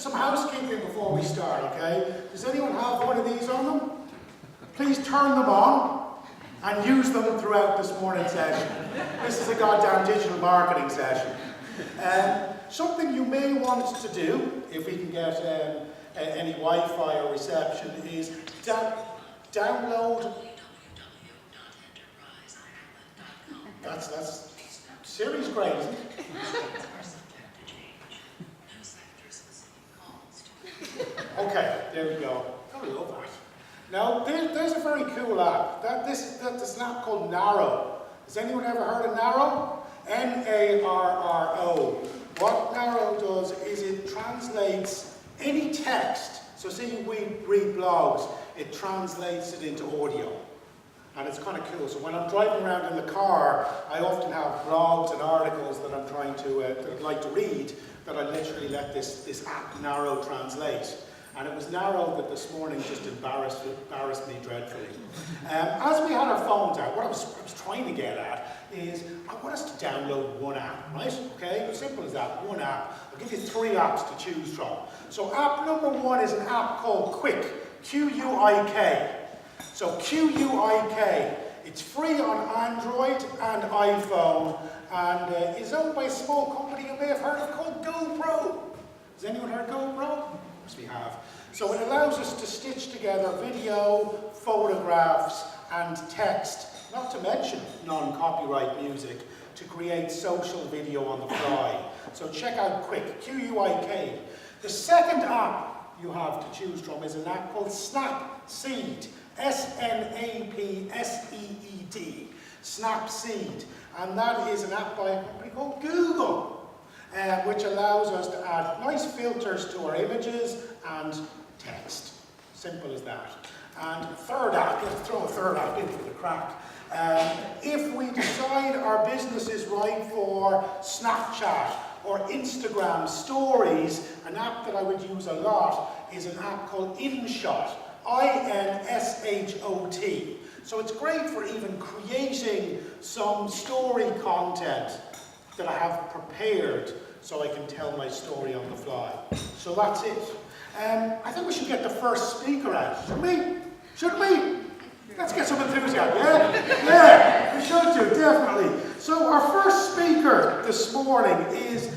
some housekeeping before we start, okay? Does anyone have one of these on them? Please turn them on and use them throughout this morning's session. This is a goddamn digital marketing session. Something you may want to do, if we can get any Wi-Fi or reception, is download. That's Siri's great, isn't it? Okay, there we go. I love that. Now, there's a very cool app. There's an app called Narrow. Has anyone ever heard of Narrow? N-A-R-R-O. What Narrow does is it translates any text. So say you read blogs, it translates it into audio. And it's kind of cool. So when I'm driving around in the car, I often have blogs and articles that I'm trying to, that I'd like to read, that I literally let this app Narrow translate. And it was Narrow that this morning just embarrassed me dreadfully. As we had our phones out, what I was trying to get at is, I want us to download one app, right? Okay, simple as that, one app. I'll give you 3 apps to choose from. So app number 1 is an app called Quick, Q-U-I-K. So Q-U-I-K, it's free on Android and iPhone, and is owned by a small company you may have heard of called GoPro. Has anyone heard of GoPro? Of course we have. So it allows us to stitch together video, photographs, and text, not to mention non-copyright music, to create social video on the fly. So check out Quick, Q-U-I-K. The second app you have to choose from is an app called Snapseed. S-N-A-P-S-E-E-D, Snapseed, and that is an app by a company called Google, which allows us to add nice filters to our images and text. Simple as that. And third app, let's throw a third app into the crack. If we decide our business is right for Snapchat or Instagram stories, an app that I would use a lot is an app called InShot. I-N-S-H-O-T. So it's great for even creating some story content that I have prepared so I can tell my story on the fly. So that's it. I think we should get the first speaker out, shouldn't we? Shouldn't we? Let's get some enthusiasm, yeah? Yeah, we should do, definitely. So our first speaker this morning is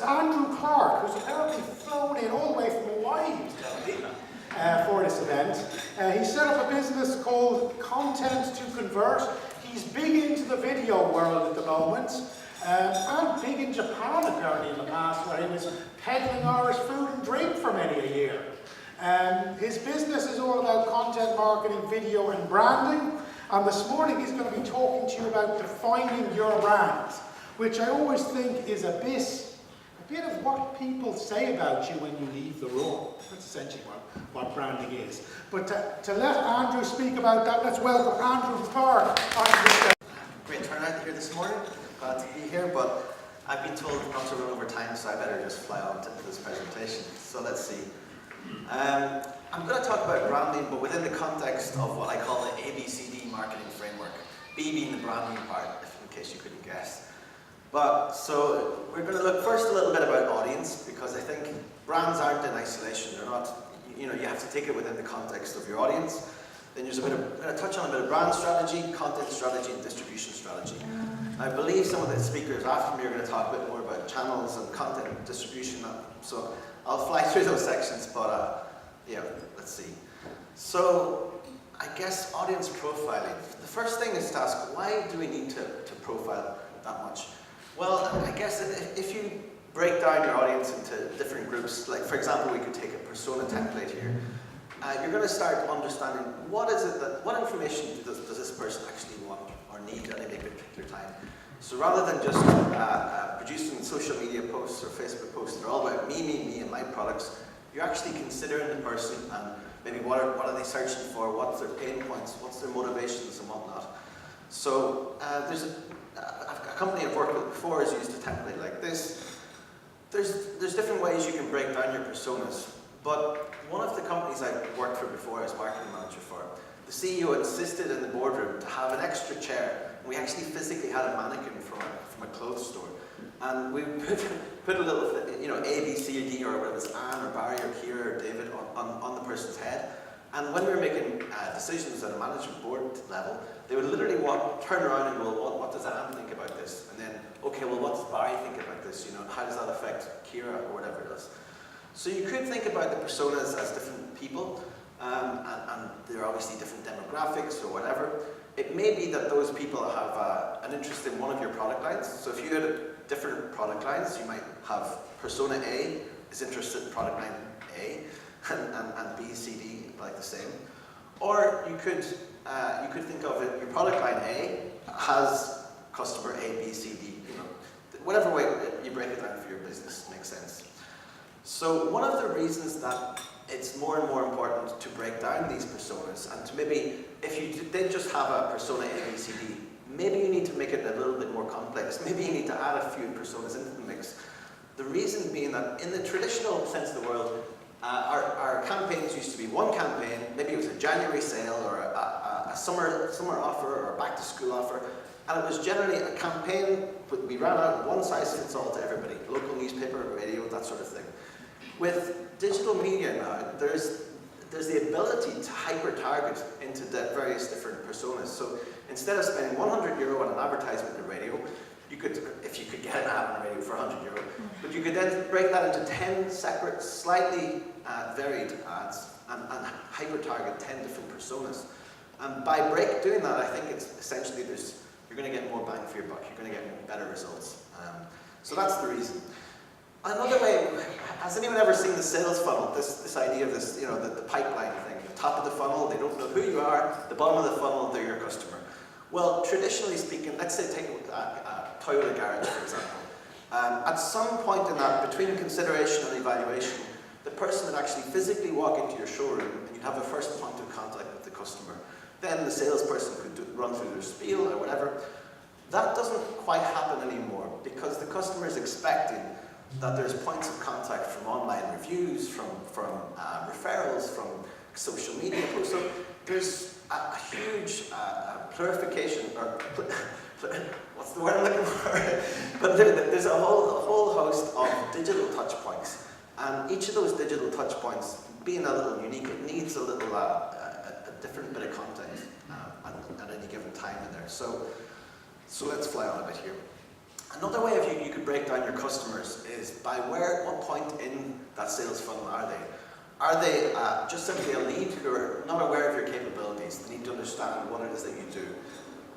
Andrew Clark, who's apparently flown in all the way from Hawaii, for this event. He set up a business called Content to Convert. He's big into the video world at the moment, and big in Japan apparently in the past, where he was peddling Irish food and drink for many a year. His business is all about content marketing, video and branding, and this morning he's going to be talking to you about defining your brand, which I always think is a bit of what people say about you when you leave the room. That's essentially what branding is. But to let Andrew speak about that, let's welcome Andrew Clark onto the stage. Great turnout here this morning. Glad to be here, but I've been told not to run over time, so I better just fly on to this presentation. So let's see. I'm going to talk about branding, but within the context of what I call the ABCD marketing framework. B being the branding part, in case you couldn't guess. But, so, we're going to look first a little bit about audience, because I think brands aren't in isolation. They're not, you have to take it within the context of your audience. Then there's we're going to touch on a bit of brand strategy, content strategy, and distribution strategy. I believe some of the speakers after me are going to talk a bit more about channels and content and distribution. So, I'll fly through those sections, but, yeah, let's see. So, I guess audience profiling. The first thing is to ask, why do we need to profile that much? Well, I guess if you break down your audience into different groups, like for example, we could take a persona template here. You're going to start understanding what information does this person actually want or need at any particular time. So rather than just producing social media posts or Facebook posts that are all about me, and my products, you're actually considering the person and maybe what are they searching for, what's their pain points, what's their motivations and whatnot. So there's a company I've worked with before has used a template like this. There's different ways you can break down your personas, but one of the companies I've worked for before, I was marketing manager for, the CEO insisted in the boardroom to have an extra chair. We actually physically had a mannequin from a clothes store, and we put a little, A, B, C, or D, or whether it's Anne, or Barry, or Kira, or David on the person's head. And when we were making decisions at a management board level, they would literally turn around and go, well, what does Anne think about this? And then, okay, well, what does Barry think about this? How does that affect Kira, or whatever it does? So you could think about the personas as different people, and they're obviously different demographics or whatever. It may be that those people have an interest in one of your product lines. So if you had different product lines, you might have persona A is interested in product line A, and B, C, D like the same. Or you could think of it, your product line A has customer A, B, C, D. Whatever way you break it down for your business makes sense. So one of the reasons that it's more and more important to break down these personas, and to maybe, if you did just have a persona A, B, C, D, maybe you need to make it a little bit more complex. Maybe you need to add a few personas into the mix. The reason being that in the traditional sense of the world, our campaigns used to be one campaign. Maybe it was a January sale, or a summer offer, or a back to school offer, and it was generally a campaign. We ran out one size fits all to everybody, local newspaper, radio, that sort of thing. With digital media now, there's the ability to hyper-target into the various different personas. So instead of spending €100 on an advertisement in radio, you could, if you could get an ad on radio for €100, but you could then break that into 10 separate, slightly varied ads, and hyper-target 10 different personas. And by doing that, I think it's essentially you're going to get more bang for your buck. You're going to get better results. So that's the reason. Another way, has anyone ever seen the sales funnel? This idea of this, the pipeline thing. The top of the funnel, they don't know who you are. The bottom of the funnel, they're your customer. Well, traditionally speaking, let's say take a Toyota garage, for example. At some point in that, between consideration and evaluation, the person would actually physically walk into your showroom, and you'd have a first point of contact with the customer. Then the salesperson could run through their spiel or whatever. That doesn't quite happen anymore, because the customer is expecting that there's points of contact from online reviews, from referrals, from social media posts. So there's a huge plurification, or what's the word I'm looking for? But there's a whole host of digital touch points, and each of those digital touch points, being a little unique, it needs a little a different bit of content at any given time in there. So let's fly on a bit here. Another way you could break down your customers is by what point in that sales funnel are they? Are they just simply a lead who are not aware of your capabilities? They need to understand what it is that you do.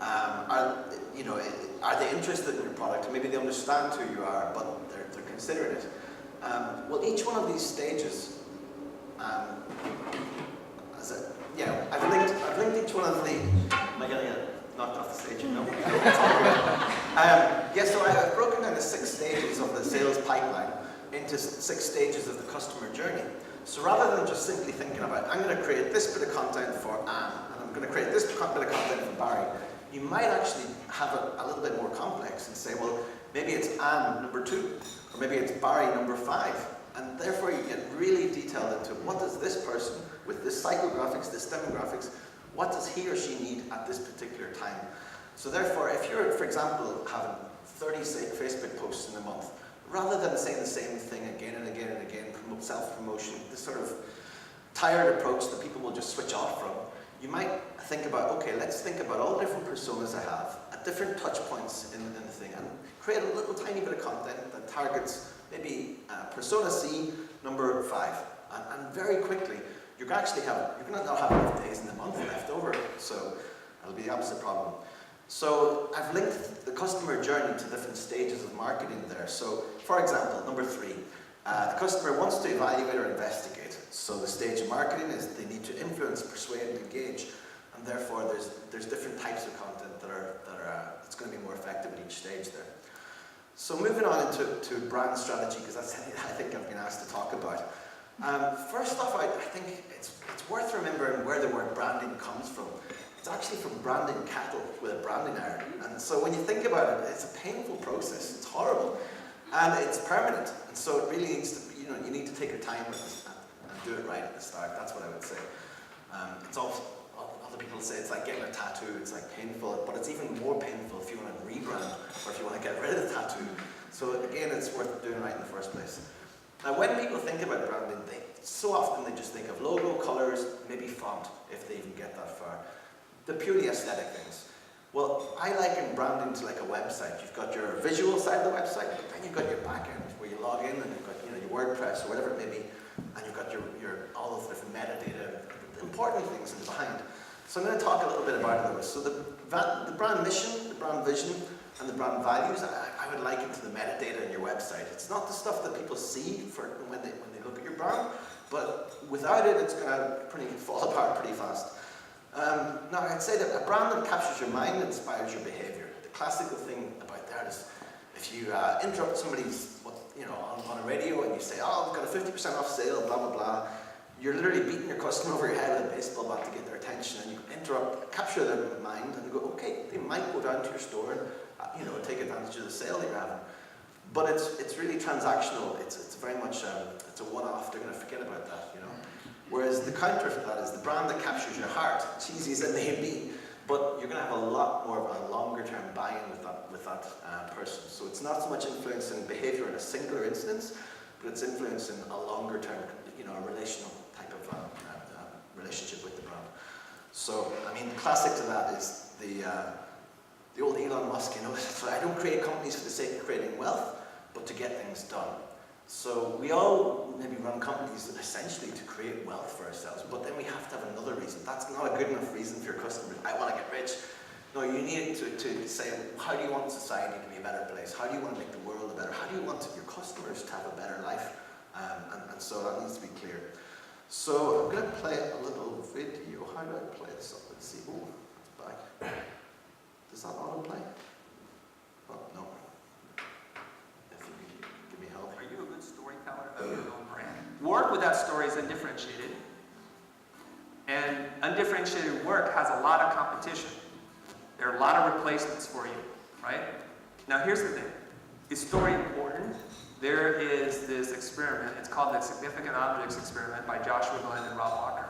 Are they interested in your product? Maybe they understand who you are, but they're considering it. Well, each one of these stages, I've linked each one of the. Am I going to get knocked off the stage? No. So I've broken down the 6 stages of the sales pipeline into 6 stages of the customer journey. So rather than just simply thinking about, I'm going to create this bit of content for Anne, and I'm going to create this bit of content for Barry, you might actually have it a little bit more complex and say, well, maybe it's Anne number 2, or maybe it's Barry number 5. And therefore you get really detailed into what does this person, with this psychographics, this demographics, what does he or she need at this particular time? So therefore, if you're, for example, having 30 Facebook posts in a month, rather than saying the same thing again and again and again, promote self-promotion, this sort of tired approach that people will just switch off from, you might think about, okay, let's think about all the different personas I have at different touch points in the thing, and create a little tiny bit of content that targets maybe persona C number 5. And very quickly, you're going to not have enough days in the month left over, so that'll be the opposite problem. So I've linked the customer journey to different stages of marketing there. So for example, number 3, the customer wants to evaluate or investigate. So the stage of marketing is they need to influence, persuade, and engage. And therefore there's different types of content that's going to be more effective at each stage there. So moving on into brand strategy, because that's I think I've been asked to talk about. First off, I think it's worth remembering where the word branding comes from. It's actually from branding cattle with a branding iron. And so when you think about it, it's a painful process. It's horrible. And it's permanent. And so it really needs to, you need to take your time with it and do it right at the start. That's what I would say. It's other people say it's like getting a tattoo, it's like painful, but it's even more painful if you want to rebrand or if you want to get rid of the tattoo. So again, it's worth doing right in the first place. Now when people think about branding, so often they just think of logo, colours, maybe font, if they even get that far. The purely aesthetic things. Well, I liken branding to like a website. You've got your visual side of the website, but then you've got your back end where you log in and you've got your WordPress or whatever it may be, and you've got your all of the different metadata, the important things in behind. So I'm going to talk a little bit about those. So the brand mission, the brand vision, and the brand values, I would liken to the metadata in your website. It's not the stuff that people see when they look at your brand, but without it, it's going to fall apart pretty fast. Now, I'd say that a brand that captures your mind inspires your behavior. The classical thing about that is if you interrupt somebody's, on a radio and you say, oh, we've got a 50% off sale, blah, blah, blah, you're literally beating your customer over your head with a baseball bat to get their attention, and you capture their mind, and you go, okay, they might go down to your store and take advantage of the sale that you're having. But it's really transactional. It's very much it's a one-off. They're going to forget about that, Whereas the counter to that is the brand that captures your heart, cheesy as it may be, but you're going to have a lot more of a longer-term buy-in with that person. So it's not so much influencing behavior in a singular instance, but it's influencing a longer-term, a relational type of relationship with the brand. So, the classic to that is the old Elon Musk, so I don't create companies for the sake of creating wealth, but to get things done. So we all maybe run companies essentially to create wealth for ourselves, but then we have to have another reason. That's not a good enough reason for your customers. I want to get rich. No, you need to say, how do you want society to be a better place? How do you want to make the world a better? How do you want your customers to have a better life? And so that needs to be clear. So I'm going to play a little video. How do I play this up? Let's see. Oh, it's back. Does that autoplay? Oh, no. If you could give me help. Are you a good storyteller of your own brand? Work without story is undifferentiated. And undifferentiated work has a lot of competition. There are a lot of replacements for you, right? Now here's the thing. Is story important? There is this experiment. It's called the Significant Objects Experiment by Joshua Glenn and Rob Walker.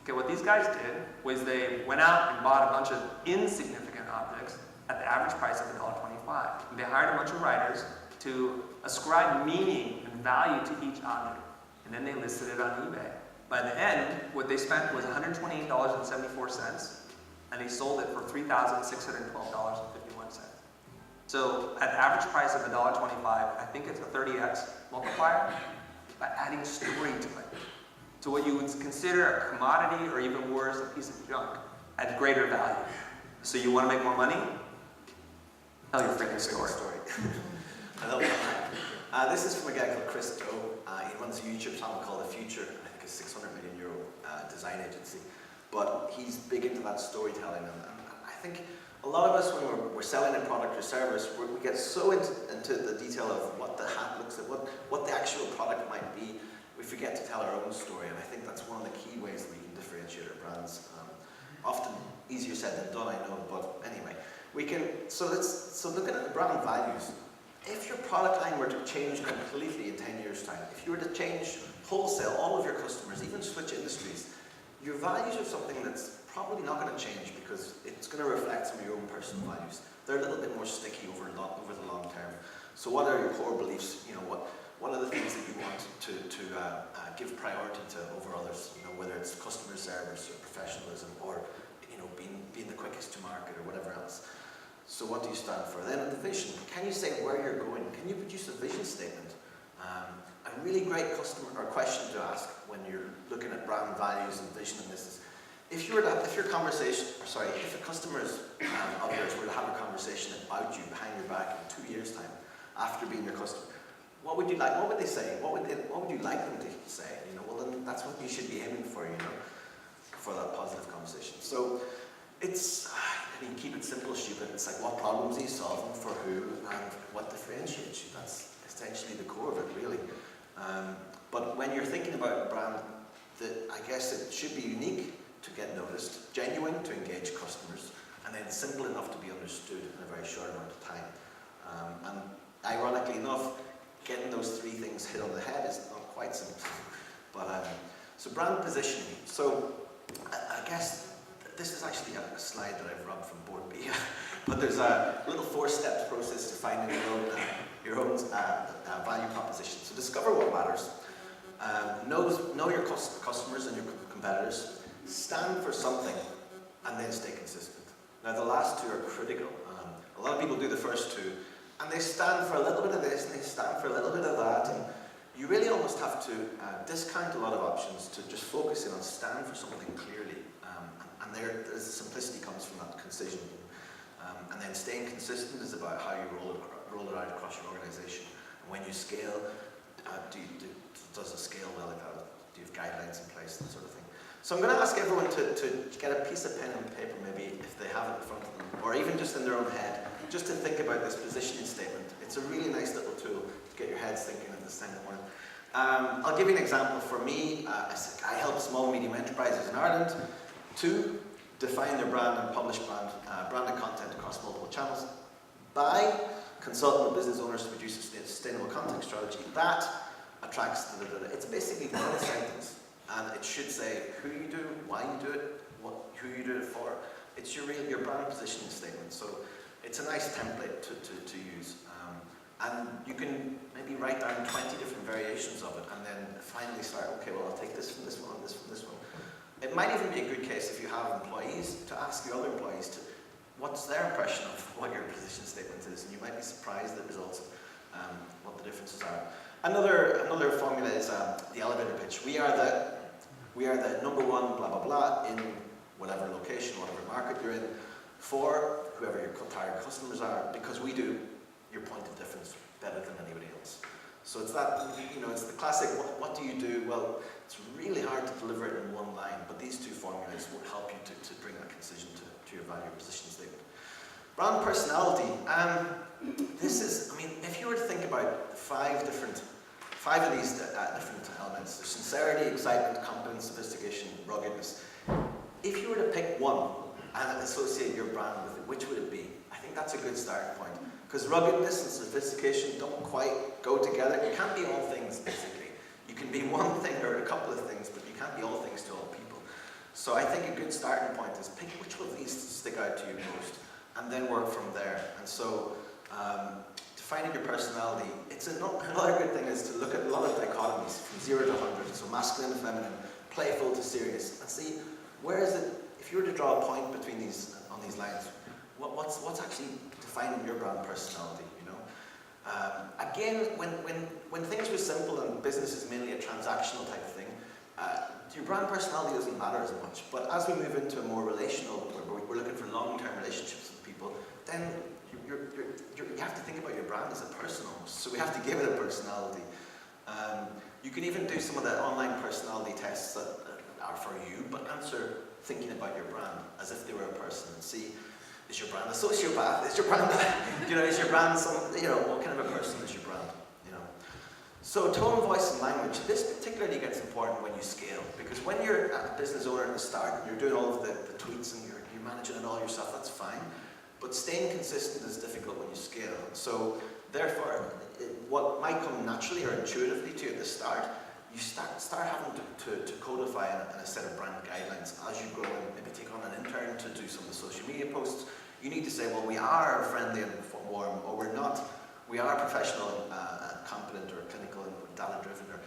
Okay, what these guys did was they went out and bought a bunch of insignificant objects at the average price of $1.25. And they hired a bunch of writers to ascribe meaning and value to each object. And then they listed it on eBay. By the end, what they spent was $128.74, and they sold it for $3,612.51. So at average price of $1.25, I think it's a 30x multiplier by adding story to it. To what you would consider a commodity or even worse, a piece of junk, at greater value. So you want to make more money? Tell your freaking story. I love that. This is from a guy called Chris Doe. He runs a YouTube channel called The Future, I think it's €600 million design agency. But he's big into that storytelling, and I think a lot of us, when we're selling a product or service, we get so into the detail of what the hat looks like, what the actual product might be, we forget to tell our own story, and I think that's one of the key ways that we can differentiate our brands. Often easier said than done, I know, but anyway. So looking at the brand values, if your product line were to change completely in 10 years' time, if you were to change wholesale all of your customers, even switch industries, your values are something that's probably not going to change because it's going to reflect some of your own personal values. They're a little bit more sticky over the long term. So what are your core beliefs? What are the things that you want to give priority to over others? Whether it's customer service or professionalism or being the quickest to market or whatever else. So what do you stand for? Then the vision. Can you say where you're going? Can you produce a vision statement? A really great question to ask when you're looking at brand values and vision and this is, if a customers of yours were to have a conversation about you behind your back in 2 years' time, after being your customer, what would you like? What would they say? What would you like them to say? Well then that's what you should be aiming for, for that positive conversation. So keep it simple, stupid. It's like what problems are you solving for who and what differentiates you? That's essentially the core of it, really. But when you're thinking about a brand, I guess it should be unique to get noticed, genuine to engage customers, and then simple enough to be understood in a very short amount of time. And ironically enough, getting those three things hit on the head is not quite simple. But so brand positioning. So I guess this is actually a slide that I've rubbed from Board B, but there's a little 4-step process to finding your own value proposition. So discover what matters, know your customers and your competitors, stand for something, and then stay consistent. Now the last two are critical. A lot of people do the first two, and they stand for a little bit of this, and they stand for a little bit of that, and you really almost have to discount a lot of options to just focus in on stand for something clearly. And there's simplicity comes from that concision. And then staying consistent is about how you roll it out across your organization. And when you scale, does it scale well like that? Do you have guidelines in place, that sort of thing? So I'm going to ask everyone to get a piece of pen and paper, maybe if they have it in front of them, or even just in their own head, just to think about this positioning statement. It's a really nice little tool to get your heads thinking at this time of the morning. I'll give you an example. For me, I help small and medium enterprises in Ireland to define their brand and publish branded content across multiple channels by consulting with business owners to produce a sustainable content strategy that attracts It's basically one sentence, and it should say who you do, why you do it, who you do it for. It's your brand positioning statement. So it's a nice template to use. And you can maybe write down 20 different variations of it, and then finally start, okay, well, I'll take this from this one, this from this one. It might even be a good case if you have employees to ask your other employees what's their impression of what your position statement is, and you might be surprised at the results of what the differences are. Another formula is the elevator pitch. We are the number one blah blah blah in whatever location, whatever market you're in, for whoever your target customers are, because we do your point of difference better than anybody else. So it's that, it's the classic, what do you do? Well, it's really hard to deliver it in one line, but these two formulas will help you to bring that concision to your value position statement. Brand personality. This is, if you were to think about five of these different elements, there's sincerity, excitement, competence, sophistication, ruggedness. If you were to pick one and associate your brand with it, which would it be? I think that's a good starting point. Because ruggedness and sophistication don't quite go together. You can't be all things, basically. You can be one thing or a couple of things, but you can't be all things to all people. So I think a good starting point is pick which one of these stick out to you most, and then work from there. And so, defining your personality, another good thing is to look at a lot of dichotomies from 0 to 100, so masculine and feminine, playful to serious, and see where is it, if you were to draw a point between on these lines, what's actually defining your brand personality, Again, when things were simple and business is mainly a transactional type of thing, your brand personality doesn't matter as much. But as we move into a more relational, where we're looking for long-term relationships with people, then you have to think about your brand as a person almost. So we have to give it a personality. You can even do some of the online personality tests that are for you, but answer thinking about your brand as if they were a person, and see, is your brand a sociopath? Is your brand, is your brand what kind of a person is your brand? So tone, voice, and language. This particularly gets important when you scale, because when you're a business owner at the start and you're doing all of the tweets and you're managing it all yourself, that's fine. But staying consistent is difficult when you scale. So therefore, what might come naturally or intuitively to you at the start, you start having to codify a set of brand guidelines as you grow and maybe take on an intern to do some of the social media posts. You need to say, well, we are friendly and warm, or we're not. We are professional, competent, or clinical, and data-driven. Or,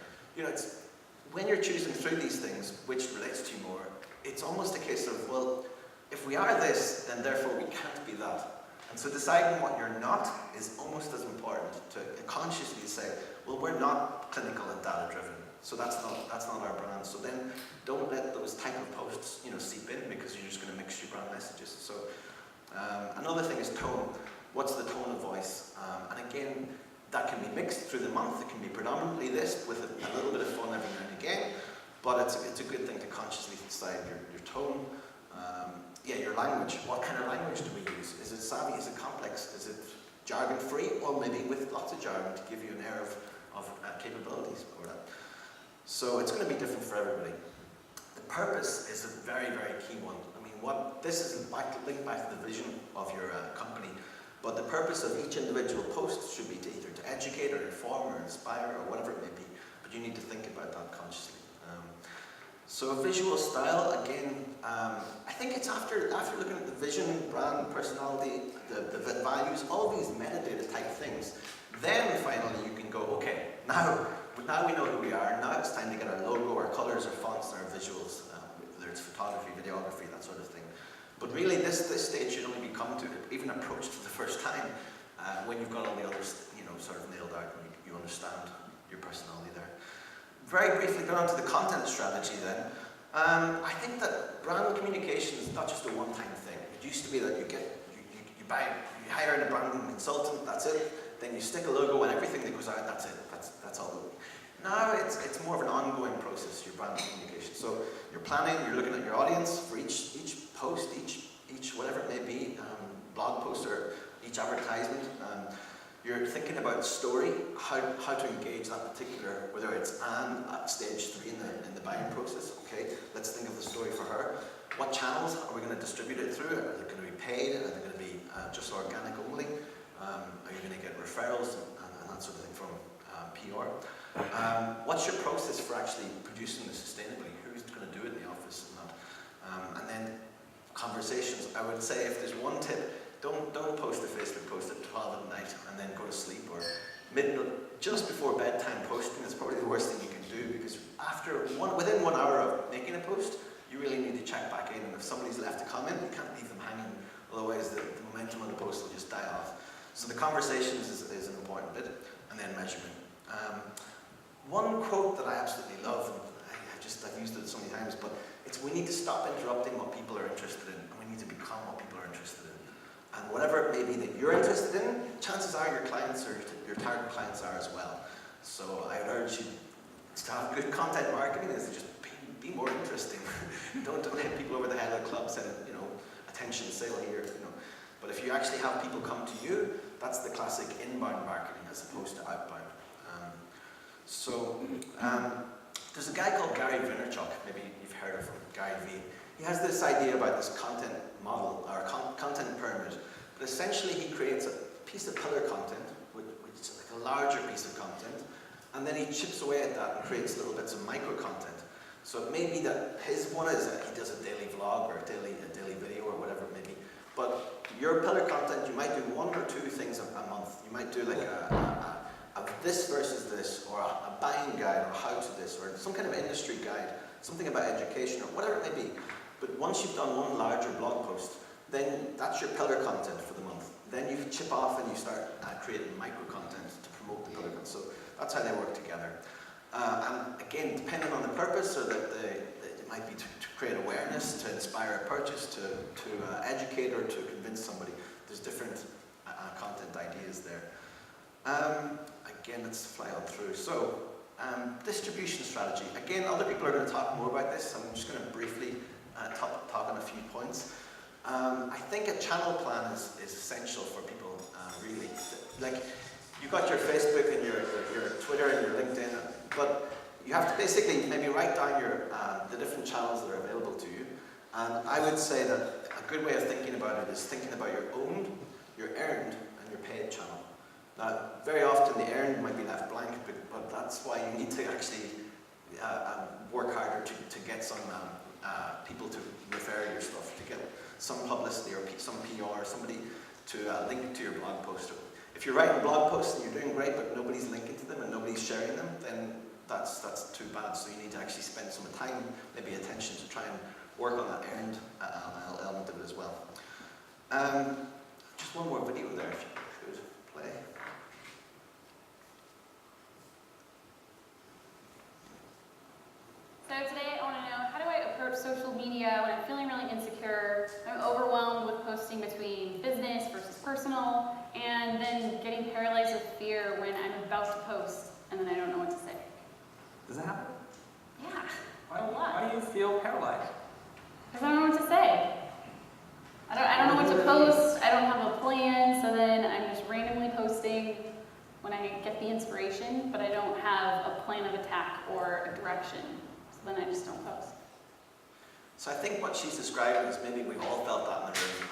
it's when you're choosing through these things, which relates to you more. It's almost a case of, well, if we are this, then therefore we can't be that. And so deciding what you're not is almost as important to consciously say, well, we're not clinical and data-driven. So that's not our brand. So then don't let those type of posts, seep in, because you're just going to mix your brand messages. So another thing is tone. What's the tone of voice? And again, that can be mixed through the month. It can be predominantly this with a little bit of fun every now and again. But it's a good thing to consciously decide your tone. Your language. What kind of language do we use? Is it savvy? Is it complex? Is it jargon-free? Or maybe with lots of jargon to give you an air of capabilities or that. So it's going to be different for everybody. The purpose is a very, very key one. This is linked back to the vision of your company, but the purpose of each individual post should be to either to educate or inform or inspire or whatever it may be, but you need to think about that consciously. So visual style, again, I think it's after looking at the vision, brand, personality, the values, all these metadata type things, then finally you can go, okay, now we know who we are, now it's time to get our logo, our colors, our fonts, our visuals, whether it's photography, videography, that sort of thing. But really this stage should only be come to, even approached for the first time, when you've got all the others, sort of nailed out and you understand your personality there. Very briefly, going on to the content strategy then. I think that brand communication is not just a one-time thing. It used to be that you hire a branding consultant, that's it. Then you stick a logo and everything that goes out, that's it. That's all. Now it's more of an ongoing process, your brand communication. So you're planning, you're looking at your audience for each post, each whatever it may be, blog post or each advertisement. You're thinking about story, how to engage that particular, whether it's Anne at stage 3 in the buying process. Okay, let's think of the story for her. What channels are we going to distribute it through? Are they going to be paid? Are they going to be just organic only? Are you going to get referrals and that sort of thing from PR? What's your process for actually producing this sustainably? Who's going to do it in the office and that? And then conversations. I would say if there's one tip, don't post a Facebook post at 12 at night and then go to sleep, or just before bedtime posting is probably the worst thing you can do, because within 1 hour of making a post, you really need to check back in, and if somebody's left a comment, you can't leave them hanging, otherwise the momentum of the post will just die off. So the conversations is an important bit, and then measurement. One quote that I absolutely love, and I've used it so many times, but it's we need to stop interrupting what people are interested in, and we need to become what people are interested in. And whatever it may be that you're interested in, chances are your clients or your target clients are as well. So I would urge you to have good content marketing is to just be more interesting. don't hit people over the head at clubs and attention sale here. But if you actually have people come to you, that's the classic inbound marketing as opposed to outbound. There's a guy called Gary Vaynerchuk, maybe you've heard of him, Gary V. He has this idea about this content model, or content pyramid, but essentially he creates a piece of pillar content, which is like a larger piece of content, and then he chips away at that and creates little bits of micro content. So it may be that his one is that he does a daily vlog or a daily video or whatever it may be, but your pillar content, you might do 1 or 2 things a month. You might do like a this versus this, or a buying guide, or how to this, or some kind of industry guide, something about education, or whatever it may be. But once you've done one larger blog post, then that's your pillar content for the month. Then you chip off and you start creating micro content to promote the pillar content. So that's how they work together. And again, depending on the purpose, so that it might be to create awareness, to inspire a purchase, to educate, or to convince somebody. There's different content ideas there. Again, let's fly on through. So, distribution strategy. Again, other people are going to talk more about this. I'm just going to briefly talk on a few points. I think a channel plan is essential for people, really. Like, you've got your Facebook and your Twitter and your LinkedIn, but you have to basically maybe write down the different channels that are available to you. And I would say that a good way of thinking about it is thinking about your owned, your earned, and your paid channel. Now, very often the earned might be left blank, but that's why you need to actually work harder to get some people to refer your stuff, to get some publicity or some PR, somebody to link to your blog post. If you're writing blog posts and you're doing great, but nobody's linking to them and nobody's sharing them, then that's too bad. So you need to actually spend some time, maybe attention, to try and work on that earned element of it as well. Just one more video there, if you could play. So today I want to know, how do I approach social media when I'm feeling really insecure, I'm overwhelmed with posting between business versus personal, and then getting paralyzed with fear when I'm about to post and then I don't know what to say? Does that happen? Yeah, Why do you feel paralyzed? because I don't know what to say. I don't know what to post, I don't have a plan, so then I'm just randomly posting when I get the inspiration, but I don't have a plan of attack or a direction. Then I just don't post. So I think what she's describing is maybe we've all felt that in the room,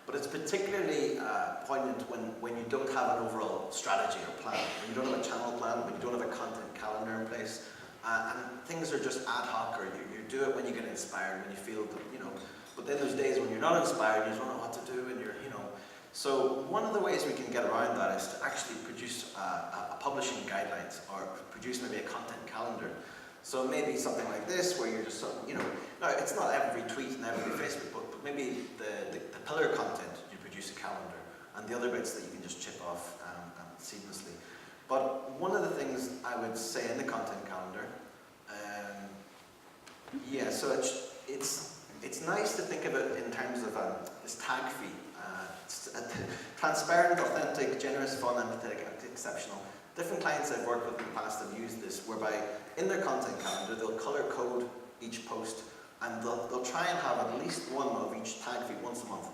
but it's particularly poignant when you don't have an overall strategy or plan, when you don't have a channel plan, when you don't have a content calendar in place. and things are just ad hoc, or you do it when you get inspired, when you feel, but then there's days when you're not inspired, you don't know what to do, and So one of the ways we can get around that is to actually produce a publishing guidelines, or produce maybe a content calendar. So maybe something like this, where you're just, now it's not every tweet and every Facebook post, but maybe the pillar content, you produce a calendar, and the other bits that you can just chip off seamlessly. But one of the things I would say in the content calendar, so it's nice to think of it in terms of this tag fee. Transparent, authentic, generous, fun, empathetic, exceptional. Different clients I've worked with in the past have used this, whereby in their content calendar they'll color code each post, and they'll try and have at least one of each tag fee once a month.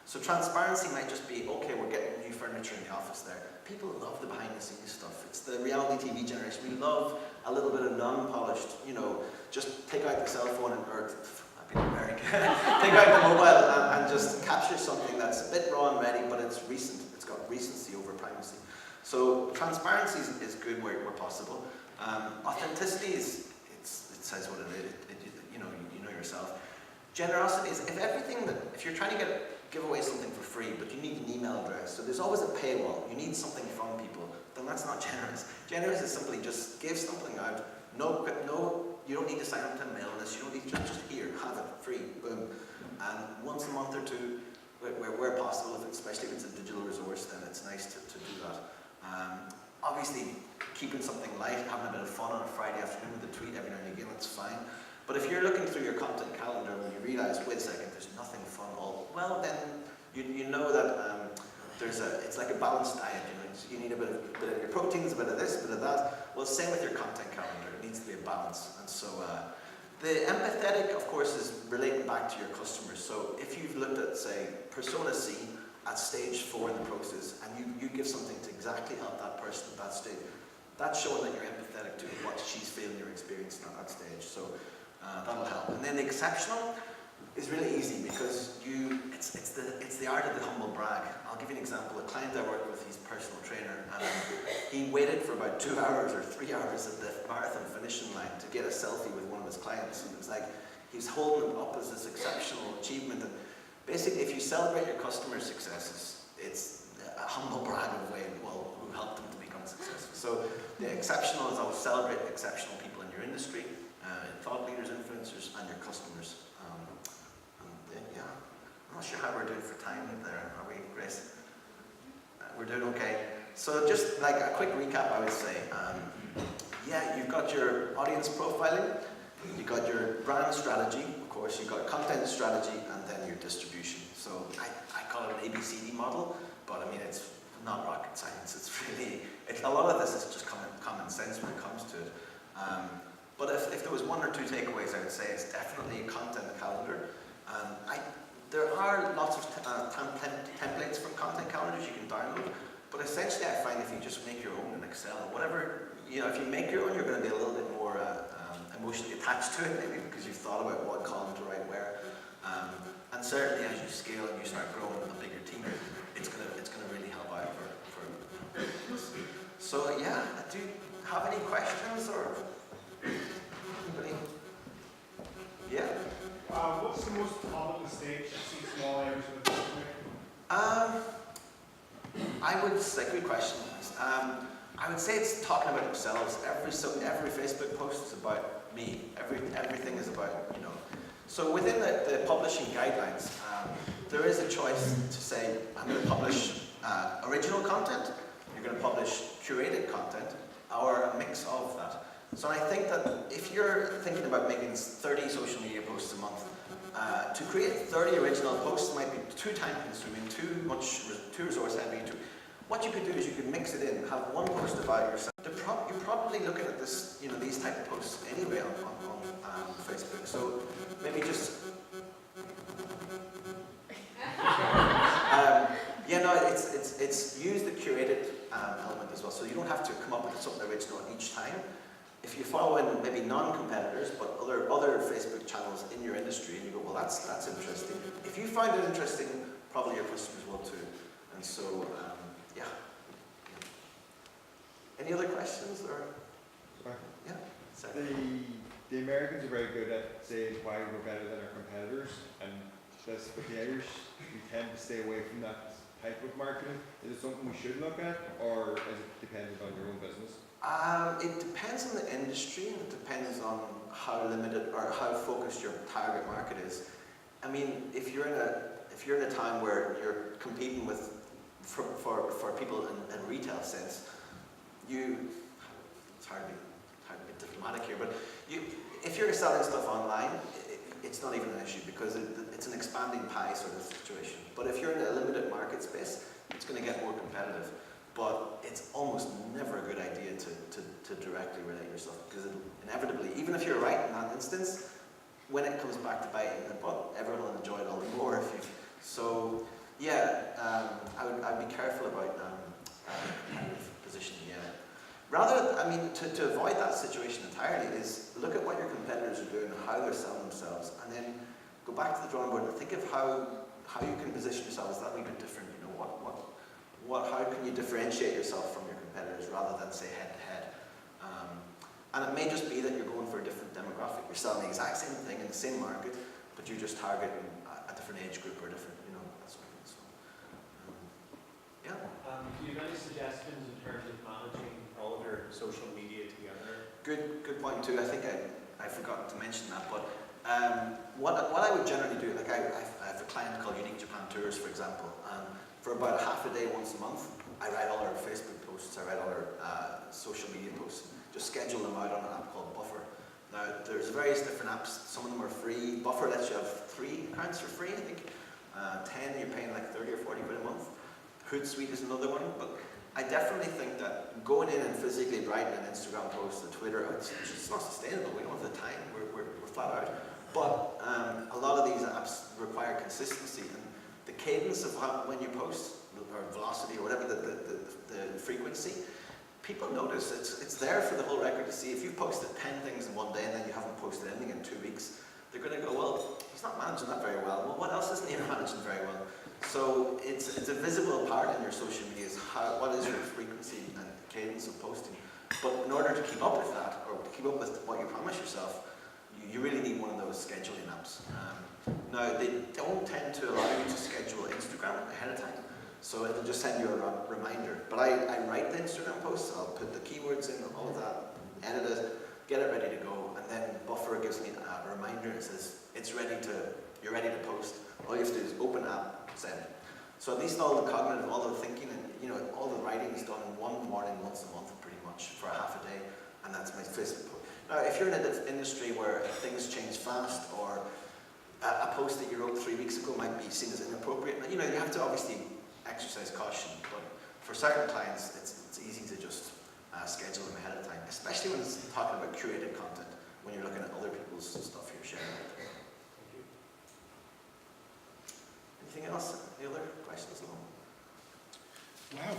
So transparency might just be, okay, we're getting new furniture in the office there. People love the behind the scenes stuff. It's the reality TV generation. We love a little bit of non-polished, just take out the cell phone or take out the mobile and just capture something that's a bit raw and ready, but it's recent. It's got recency over primacy. So transparency is good where possible. Authenticity it says what it is. You know yourself. Generosity is if you're trying to give away something for free, but you need an email address, so there's always a paywall. You need something from people. Then that's not generous. Generous is simply just give something out. No, you don't need to sign up to a mail list. You don't need to just here, have it, free, boom. And once a month or two, where possible, especially if it's a digital resource, then it's nice to do that. Obviously, keeping something light, having a bit of fun on a Friday afternoon with a tweet every now and again, that's fine. But if you're looking through your content calendar and you realize, wait a second, there's nothing fun at all, well then, you know that it's like a balanced diet. You need a bit of your proteins, a bit of this, a bit of that. Well, same with your content calendar. It needs to be a balance. And so the empathetic, of course, is relating back to your customers. So if you've looked at, say, Persona C at stage 4 in the process, and you give something to exactly help that person at that stage, that's showing that you're empathetic to what she's feeling, you're experiencing at that stage. So that'll help. And then the exceptional is really easy because it's the art of the humble brag. I'll give you an example. A client I worked with, he's a personal trainer, and he waited for about 2 hours or 3 hours at the marathon finishing line to get a selfie with one of his clients. And it was like he's holding it up as this exceptional achievement. And basically, if you celebrate your customers' successes, it's a humble brag of way, well, who helped them to become successful. So the exceptional is always celebrate exceptional people in your industry, thought leaders, influencers, and your customers. I'm not sure how we're doing for time there, are we, Grace? We're doing okay. So just like a quick recap, I would say, you've got your audience profiling, you've got your brand strategy, of course, you've got content strategy, and then your distribution. So I call it an ABCD model, but I mean, it's not rocket science. A lot of this is just common sense when it comes to it. But if there was one or two takeaways, I would say it's definitely a content calendar. There are lots of templates from content calendars you can download, but essentially I find if you just make your own in Excel, whatever, if you make your own, you're going to be a little bit more emotionally attached to it, maybe because you've thought about what column to write where. And certainly as you scale and you start growing a bigger team, it's going to really help out for So yeah, do you have any questions or anybody? Yeah. What's the most common mistake you see small areas of the make? I would say, good question. I would say it's talking about themselves. Every Facebook post is about me. Everything is about, So within the publishing guidelines, there is a choice to say, I'm going to publish original content, you're going to publish curated content, or a mix of that. So I think that if you're thinking about making 30 social media posts a month, to create 30 original posts might be too time consuming, too resource heavy. What you could do is you could mix it in, have one post about yourself. You're probably looking at this, these type of posts anyway on Facebook. So maybe just it's use the curated element as well. So you don't have to come up with something original each time. If you follow in maybe non-competitors, but other Facebook channels in your industry, and you go, well, that's interesting. If you find it interesting, probably your customers will too. And so, yeah. Any other questions or? Sorry. Yeah. The Americans are very good at saying why we're better than our competitors, and that's with the Irish, we tend to stay away from that type of marketing. Is it something we should look at, or is it dependent on your own business? It depends on the industry, and it depends on how limited or how focused your target market is. I mean, if you're in a time where you're competing with for people in retail sense, it's hard to be diplomatic here, but if you're selling stuff online, it's not even an issue because it's an expanding pie sort of situation. But if you're in a limited market space, it's going to get more competitive. But it's almost never a good idea to directly relate yourself, because inevitably, even if you're right in that instance, when it comes back to biting the butt, everyone will enjoy it all the more. So yeah, I'd be careful about competitive positioning. Yeah, rather, I mean, to avoid that situation entirely is look at what your competitors are doing, how they're selling themselves, and then go back to the drawing board and think of how you can position yourself as that wee bit different. You know, how can you differentiate yourself from your competitors rather than say head to head? And it may just be that you're going for a different demographic. You're selling the exact same thing in the same market, but you're just targeting a different age group or different, you know, that sort of thing. So, yeah. Do you have any suggestions in terms of managing all of your social media together? Good point too. I think I forgot to mention that, but what I would generally do, like I have a client called Unique Japan Tours, for example. For about half a day once a month, I write all our Facebook posts, I write all our social media posts, just schedule them out on an app called Buffer. Now, there's various different apps, some of them are free. Buffer lets you have 3 accounts for free, I think. 10, you're paying like 30 or 40 quid a month. Hootsuite is another one, but I definitely think that going in and physically writing an Instagram post, a Twitter, it's not sustainable. We don't have the time, we're flat out. But a lot of these apps require consistency, and the cadence of when you post, or velocity, or whatever the frequency, people notice. It's there for the whole record to see. If you've posted 10 things in one day and then you haven't posted anything in 2 weeks, they're going to go, well, he's not managing that very well. Well, what else isn't he managing very well? So it's a visible part in your social media is what is your frequency and cadence of posting. But in order to keep up with that, or to keep up with what you promise yourself, you really need one of those scheduling apps. Now, they don't tend to allow you to schedule Instagram ahead of time, so it'll just send you a reminder. But I write the Instagram posts, I'll put the keywords in, all of that, edit it, get it ready to go, and then Buffer gives me a reminder. It says, you're ready to post. All you have to do is open app, send. So at least all the cognitive, all the thinking, and all the writing is done in one morning, once a month, pretty much, for a half a day, and that's my Facebook post. Now, if you're in an industry where things change fast, or a post that you wrote 3 weeks ago might be seen as inappropriate, you have to obviously exercise caution, but for certain clients, it's easy to just schedule them ahead of time, especially when it's talking about curated content, when you're looking at other people's stuff you're sharing. Anything else? Any other questions? No? Wow,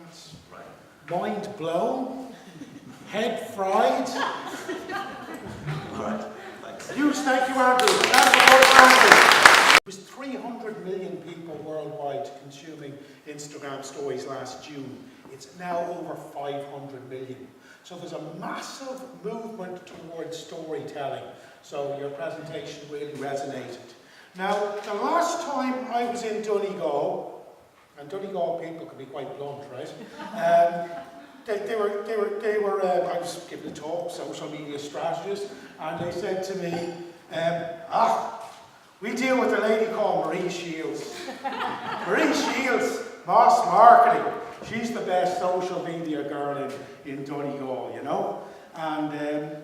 that's Right. mind blown, head fried. All right, thanks. Huge thank you, Andrew. It was 300 million people worldwide consuming Instagram stories last June. It's now over 500 million. So there's a massive movement towards storytelling. So your presentation really resonated. Now, the last time I was in Donegal, and Donegal people can be quite blunt, right? I was giving a talk, social media strategist, and they said to me, we deal with a lady called Marie Shields. Marie Shields, Moss Marketing. She's the best social media girl in Donegal, And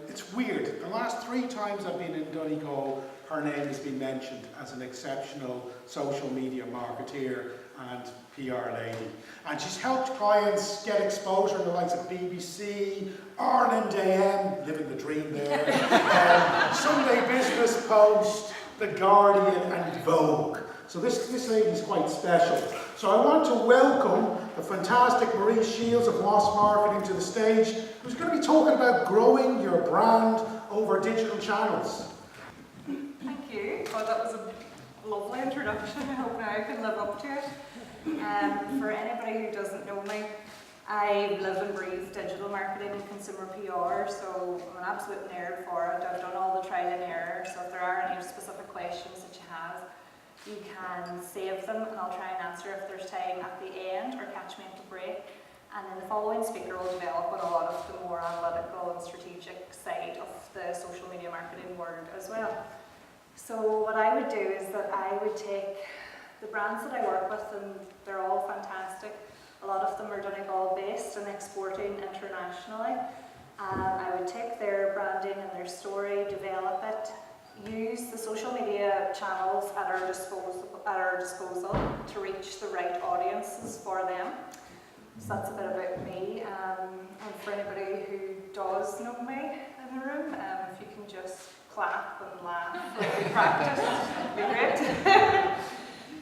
it's weird. The last 3 times I've been in Donegal, her name has been mentioned as an exceptional social media marketeer and PR lady. And she's helped clients get exposure in the likes of BBC, Ireland AM, living the dream there, Sunday Business Post, The Guardian and Vogue. So this lady's quite special. So I want to welcome the fantastic Marie Shields of Moss Marketing to the stage, who's going to be talking about growing your brand over digital channels. Thank you. Well, that was a lovely introduction. I hope now I can live up to it. For anybody who doesn't know me, I live and breathe digital marketing and consumer PR, so I'm an absolute nerd for it. I've done all the trial and error, so if there are any specific questions that you have, you can save them and I'll try and answer if there's time at the end or catch me at the break. And then the following speaker will develop on a lot of the more analytical and strategic side of the social media marketing world as well. So what I would do is that I would take the brands that I work with, and they're all fantastic. A lot of them are Donegal based and exporting internationally. I would take their branding and their story, develop it, use the social media channels at our disposal to reach the right audiences for them. So that's a bit about me. And for anybody who does know me in the room, if you can just clap and laugh when we practice, it'd be great.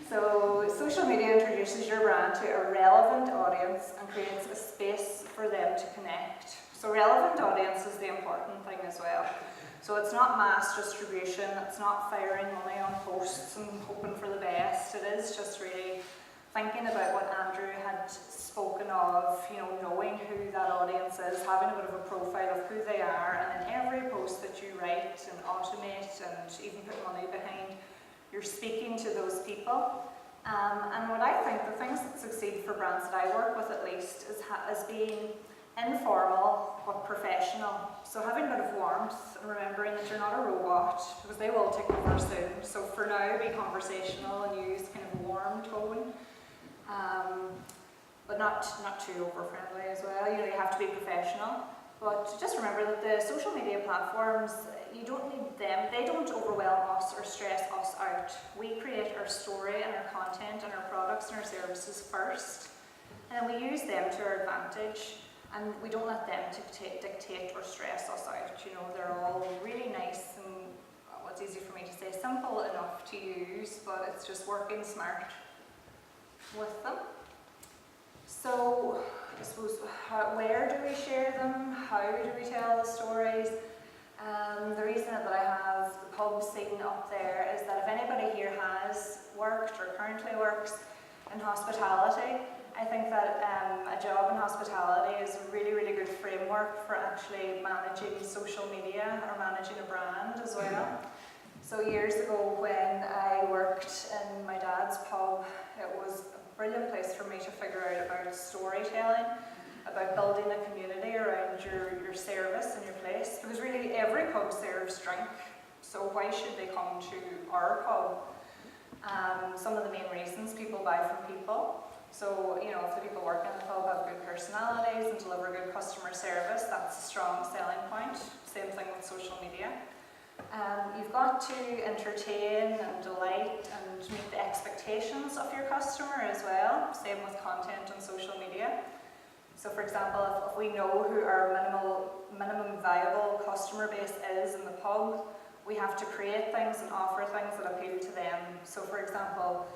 So social media introduces your brand to a relevant audience and creates a space for them to connect. So relevant audience is the important thing as well. So it's not mass distribution, it's not firing money on posts and hoping for the best. It is just really thinking about what Andrew had spoken of, knowing who that audience is, having a bit of a profile of who they are, and in every post that you write and automate and even put money behind, you're speaking to those people. And what I think, the things that succeed for brands that I work with at least, is being informal but professional. So having a bit of warmth and remembering that you're not a robot, because they will take over soon. So for now, be conversational and use kind of a warm tone, but not too over-friendly as well. You have to be professional. But just remember that the social media platforms, you don't need them. They don't overwhelm us or stress us out. We create our story and our content and our products and our services first, and then we use them to our advantage, and we don't let them dictate or stress us out. They're all really nice and, it's easy for me to say, simple enough to use, but it's just working smart with them. So I suppose, where do we share them? How do we tell the stories? The reason that I have the pub scene up there is that if anybody here has worked or currently works in hospitality, I think that a job in hospitality is a really, really good framework for actually managing social media or managing a brand as well. So years ago when I worked in my dad's pub, it was a brilliant place for me to figure out about storytelling, about building a community around your service and your place, because really every pub serves drink, so why should they come to our pub? Some of the main reasons: people buy from people. So, if the people working in the pub have good personalities and deliver good customer service, that's a strong selling point. Same thing with social media. You've got to entertain and delight and meet the expectations of your customer as well. Same with content on social media. So for example, if we know who our minimum viable customer base is in the pub, we have to create things and offer things that appeal to them. So for example,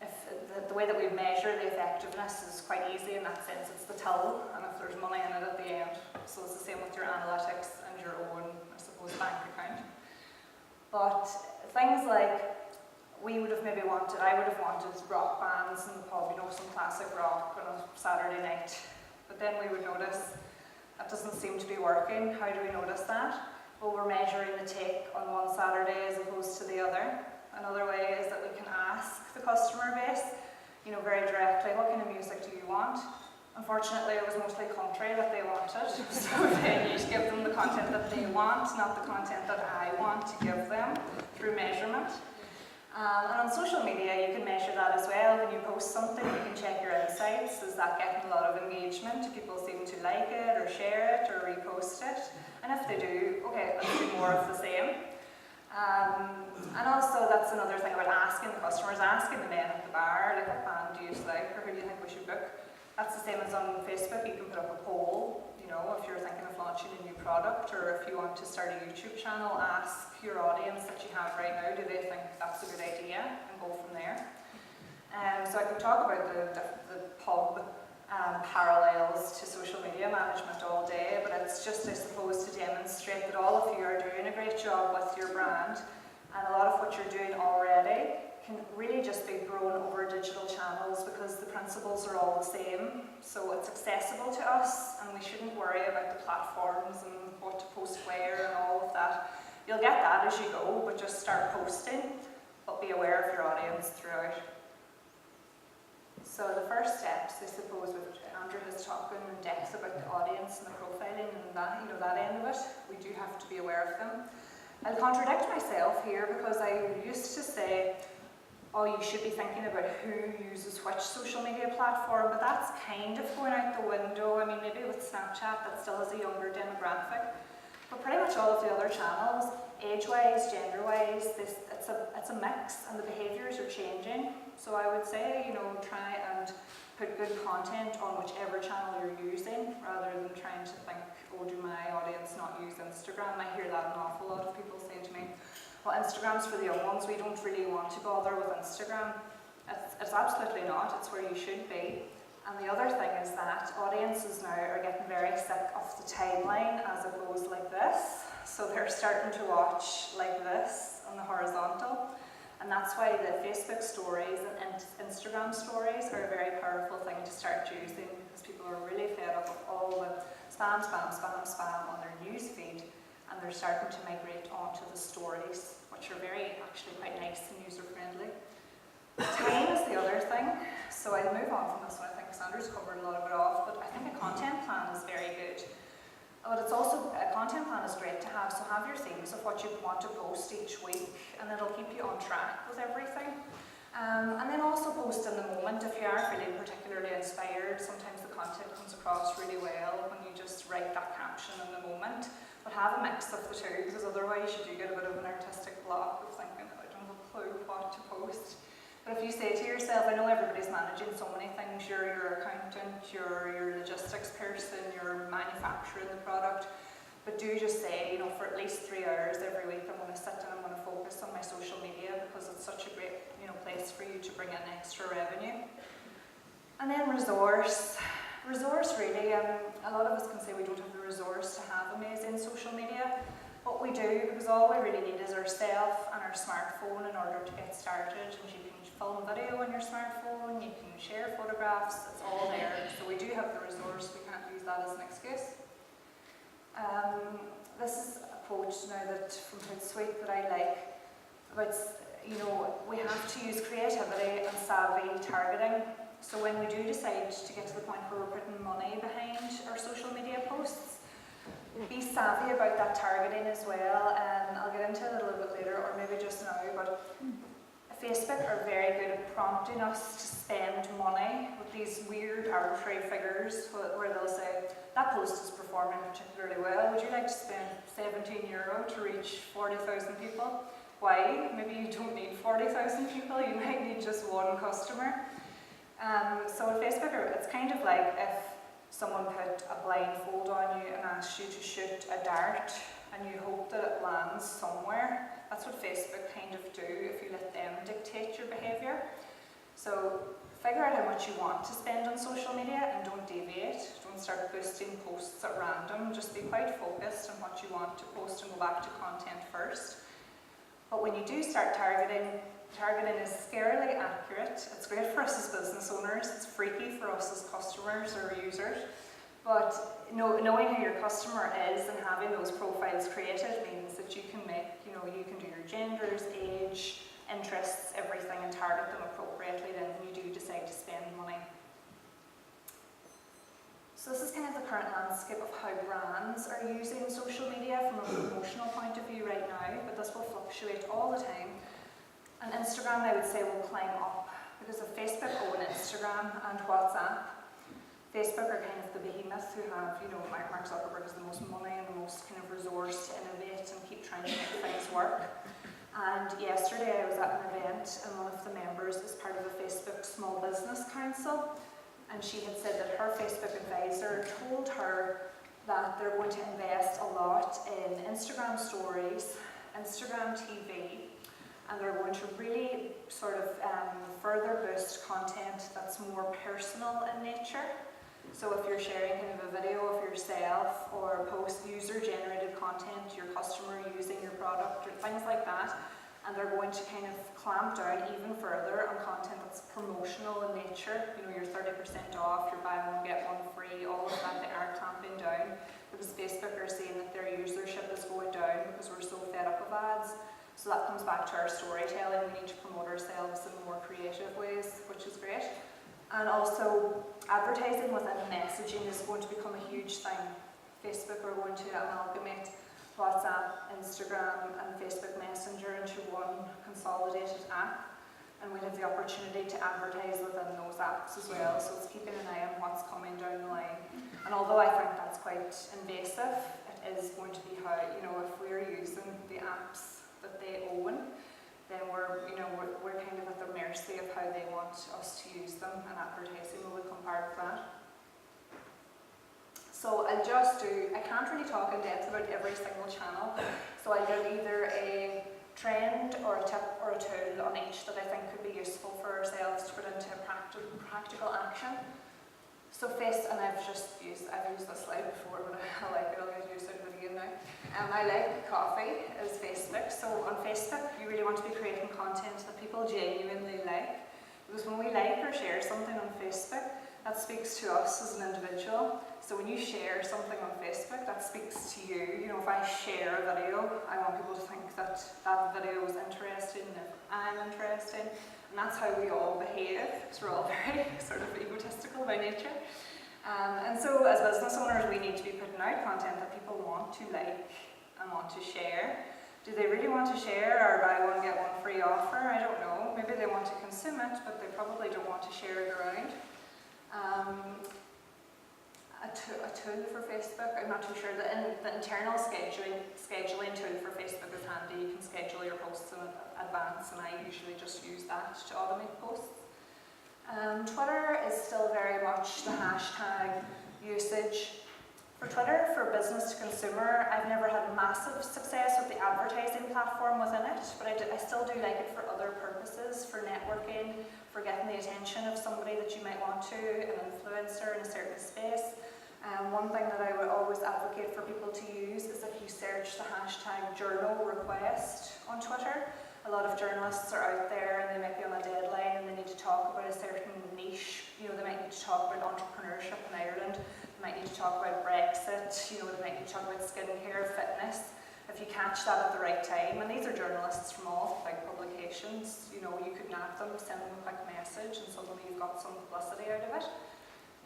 if the way that we measure the effectiveness is quite easy in that sense. It's the till, and if there's money in it at the end. So it's the same with your analytics and your own, I suppose, bank account. But things like I would have wanted rock bands in the pub, some classic rock on a Saturday night. But then we would notice that doesn't seem to be working. How do we notice that? Well, we're measuring the take on one Saturday as opposed to the other. Another way is that we can ask the customer base, very directly, what kind of music do you want? Unfortunately, it was mostly country that they wanted, so then you give them the content that they want, not the content that I want to give them through measurement. And on social media, you can measure that as well. When you post something, you can check your insights. Is that getting a lot of engagement? Do people seem to like it or share it or repost it? And if they do, okay, let's do more of the same. And also, that's another thing about asking the customers, asking the men at the bar, like, what band do you like, or who do you think we should book? That's the same as on Facebook. You can put up a poll, if you're thinking of launching a new product, or if you want to start a YouTube channel, ask your audience that you have right now, do they think that's a good idea, and go from there. So I could talk about the pub parallels to social media management all day, but it's just, I suppose, to demonstrate that all of you are doing a great job with your brand, and a lot of what you're doing already can really just be grown over digital channels because the principles are all the same. So it's accessible to us, and we shouldn't worry about the platforms and what to post where and all of that. You'll get that as you go, but just start posting, but be aware of your audience throughout. So the first steps, I suppose, with Andrew has talked in depth about the audience and the profiling and that, that end of it, we do have to be aware of them. I'll contradict myself here because I used to say, oh, you should be thinking about who uses which social media platform, but that's kind of going out the window. I mean, maybe with Snapchat, that still has a younger demographic. But pretty much all of the other channels, age-wise, gender-wise, it's a mix, and the behaviours are changing. So I would say, try and put good content on whichever channel you're using, rather than trying to think, oh, do my audience not use Instagram? I hear that an awful lot of people say to me, well, Instagram's for the young ones, we don't really want to bother with Instagram. It's absolutely not, it's where you should be. And the other thing is that audiences now are getting very sick of the timeline as it goes like this. So they're starting to watch like this on the horizontal. And that's why the Facebook stories and Instagram stories are a very powerful thing to start using, because people are really fed up of all the spam on their news feed, and they're starting to migrate onto the stories, which are actually quite nice and user-friendly. Time is the other thing. So I'll move on from this one. I think Sandra's covered a lot of it off, but I think a content plan is very good. But it's also, a content plan is great to have, so have your themes of what you want to post each week, and it'll keep you on track with everything. And then also post in the moment if you are feeling particularly inspired. Sometimes the content comes across really well when you just write that caption in the moment. But have a mix of the two, because otherwise you do get a bit of an artistic block of thinking, I don't have a clue what to post. But if you say to yourself, I know everybody's managing so many things, you're your accountant, you're your logistics person, you're manufacturing the product, but do just say, for at least 3 hours every week I'm going to sit and I'm going to focus on my social media, because it's such a great place for you to bring in extra revenue. And then resource really, a lot of us can say we don't have the resource to have amazing social media, but we do, because all we really need is ourselves and our smartphone in order to get started. And you can film video on your smartphone, you can share photographs, it's all there. So we do have the resource, we can't use that as an excuse. This is a quote now from Hootsuite that I like, about, we have to use creativity and savvy targeting. So when we do decide to get to the point where we're putting money behind our social media posts, be savvy about that targeting as well, and I'll get into it a little bit later, or maybe just now, but Facebook are very good at prompting us to spend money with these weird arbitrary figures where they'll say, that post is performing particularly well, would you like to spend €17 to reach 40,000 people? Why? Maybe you don't need 40,000 people, you might need just one customer. So at Facebook, it's kind of like if someone put a blindfold on you and asked you to shoot a dart and you hope that it lands somewhere. That's what Facebook kind of do if you let them dictate your behaviour. So figure out how much you want to spend on social media and don't deviate. Don't start boosting posts at random. Just be quite focused on what you want to post and go back to content first. But when you do start targeting is scarily accurate. It's great for us as business owners. It's freaky for us as customers or users. But knowing who your customer is and having those profiles created means that you can make, you can do your genders, age, interests, everything, and target them appropriately then when you do decide to spend money. So this is kind of the current landscape of how brands are using social media from a promotional point of view right now, but this will fluctuate all the time. And Instagram, I would say, will climb up, because of Facebook own Instagram and WhatsApp. Facebook are kind of the behemoth who have, Mark Zuckerberg has the most money and the most kind of resource to innovate and keep trying to make things work. And yesterday I was at an event, and one of the members is part of the Facebook Small Business Council, and she had said that her Facebook advisor told her that they're going to invest a lot in Instagram stories, Instagram TV, and they're going to really sort of further boost content that's more personal in nature. So if you're sharing kind of a video of yourself or post user-generated content, your customer using your product or things like that, and they're going to kind of clamp down even further on content that's promotional in nature. You know, you're 30% off, you're buy one, get one free, all of that, they are clamping down because Facebook are saying that their usership is going down because we're so fed up with ads. So that comes back to our storytelling. We need to promote ourselves in more creative ways, which is great. And also, advertising within messaging is going to become a huge thing. Facebook are going to amalgamate WhatsApp, Instagram, and Facebook Messenger into one consolidated app. And we have the opportunity to advertise within those apps as well. So it's keeping an eye on what's coming down the line. And although I think that's quite invasive, it is going to be how, you know, if we're using the apps that they own, then we're kind of at the mercy of how they want us to use them, and advertising will become part of that. So I can't really talk in depth about every single channel, so I'll give either a trend or a tip or a tool on each that I think could be useful for ourselves to put into practical action. So I've used this slide before, but I like it, I'll get used to it again now. I like coffee as Facebook. So on Facebook, you really want to be creating content that people genuinely like. Because when we like or share something on Facebook, that speaks to us as an individual. So when you share something on Facebook, that speaks to you. You know, if I share a video, I want people to think that that video is interesting, and if I'm interested. And that's how we all behave, because we're all very sort of egotistical by nature. And so as business owners, we need to be putting out content that people want to like and want to share. Do they really want to share our buy one, get one free offer? I don't know. Maybe they want to consume it, but they probably don't want to share it around. A tool for Facebook, I'm not too sure. The internal scheduling tool for Facebook is handy. You can schedule your posts in advance, and I usually just use that to automate posts. Twitter is still very much the hashtag usage. For Twitter, for business to consumer, I've never had massive success with the advertising platform within it, but I still do like it for other purposes, for networking, for getting the attention of somebody that you might want to, an influencer in a certain space. One thing that I would always advocate for people to use is if you search the hashtag journal request on Twitter. A lot of journalists are out there and they might be on a deadline and they need to talk about a certain niche. You know, they might need to talk about entrepreneurship in Ireland. They might need to talk about Brexit. You know, they might need to talk about skincare, fitness. If you catch that at the right time, and these are journalists from all big publications, you know, you could nab them, send them a quick message, and suddenly you've got some publicity out of it.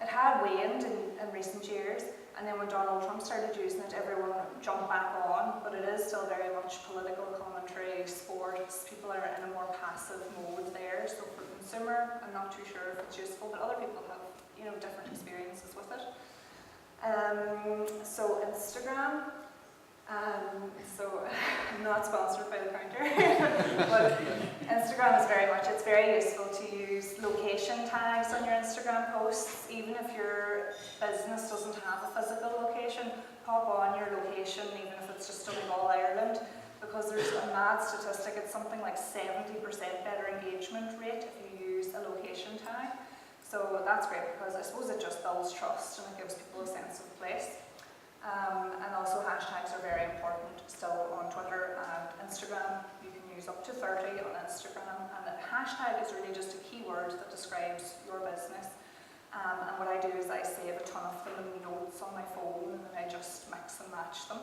It had waned in recent years, and then when Donald Trump started using it, everyone jumped back on, but it is still very much political commentary, sports. People are in a more passive mode there, so for consumer, I'm not too sure if it's useful, but other people have, you know, different experiences with it. So Instagram. So I'm not sponsored by the counter, but Instagram is it's very useful to use location tags on your Instagram posts. Even if your business doesn't have a physical location, pop on your location, even if it's just Donegal, Ireland, because there's a mad statistic, it's something like 70% better engagement rate if you use a location tag. So that's great because I suppose it just builds trust and it gives people a sense of place. And also hashtags are very important still on Twitter and Instagram. You can use up to 30 on Instagram, and a hashtag is really just a keyword that describes your business. And what I do is I save a ton of them in notes on my phone, and then I just mix and match them.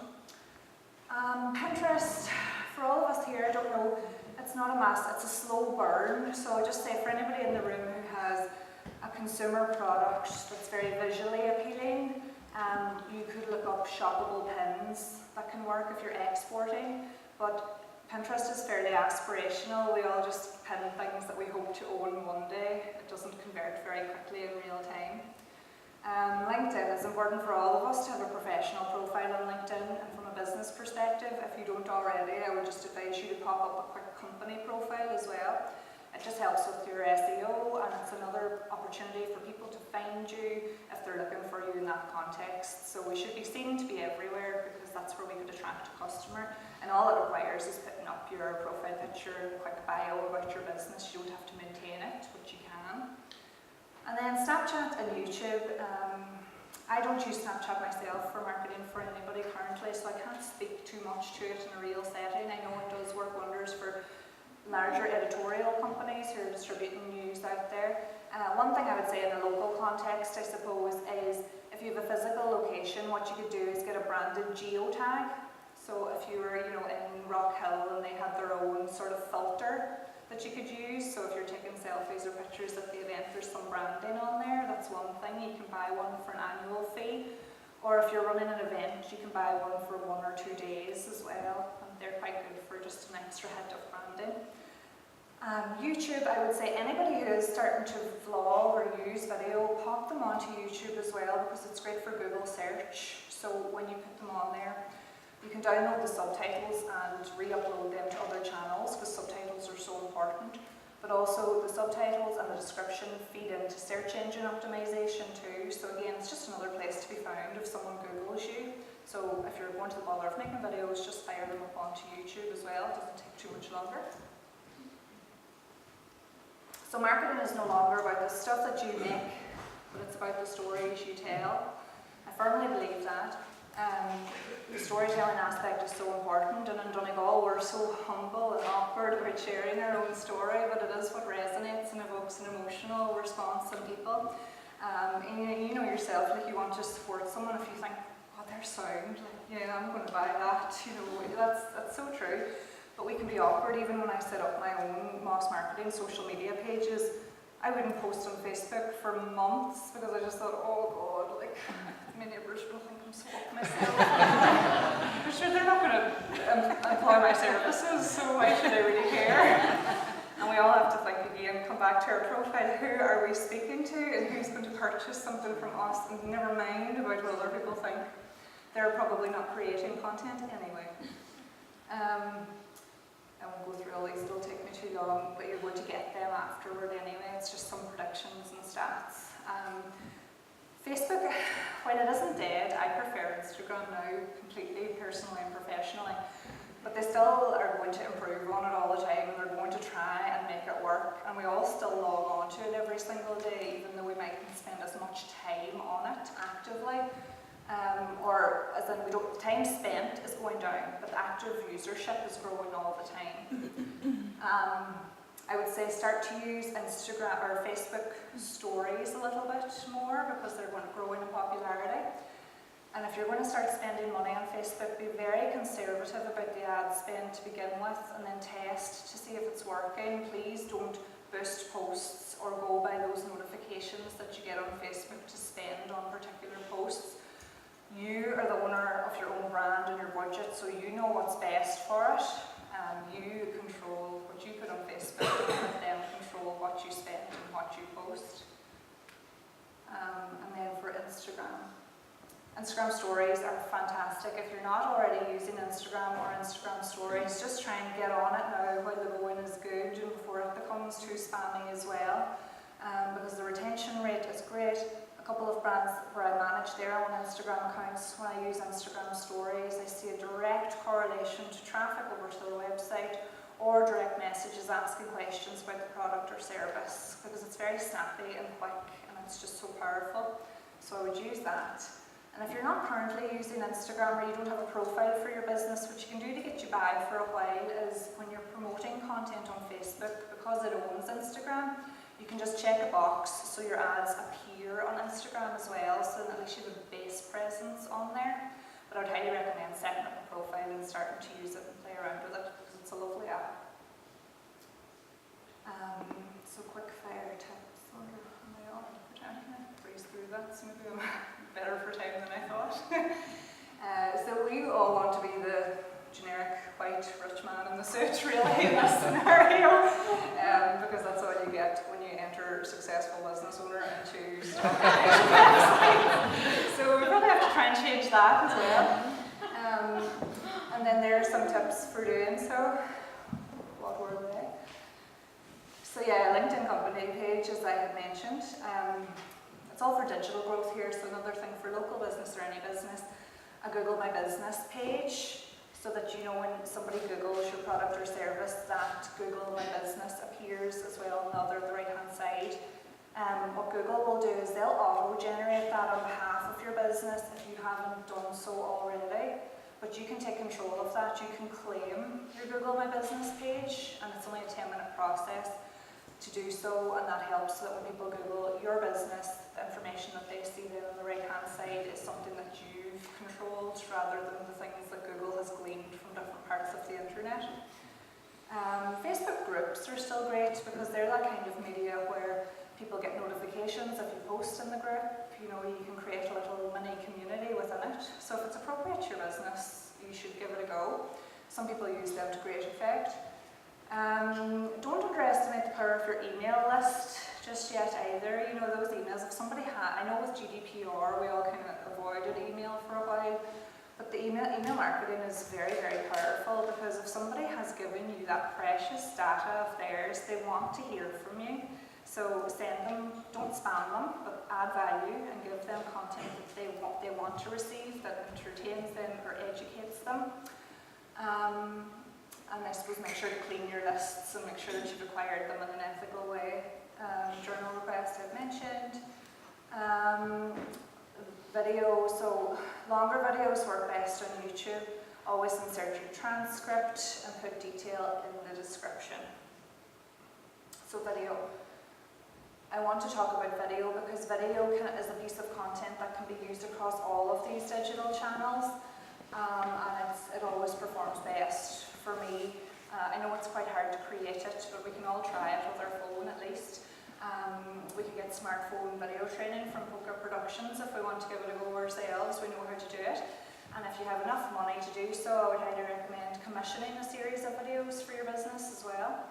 Pinterest, for all of us here, I don't know, it's not a it's a slow burn. So I'll just say for anybody in the room who has a consumer product that's very visually appealing, you could look up shoppable pins that can work if you're exporting, but Pinterest is fairly aspirational. We all just pin things that we hope to own one day. It doesn't convert very quickly in real time. LinkedIn is important for all of us to have a professional profile on LinkedIn, and from a business perspective, if you don't already, I would just advise you to pop up a quick company profile as well. It just helps with your SEO, and it's another opportunity for people to find you if they're looking for you in that context. So we should be seen to be everywhere because that's where we could attract a customer. And all it requires is putting up your profile picture and a quick bio about your business. You don't have to maintain it, but you can. And then Snapchat and YouTube. I don't use Snapchat myself for marketing for anybody currently, so I can't speak too much to it in a real setting. I know it does work wonders for larger editorial companies who are distributing news out there. One thing I would say in a local context, I suppose, is if you have a physical location, what you could do is get a branded geotag. So if you were, in Rock Hill and they had their own sort of filter that you could use, so if you're taking selfies or pictures at the event, there's some branding on there, that's one thing. You can buy one for an annual fee. Or if you're running an event, you can buy one for 1 or 2 days as well. And they're quite good for just an extra hit of branding. YouTube, I would say anybody who is starting to vlog or use video, pop them onto YouTube as well because it's great for Google search. So when you put them on there, you can download the subtitles and re-upload them to other channels because subtitles are so important. But also the subtitles and the description feed into search engine optimization too. So again, it's just another place to be found if someone Googles you. So if you're going to the bother of making videos, just fire them up onto YouTube as well. It doesn't take too much longer. So marketing is no longer about the stuff that you make, but it's about the stories you tell. I firmly believe that. The storytelling aspect is so important, and in Donegal we're so humble and awkward about sharing our own story, but it is what resonates and evokes an emotional response in people. And you know yourself, like you want to support someone if you think, oh, their sound, like, yeah, I'm going to buy that, that's so true. But we can be awkward. Even when I set up my own mass marketing social media pages, I wouldn't post on Facebook for months because I just thought, oh God, like my neighbours will think I'm so up myself. I'm sure they're not going to employ my services, so why should I really care? And we all have to think again, come back to our profile, who are we speaking to and who's going to purchase something from us, and never mind about what other people think. They're probably not creating content anyway. I won't go through all these, it'll take me too long, but you're going to get them afterward anyway. It's just some predictions and stats. Facebook, while it isn't dead, I prefer Instagram now completely, personally and professionally. But they still are going to improve on it all the time, and they're going to try and make it work. And we all still log on to it every single day, even though we mightn't spend as much time on it actively. Or as in, the time spent is going down, but the active usership is growing all the time. I would say start to use Instagram or Facebook stories a little bit more because they're going to grow in popularity. And if you're going to start spending money on Facebook, be very conservative about the ad spend to begin with, and then test to see if it's working. Please don't boost posts or go by those notifications that you get on Facebook to spend on particular posts. You are the owner of your own brand and your budget, so you know what's best for it. You control what you put on Facebook, and let them control what you spend and what you post. And then for Instagram stories are fantastic. If you're not already using Instagram or Instagram stories, just try and get on it now while the going is good and before it becomes too spammy as well. Because the retention rate is great. A couple of brands where I manage their own Instagram accounts, when I use Instagram stories, I see a direct correlation to traffic over to the website or direct messages asking questions about the product or service, because it's very snappy and quick and it's just so powerful. So I would use that. And if you're not currently using Instagram or you don't have a profile for your business, what you can do to get you by for a while is when you're promoting content on Facebook, because it owns Instagram, you can just check a box so your ads appear on Instagram as well, so that at least you have a base presence on there. But I would highly recommend setting up a profile and starting to use it and play around with it, because it's a lovely app. So quick fire tips. I wonder am I on for time? Can I breeze through that? So maybe I'm better for time than I thought. So we all want to be the generic white rich man in the suit, really, in this scenario, because that's all you get when you enter successful business owner into stock websites. So we probably have to try and change that as well. And then there are some tips for doing so. What were they? So yeah, LinkedIn company page, as I had mentioned. It's all for digital growth here, so another thing for local business or any business, a Google My Business page, so that you know when somebody Googles your product or service that Google My Business appears as well on the right-hand side. What Google will do is they'll auto-generate that on behalf of your business if you haven't done so already. But you can take control of that. You can claim your Google My Business page, and it's only a 10-minute process to do so, and that helps so that when people Google your business, the information that they see there on the right-hand side is something that you've controlled rather than the things that Google has gleaned from different parts of the internet. Facebook groups are still great because they're that kind of media where people get notifications if you post in the group. You know, you can create a little mini community within it. So if it's appropriate to your business, you should give it a go. Some people use them to great effect. Don't underestimate the power of your email list just yet either. You know, those emails, if somebody I know with GDPR we all kind of avoided email for a while, but the email marketing is very, very powerful because if somebody has given you that precious data of theirs, they want to hear from you. So send them, don't spam them, but add value and give them content that they want to receive, that entertains them or educates them. And I suppose make sure to clean your lists and make sure that you've acquired them in an ethical way. Journal requests I've mentioned. Video, so longer videos work best on YouTube. Always insert your transcript and put detail in the description. So video. I want to talk about video because video is a piece of content that can be used across all of these digital channels, and it always performs best for me. I know it's quite hard to create it, but we can all try it with our phone at least. We can get smartphone video training from Poker Productions if we want to give it a go ourselves. We know how to do it. And if you have enough money to do so, I would highly recommend commissioning a series of videos for your business as well.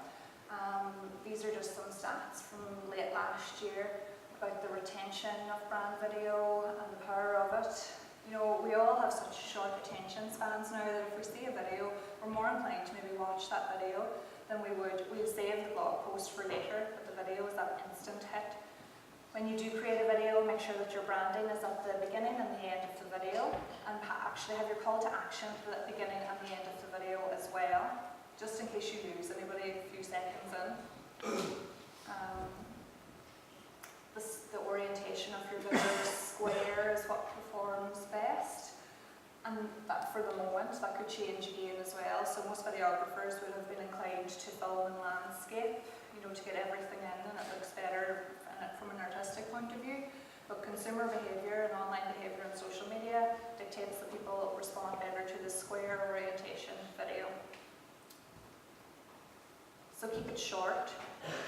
These are just some stats from late last year about the retention of brand video and the power of it. You know, we all have such short attention spans now that if we see a video, we're more inclined to maybe watch that video than we'd save the blog post for later, but the video is that instant hit. When you do create a video, make sure that your branding is at the beginning and the end of the video, and actually have your call to action for the beginning and the end of the video as well, just in case you lose anybody a few seconds in. The orientation of your video square is what performs best, and that for the moment that could change again as well. So most videographers would have been inclined to film in landscape, you know, to get everything in and it looks better from an artistic point of view. But consumer behaviour and online behaviour on social media dictates that people respond better to the square orientation video. So keep it short.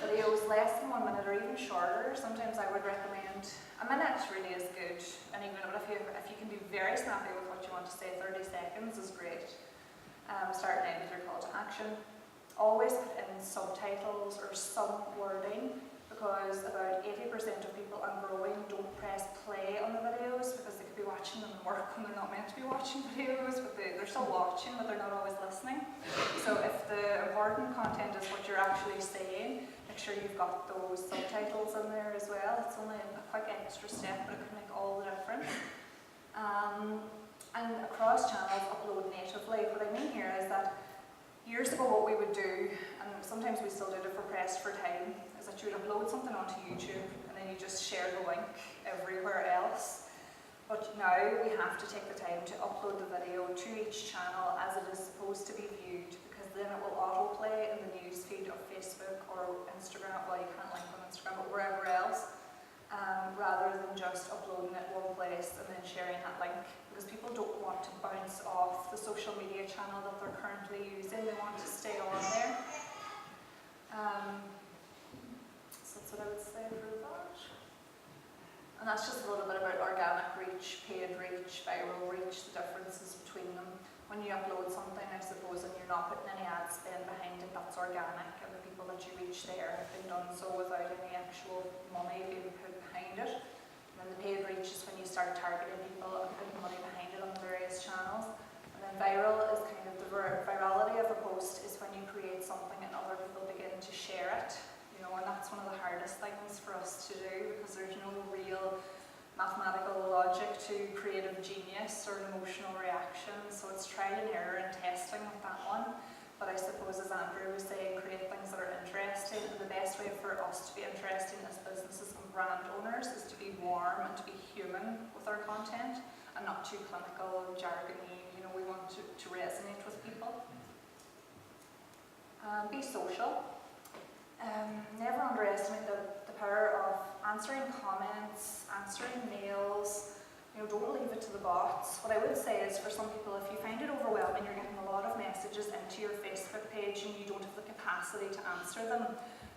Videos less than 1 minute or even shorter. Sometimes I would recommend a minute really is good. And even if you can be very snappy with what you want to say, 30 seconds is great. Start and end with your call to action. Always put in subtitles or some wording because about 80% of people I'm growing don't press play on the videos because they could be watching them at work when they're not meant to be watching videos, but they're still watching, but they're not always listening. So if the important content is what you're actually saying, make sure you've got those subtitles in there as well. It's only a quick extra step, but it can make all the difference. And across channels, upload natively. What I mean here is that years ago what we would do, and sometimes we still do it if we're pressed for time, is that you would upload something onto YouTube and then you just share the link everywhere else. But now we have to take the time to upload the video to each channel as it is supposed to be viewed, because then it will autoplay in the newsfeed of Facebook or Instagram. Well, you can't link on Instagram, but wherever else, rather than just uploading it one place and then sharing that link, because people don't want to bounce off the social media channel that they're currently using. They want to stay on there. So that's what I would say for that. And that's just a little bit about organic reach, paid reach, viral reach, the differences between them. When you upload something, I suppose, and you're not putting any ad spend behind it, that's organic, and the people that you reach there have been done so without any actual money being put behind it. And then the paid reach is when you start targeting people and putting money behind it on various channels. And then viral is kind of the virality of a post is when you create something and other people begin to share it. You know, and that's one of the hardest things for us to do because there's no real mathematical logic to creative genius or emotional reaction. So it's trial and error and testing with that one. But I suppose, as Andrew was saying, create things that are interesting. And the best way for us to be interesting as businesses and brand owners is to be warm and to be human with our content and not too clinical or jargony. You know, we want to resonate with people. Be social. Never underestimate the power of answering comments, answering mails. Don't leave it to the bots. What I would say is, for some people, if you find it overwhelming, you're getting a lot of messages into your Facebook page and you don't have the capacity to answer them,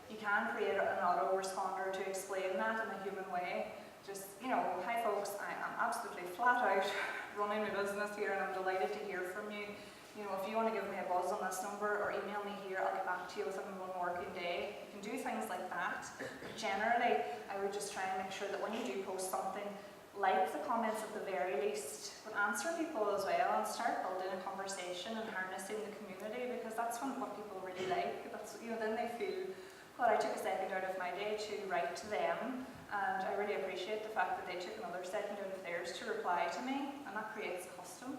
you can create an autoresponder to explain that in a human way. Just, hi folks, I am absolutely flat out running my business here and I'm delighted to hear from you. If you want to give me a buzz on this number or email me here, I'll get back to you within 1 working day. You can do things like that. Generally, I would just try and make sure that when you do post something, like the comments at the very least, but answer people as well and start building a conversation and harnessing the community, because that's what people really like. That's, then they feel, well, I took a second out of my day to write to them, and I really appreciate the fact that they took another second out of theirs to reply to me, and that creates custom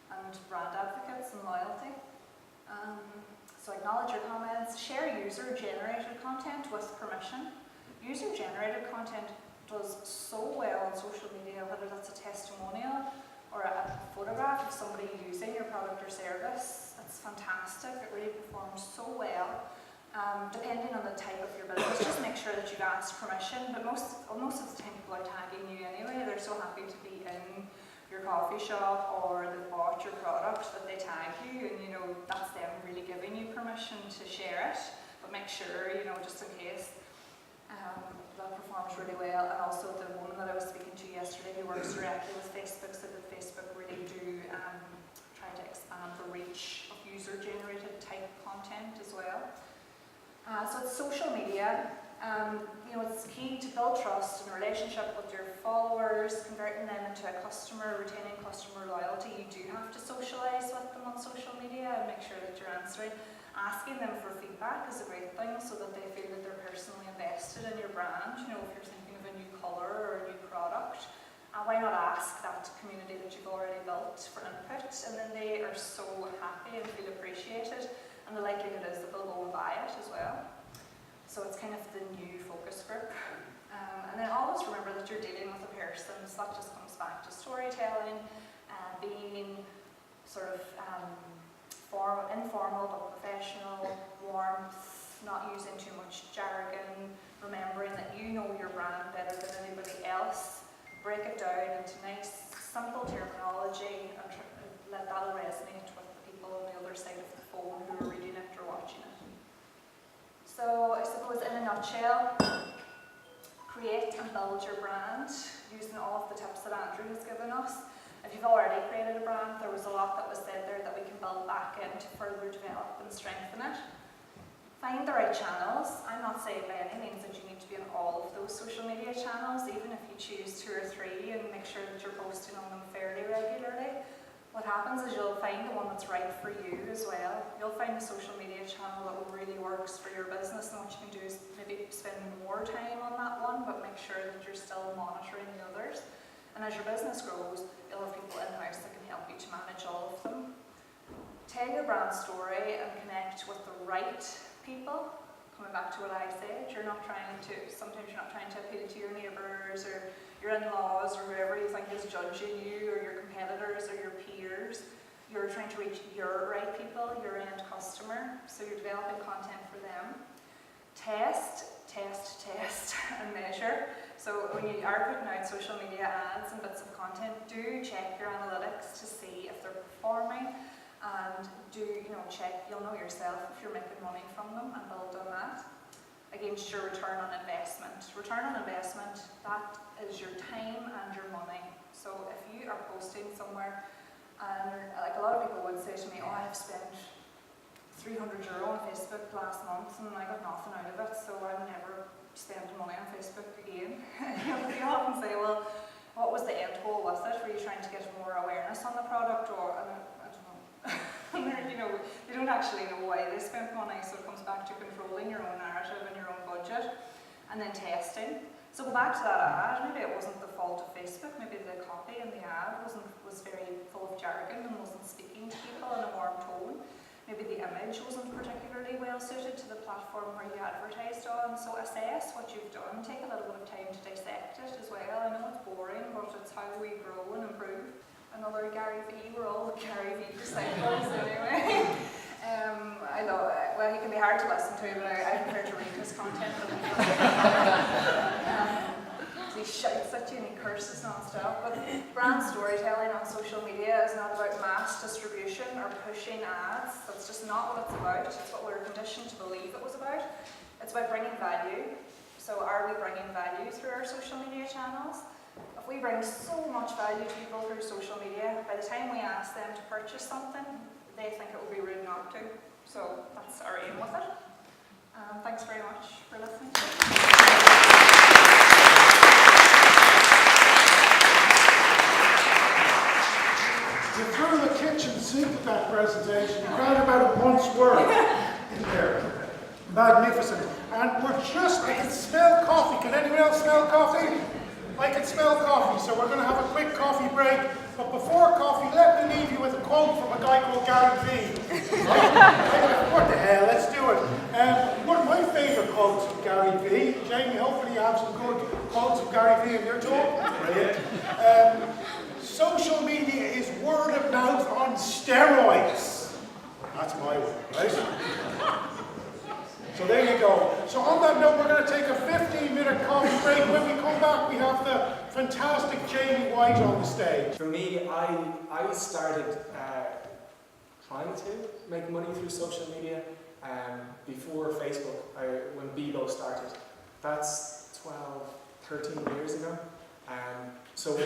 and brand advocates and loyalty. So acknowledge your comments, share user-generated content with permission. User-generated content does so well on social media, whether that's a testimonial or a photograph of somebody using your product or service. It's fantastic. It really performs so well. Depending on the type of your business, just make sure that you've asked permission, but most of the time people are tagging you anyway. They're so happy to be in your coffee shop or they've bought your product that they tag you, and that's them really giving you permission to share it. But make sure, just in case, that performs really well. And also the woman that I was speaking to yesterday who works directly with Facebook said that Facebook really do try to expand the reach of user-generated type content as well. So it's social media. It's key to build trust and relationship with your followers, converting them into a customer, retaining customer loyalty. You do have to socialize with them on social media and make sure that you're answering. Asking them for feedback is a great thing, so that they feel that they're personally invested in your brand. If you're thinking of a new colour or a new product, why not ask that community that you've already built for input? And then they are so happy and feel appreciated, and the likelihood is that they'll go and buy it as well. So it's kind of the new focus group. And then always remember that you're dealing with a person, so that just comes back to storytelling, being sort of informal but professional, warmth, not using too much jargon, remembering that you know your brand better than anybody else. Break it down into nice, simple terminology and let that resonate with the people on the other side of the phone who are reading it or watching it. So I suppose in a nutshell, create and build your brand using all of the tips that Andrew has given us. If you've already created a brand, there was a lot that was said there that we can build back in to further develop and strengthen it. Find the right channels. I'm not saying by any means that you need to be on all of those social media channels, even if you choose 2 or 3 and make sure that you're posting on them fairly regularly. What happens is you'll find the one that's right for you as well. You'll find the social media channel that really works for your business, and what you can do is maybe spend more time on that one, but make sure that you're still monitoring the others. And as your business grows, you'll have people in-house that can help you to manage all of them. Tell your brand story and connect with the right people. Coming back to what I said, sometimes you're not trying to appeal to your neighbours or your in-laws or whoever you think is judging you, or your competitors or your peers. You're trying to reach your right people, your end customer, so you're developing content for them. Test, and measure. So when you are putting out social media ads and bits of content, do check your analytics to see if they're performing, and check, you'll know yourself if you're making money from them, and build on that. Against your return on investment. Return on investment, that is your time and your money. So if you are posting somewhere, and like a lot of people would say to me, oh, I've spent €300 on Facebook last month and I got nothing out of it, so I'm never spending money on Facebook again. You often say, well, what was the end goal with it? Were you trying to get more awareness on the product, or I don't know. They don't actually know why they spent money, so it comes back to controlling your own narrative and your own budget. And then testing. So go back to that ad. Maybe it wasn't the fault of Facebook, maybe the copy in the ad was very full of jargon and wasn't speaking to people in a warm tone. Maybe the image wasn't particularly well suited to the platform where you advertised on. So assess what you've done. Take a little bit of time to dissect it as well. I know it's boring, but it's how we grow and improve. Another Gary V, we're all Gary V disciples anyway. I love it. Well, he can be be hard to listen to, but I prefer to read his content. He shouts at you and he curses non-stop. But brand storytelling on social media is not about mass distribution or pushing ads. That's just not what it's about. It's what we were conditioned to believe it was about. It's about bringing value. So are we bringing value through our social media channels? If we bring so much value to people through social media, by the time we ask them to purchase something, they think it would be rude not to. So that's our aim with it. Thanks very much for listening to me. You threw the kitchen sink at that presentation. You got about a month's work in there. Magnificent. And we're just, I can smell coffee. Can anyone else smell coffee? I can smell coffee, so we're going to have a quick coffee break. But before coffee, let me leave you with a quote from a guy called Gary Vee. What the hell, let's do it. One of my favourite quotes from Gary Vee. Jamie, hopefully you have some good quotes from Gary Vee in your talk. Brilliant. Social media is word of mouth on steroids. That's my word, right? So there you go. So on that note, we're going to take a 15-minute coffee break. When we come back, we have the fantastic Jamie White on the stage. For me, I started trying to make money through social media before Facebook, when Bebo started. That's 12, 13 years ago. So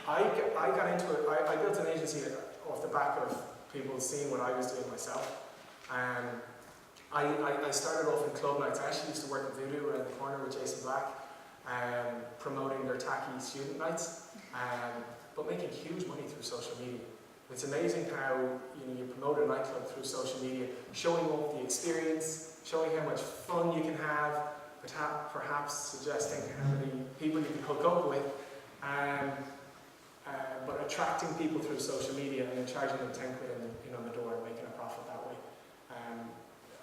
I got into it. I built an agency off the back of people seeing what I was doing myself. I started off in club nights. I actually used to work in Voodoo around the corner with Jason Black, promoting their tacky student nights, but making huge money through social media. It's amazing how you promote a nightclub through social media, showing off the experience, showing how much fun you can have, perhaps suggesting how many people you can hook up with, but attracting people through social media and then charging them 10 quid on the door and making a profit that way.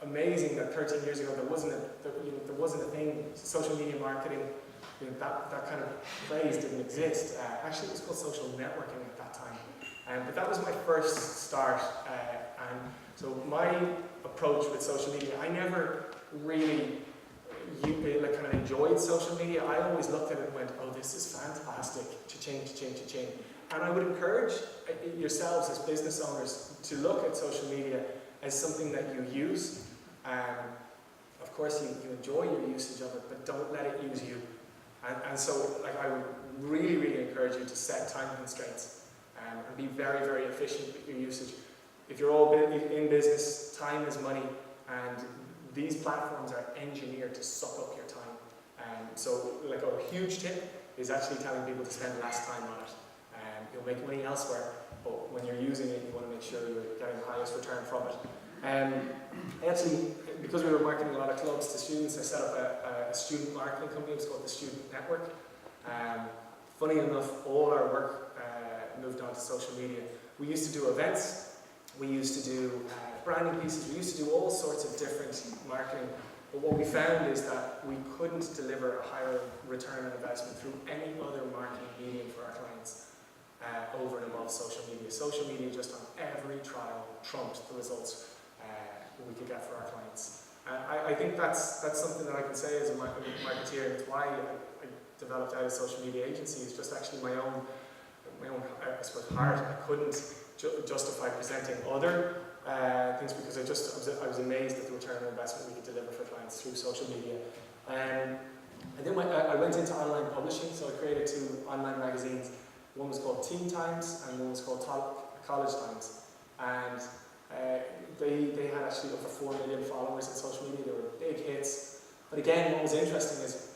Amazing that 13 years ago there wasn't a thing, social media marketing, that kind of phrase didn't exist. Actually, it was called social networking at that time. But that was my first start. And so my approach with social media, I never really kind of enjoyed social media. I always looked at it and went, oh, this is fantastic, cha-ching. And I would encourage yourselves as business owners to look at social media as something that you use. Of course, you enjoy your usage of it, but don't let it use you. And so I would really encourage you to set time constraints and be very, very efficient with your usage. If you're all in business, time is money, and these platforms are engineered to suck up your time. So a huge tip is actually telling people to spend less time on it. You'll make money elsewhere, but when you're using it, you want to make sure you're getting the highest return from it. Actually, because we were marketing a lot of clubs to students, I set up a student marketing company. It was called the Student Network. Funny enough, all our work moved on to social media. We used to do events, we used to do branding pieces, we used to do all sorts of different marketing. But what we found is that we couldn't deliver a higher return on investment through any other marketing medium for our clients over and above social media. Social media just on every trial trumped the results we could get for our clients. I think that's something that I can say as a marketeer. It's why I developed out a social media agency. It's just actually my own I suppose, heart. I couldn't justify presenting other things because I was amazed at the return on investment we could deliver for clients through social media. And then I went into online publishing, so I created 2 online magazines. One was called Teen Times and one was called College Times. And they had actually over 4 million followers on social media. They were big hits. But again, what was interesting is,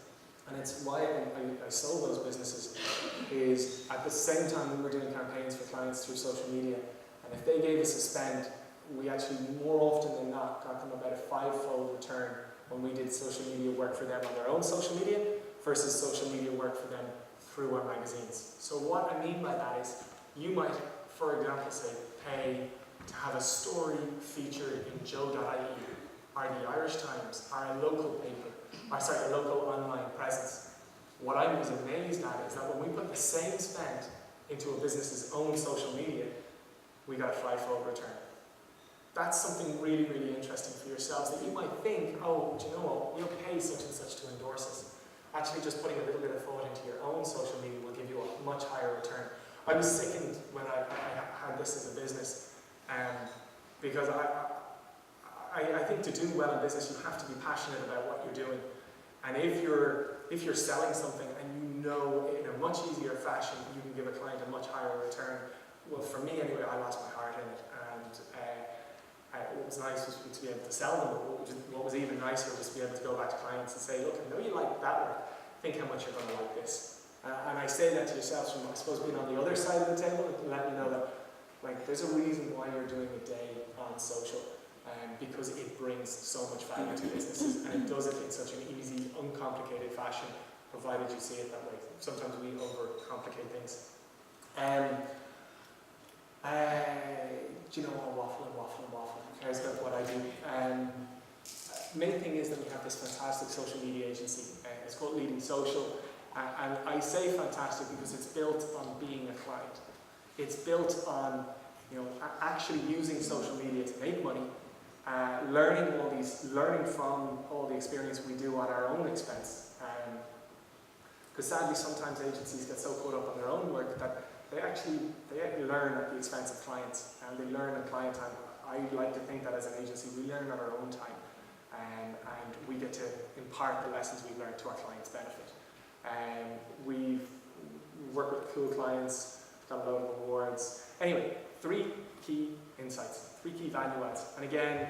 and it's why I sold those businesses, is at the same time we were doing campaigns for clients through social media. And if they gave us a spend, we actually more often than not got them about a 5-fold return when we did social media work for them on their own social media versus social media work for them through our magazines. So what I mean by that is, you might, for example, say, pay to have a story featured in Joe.ie, or the Irish Times, or a local paper, a local online presence. What I was amazed at is that when we put the same spend into a business's own social media, we got a 5-fold return. that's something really, really interesting for yourselves, that you might think, oh, do you know what, we'll pay such and such to endorse us. Actually, just putting a little bit of thought into your own social media will give you a much higher return. I was sickened when I had this as a business, because I think to do well in business, you have to be passionate about what you're doing. And if you're selling something and you know in a much easier fashion you can give a client a much higher return, well, for me anyway, I lost my heart in it. And what was nice was to be able to sell them. What was even nicer was to be able to go back to clients and say, look, I know you like that work. Think how much you're going to like this. And I say that to yourselves from, I suppose, being on the other side of the table, and let you know that, like, there's a reason why you're doing a day on social. Because it brings so much value to businesses, and it does it in such an easy, uncomplicated fashion, provided you see it that way. Sometimes we overcomplicate things. Do you know, I'll waffle. Who cares about what I do? Main thing is that we have this fantastic social media agency. It's called Leading Social, and I say fantastic because it's built on being a client. It's built on, you know, actually using social media to make money. Learning from all the experience we do at our own expense. Because sadly, sometimes agencies get so caught up on their own work that they learn at the expense of clients, and they learn at client time. I like to think that as an agency, we learn at our own time, and we get to impart the lessons we've learned to our clients' benefit. We work with cool clients, got a load of awards. Anyway, 3 key insights. 3 key value adds. And again,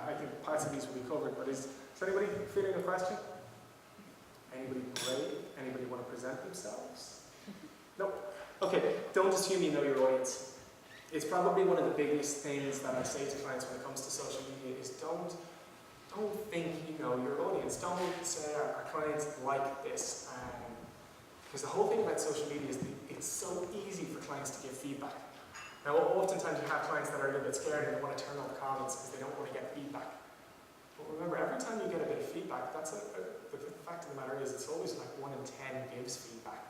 I think parts of these will be covered, but is anybody feeling a question? Anybody brave? Anybody want to present themselves? Nope. Okay, don't assume you know your audience. It's probably one of the biggest things that I say to clients when it comes to social media is don't think you know your audience. Don't say our clients like this. Because the whole thing about social media is that it's so easy for clients to give feedback. Now, oftentimes you have clients that are a little bit scared and they want to turn off comments because they don't want to get feedback. But remember, every time you get a bit of feedback, the fact of the matter is it's always like 1 in 10 gives feedback.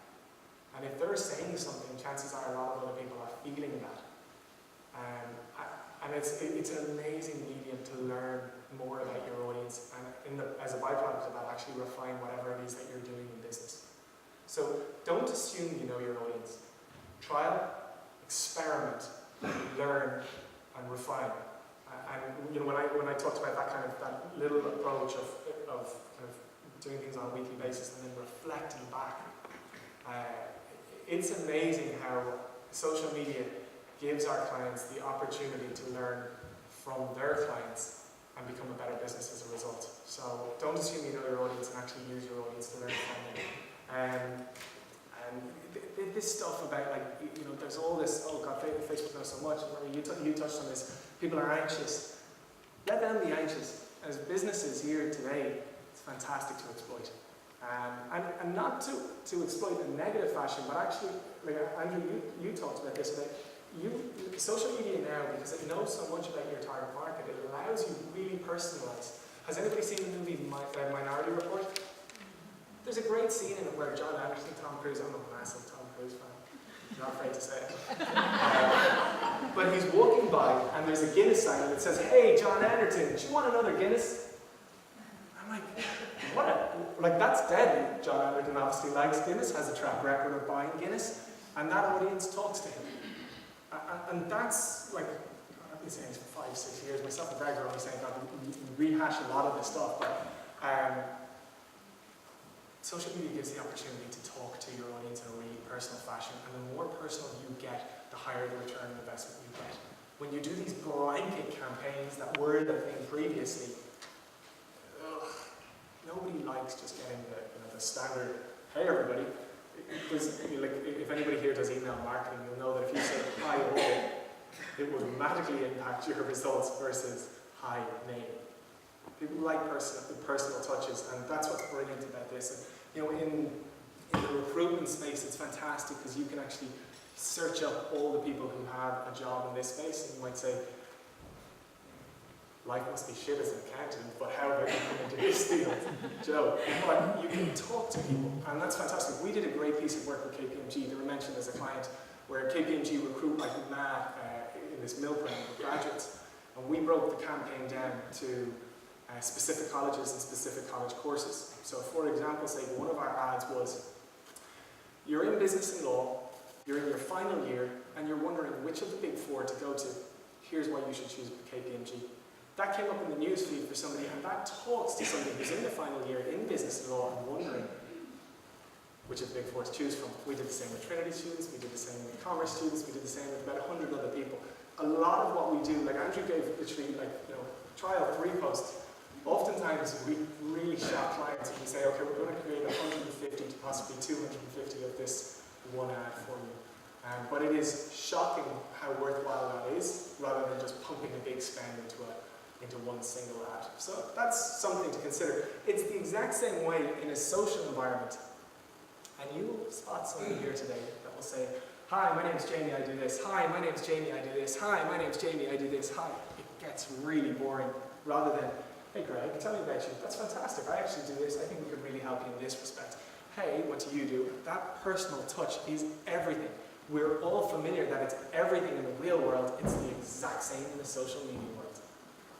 And if they're saying something, chances are a lot of other people are feeling that. And it's an amazing medium to learn more about your audience and as a byproduct of that, actually refine whatever it is that you're doing in business. So don't assume you know your audience. Trial, experiment, learn, and refine. And you know, when I talked about that little approach of kind of doing things on a weekly basis and then reflecting back, it's amazing how social media gives our clients the opportunity to learn from their clients and become a better business as a result. So don't assume you know your audience and actually use your audience to learn from them. And this stuff about, like, you know, there's all this, oh God, Facebook knows so much. You touched on this. People are anxious. Let them be anxious. As businesses here today, it's fantastic to exploit. And not to exploit in a negative fashion, but actually, like Andrew, you talked about this, social media now, because it knows so much about your target market, it allows you to really personalize. Has anybody seen the movie Minority Report? There's a great scene in it where John Anderson, Tom Cruise, I'm a massive Tom Cruise fan, I'm not afraid to say it. But he's walking by and there's a Guinness sign and it says, "Hey, John Anderton, do you want another Guinness?" I'm like, that's dead. John Anderton obviously likes Guinness, has a track record of buying Guinness, and that audience talks to him. And that's, like, I've been saying this for 5-6 years, myself and Greg are only saying that we rehash a lot of this stuff, but social media gives the opportunity to talk to your audience in a really personal fashion, and the more personal you get, the higher the return on investment you get. When you do these blanket campaigns that were the thing previously, nobody likes just getting the standard, "Hey everybody." If anybody here does email marketing, you'll know that if you say "hi all," it will dramatically impact your results versus "hi name." People like personal touches, and that's what's brilliant about this. And, you know, in the recruitment space, it's fantastic because you can actually search up all the people who have a job in this space, and you might say, "Life must be shit as an accountant, but how have I come into this field?" Joe, but you can talk to people, and that's fantastic. We did a great piece of work with KPMG. They were mentioned as a client where KPMG recruit like mad in this mill program for graduates. And And we broke the campaign down to specific colleges and specific college courses. So for example, say one of our ads was, you're in business and law, you're in your final year, and you're wondering which of the big four to go to. Here's why you should choose KPMG. That came up in the news feed for somebody, and that talks to somebody who's in the final year in business and law and wondering which of the big four to choose from. We did the same with Trinity students, we did the same with commerce students, we did the same with about 100 other people. A lot of what we do, like Andrew gave literally trial 3 posts. Oftentimes we really shock clients and we say, okay, we're going to create 150 to possibly 250 of this one ad for you. But it is shocking how worthwhile that is, rather than just pumping a big spend into one single ad. So that's something to consider. It's the exact same way in a social environment. And you will spot someone here today that will say, hi, my name's Jamie, I do this. Hi, my name's Jamie, I do this. Hi, my name's Jamie, I do this. Hi. It gets really boring, rather than, hey Greg, tell me about you. That's fantastic. I actually do this. I think we could really help you in this respect. Hey, what do you do? That personal touch is everything. We're all familiar that it's everything in the real world. It's the exact same in the social media world.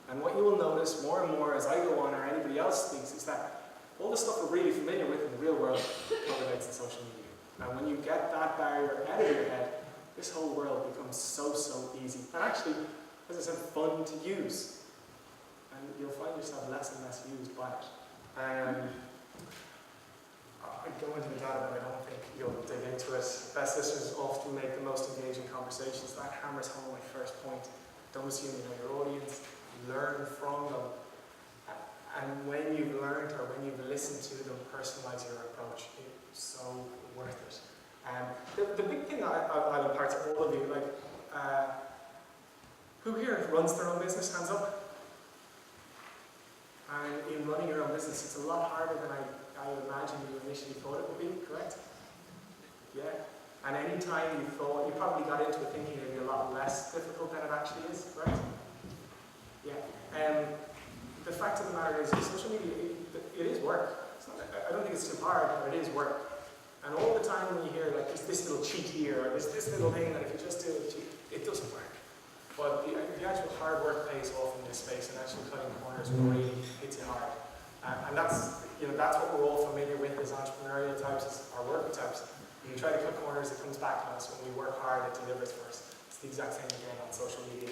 And what you will notice more and more as I go on or anybody else speaks is that all the stuff we're really familiar with in the real world correlates in social media. And when you get that barrier out of your head, this whole world becomes so easy. And actually, as I said, fun to use. And you'll find yourself less and less used by it. I go into the data, but I don't think you'll dig into it. Best listeners often make the most engaging conversations. That hammers home my first point. Don't assume you know your audience. Learn from them. And when you've learned or when you've listened to them, personalize your approach. It's so worth it. The big thing I'll impart to all of you, who here runs their own business? Hands up. And in running your own business, it's a lot harder than I imagine you initially thought it would be, correct? Yeah. And any time you thought, you probably got into it thinking it would be a lot less difficult than it actually is, correct? Yeah. The fact of the matter is, social media, it is work. I don't think it's too hard, but it is work. And all the time when you hear, like, there's this little cheat here, or there's this little thing that if you just do it doesn't work. But the actual hard work pays off in this space, and actually cutting corners really hits you hard. And that's what we're all familiar with as entrepreneurial types, as our worker types. When we try to cut corners, it comes back to us. When we work hard, it delivers for us. It's the exact same again on social media.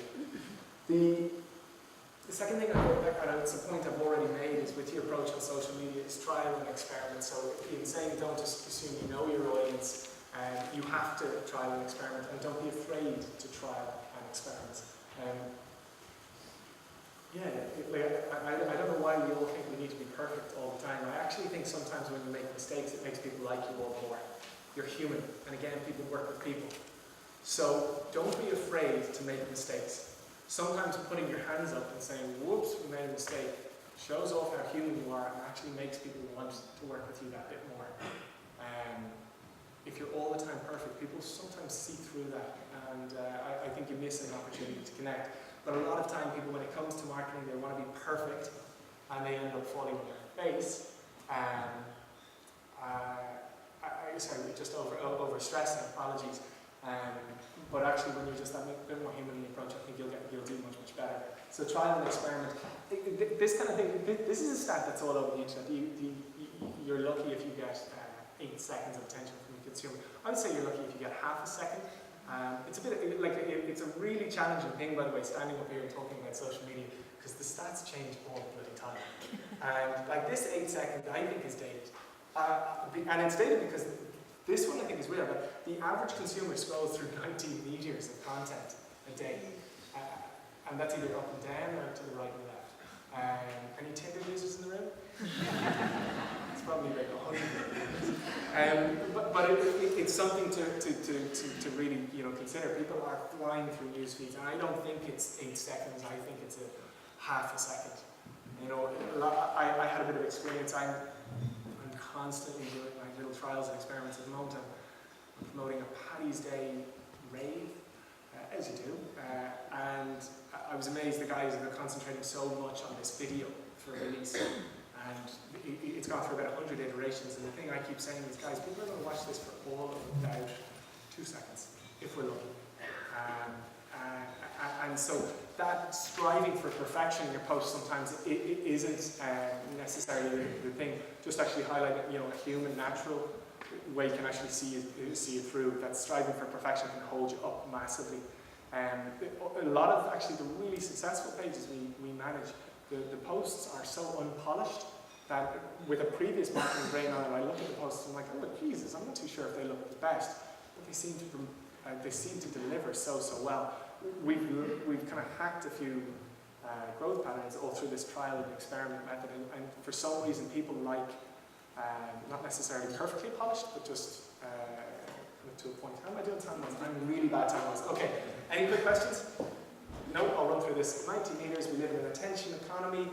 The second thing, and it's a point I've already made, is with your approach on social media is trial and experiment. So in saying don't just assume you know your audience, you have to trial and experiment, and don't be afraid to trial and experiment. I don't know why we all think we need to be perfect all the time. I actually think sometimes when you make mistakes, it makes people like you all more. You're human, and again, people work with people. So don't be afraid to make mistakes. Sometimes putting your hands up and saying, whoops, we made a mistake, shows off how human you are and actually makes people want to work with you that bit more. If you're all the time perfect, people sometimes see through that, and I think you miss an opportunity to connect. But a lot of time people, when it comes to marketing, they want to be perfect, and they end up falling on their face. Sorry, just over-stressing, apologies. But actually, when you just have a bit more human approach, I think you'll do much better. So trial and experiment. This kind of thing, this is a stat that's all over the internet. You're lucky if you get 8 seconds of attention from the consumer. I would say you're lucky if you get half a second. It's a bit it's a really challenging thing, by the way, standing up here and talking about social media, because the stats change all the bloody time. And this 8 seconds, I think, is dated. And it's dated because this one I think is real, but the average consumer scrolls through 90 meters of content a day. And that's either up and down or to the right and left. Any Tinder users in the room? It's probably about 100. But it's something to really consider. People are flying through news feeds, and I don't think it's 8 seconds. I think it's a half a second. I had a bit of experience. I'm constantly doing my little trials and experiments at the moment. I'm promoting a Paddy's Day rave, as you do, and I was amazed the guys are concentrating so much on this video for release, and it's gone through about 100 iterations, and the thing I keep saying is, guys, people are going to watch this for all of about 2 seconds, if we're lucky. And so that striving for perfection in your post sometimes isn't necessarily the thing. Just actually highlighting, a human, natural way you can actually see it through. That striving for perfection can hold you up massively. A lot of actually the really successful pages we manage, the posts are so unpolished that with a previous marketing brain on it, I look at the posts and I'm like, oh Jesus, I'm not too sure if they look the best, but they seem to deliver so well. We've kind of hacked a few growth patterns all through this trial and experiment method, and for some reason people like not necessarily perfectly polished, but just to a point. How am I doing time-wise? I'm really bad time-wise. Okay, any quick questions? No, I'll run through this. 90 meters, we live in an attention economy.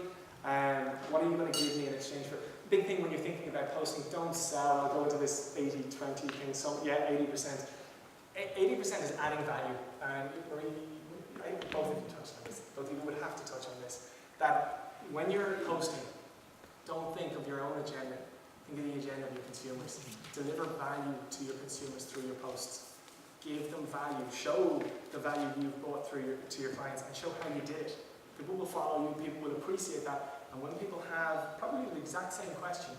What are you going to give me in exchange for? Big thing when you're thinking about posting, don't sell. I'll go into this 80-20 thing. So yeah, 80%. 80% is adding value. And I think both of you touched on this. Both of you would have to touch on this. That when you're posting, don't think of your own agenda. Think of the agenda of your consumers. Deliver value to your consumers through your posts. Give them value. Show the value you've brought to your clients, and show how you did it. People will follow you. People will appreciate that. And when people have probably the exact same question,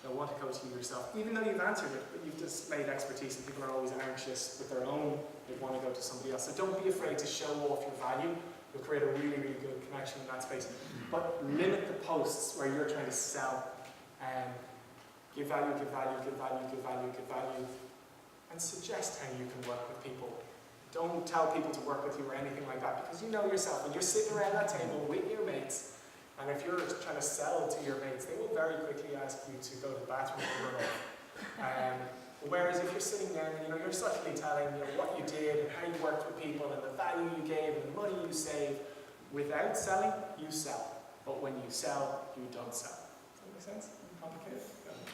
they'll want to go to you yourself, even though you've answered it, but you've displayed expertise, and people are always anxious with their own. They want to go to somebody else. So don't be afraid to show off your value. You'll create a really, really good connection in that space. But limit the posts where you're trying to sell. Give value, give value, give value, give value, give value, and suggest how you can work with people. Don't tell people to work with you or anything like that, because you know yourself, when you're sitting around that table with your mates, and if you're trying to sell to your mates, they will very quickly ask you to go to the bathroom and run off. Whereas if you're sitting there and you're subtly telling what you did and how you worked with people and the value you gave and the money you saved, without selling, you sell. But when you sell, you don't sell. Does that make sense? Complicated?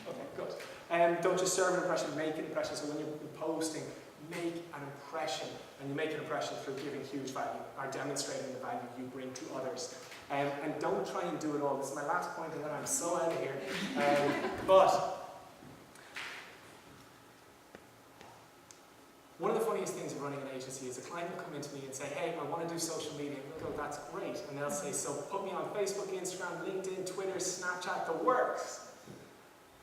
Okay, good. Don't just serve an impression, make an impression. So when you're posting, make an impression. And you make an impression through giving huge value, or demonstrating the value you bring to others. And don't try and do it all. This is my last point, and then I'm so out of here. But one of the funniest things of running an agency is a client will come into me and say, hey, I want to do social media. And we'll go, that's great. And they'll say, so put me on Facebook, Instagram, LinkedIn, Twitter, Snapchat, the works.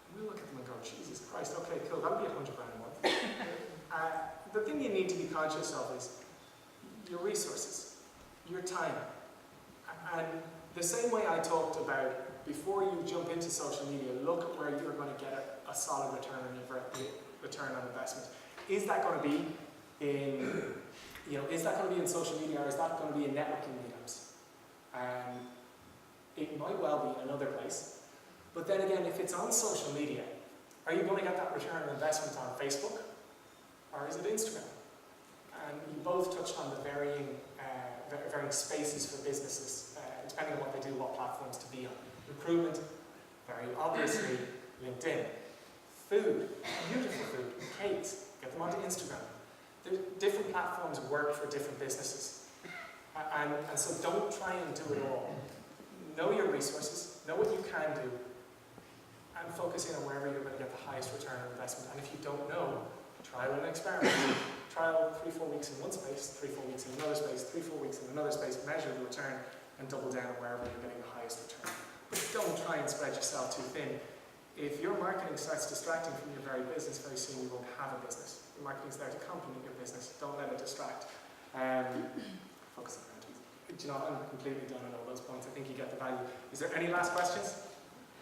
And we'll look at them and go, Jesus Christ, okay, cool, that'll be $100 grand a month. The thing you need to be conscious of is your resources, your time. And the same way I talked about, before you jump into social media, look at where you're going to get a solid return on investment. Is that going to be in social media, or is that going to be in networking meetups? It might well be in another place. But then again, if it's on social media, are you going to get that return on investment on Facebook? Or is it Instagram? And you both touched on the varying spaces for businesses, depending on what they do, what platforms to be on. Recruitment, very obviously LinkedIn. Food, beautiful food, cakes, get them onto Instagram. Different platforms work for different businesses. And so don't try and do it all. Know your resources, know what you can do, and focus in on wherever you're going to get the highest return on investment. And if you don't know, trial and experiment. Trial 3-4 weeks in one space, 3-4 weeks in another space, 3-4 weeks in another space, measure the return, and double down wherever you're getting the highest return. But don't try and spread yourself too thin. If your marketing starts distracting from your very business, very soon you won't have a business. Your marketing's there to complement your business. Don't let it distract. Focus on that. Do you know, I'm completely done on all those points. I think you get the value. Is there any last questions?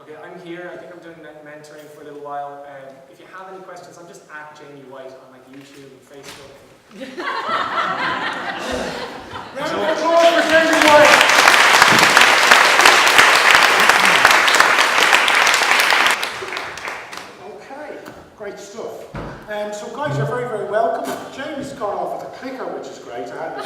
Okay, I'm here. I think I'm doing mentoring for a little while. If you have any questions, I'm just at Jamie White on like YouTube and Facebook. Round of applause for Jamie White. Okay, great stuff. So guys, you're very, very welcome. Jamie's gone off with a clicker, which is great. I had the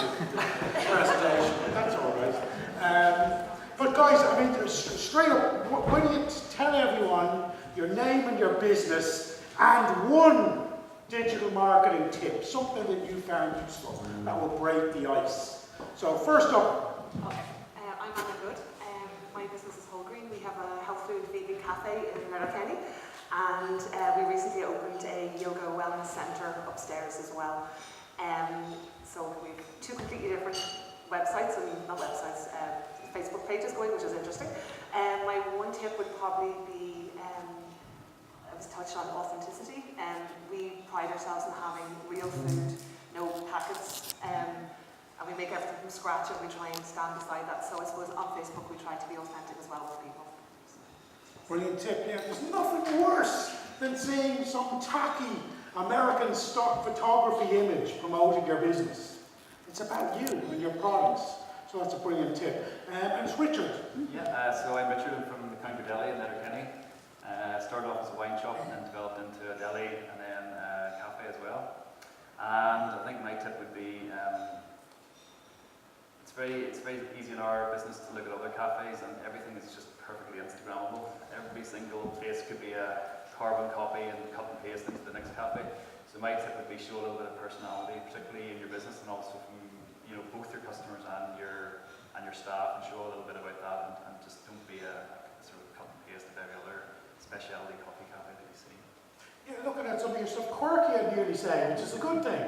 presentation, but that's all right. But guys, I mean, straight up, why don't you tell everyone your name and your business and one digital marketing tip, something that you found useful that will break the ice. So first up. Okay, I'm Anna Good. My business is Whole Green. We have a health food vegan cafe in Letterkenny, and we recently opened a yoga wellness centre upstairs as well. So we've two completely different websites, and not websites, Facebook pages going, which is interesting. My one tip would probably be, I was touched on authenticity, and we pride ourselves in having real food, no packets, and we make everything from scratch, and we try and stand beside that. So I suppose on Facebook we try to be authentic as well with people. Brilliant tip. Yeah, there's nothing worse than seeing some tacky American stock photography image promoting your business. It's about you and your products. So that's a brilliant tip. And it's Richard. Yeah, so I'm Richard. I'm from the County Deli in Letterkenny. Started off as a wine shop and then developed into a deli and then a cafe as well. And I think my tip would be it's very easy in our business to look at other cafes and everything is just perfectly Instagrammable. Every single place could be a carbon copy and cut and paste into the next cafe. So my tip would be show a little bit of personality, particularly in your business and also from both your customers and your staff, and show a little bit about that and just don't be a sort of cut and paste of every other specialty coffee cafe that you see. Yeah, looking at some of your stuff, quirky I'd nearly say, which is a good thing.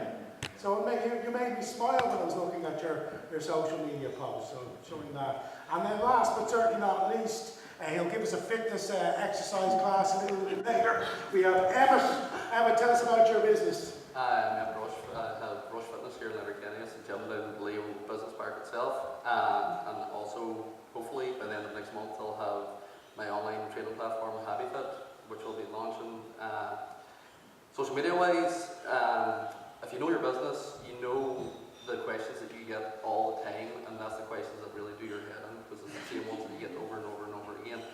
So you made me smile when I was looking at your social media posts, so showing that. And then last but certainly not least, he'll give us a fitness exercise class a little bit later. We have Emmett. Emmett, tell us about your business. I'm Emmett Rush. I have Rush Fitness here in Letterkenny. It's a gym down in the Leo Business Park itself. And also, hopefully, by the end of next month, I'll have my online training platform, HappyFit, which will be launching. Social media-wise, if you know your business, you know the questions that you get all the time, and that's the questions that really do your head in, because it's the same ones that you get over and over and over again.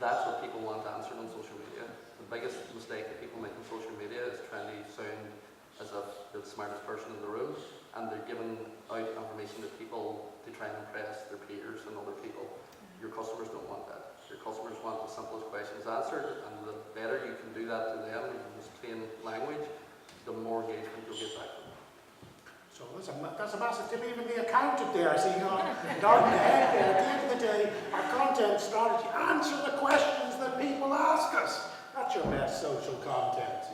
That's what people want answered on social media. The biggest mistake that people make on social media is trying to sound as if they're the smartest person in the room, and they're giving out information to people to try and impress their peers and other people. Your customers don't want that. Your customers want the simplest questions answered, and the better you can do that to them in this plain language, the more engagement you'll get back from them. So that's a massive tip. Even the accountant there, so you got nodding the head there. At the end of the day, our content strategy, answer the questions that people ask us. That's your best social content.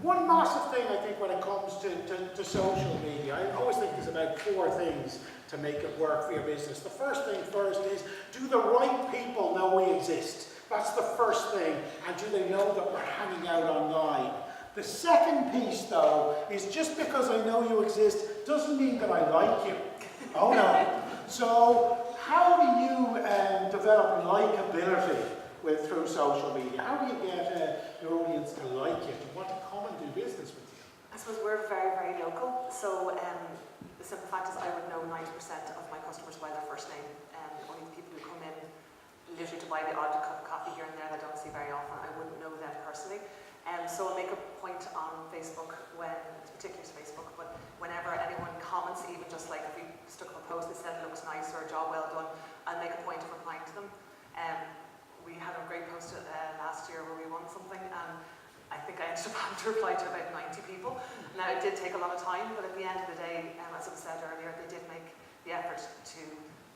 One massive thing I think when it comes to social media, I always think there's about 4 things to make it work for your business. The first thing first is, do the right people know we exist? That's the first thing. And do they know that we're hanging out online? The second piece, though, is just because I know you exist doesn't mean that I like you. Oh no. So how do you develop likability through social media? How do you get your audience to like you, to want to come and do business with you? I suppose we're very, very local, so the simple fact is I would know 90% of my customers by their first name. Only the people who come in literally to buy the odd cup of coffee here and there that I don't see very often, I wouldn't know them personally. So I make a point on Facebook, particularly Facebook, but whenever anyone comments, even just like if we stuck up a post that said looks nice or a job well done, I'll make a point of replying to them. We had a great post last year where we won something, and I think I ended up having to reply to about 90 people. Now it did take a lot of time, but at the end of the day, as I said earlier, they did make the effort to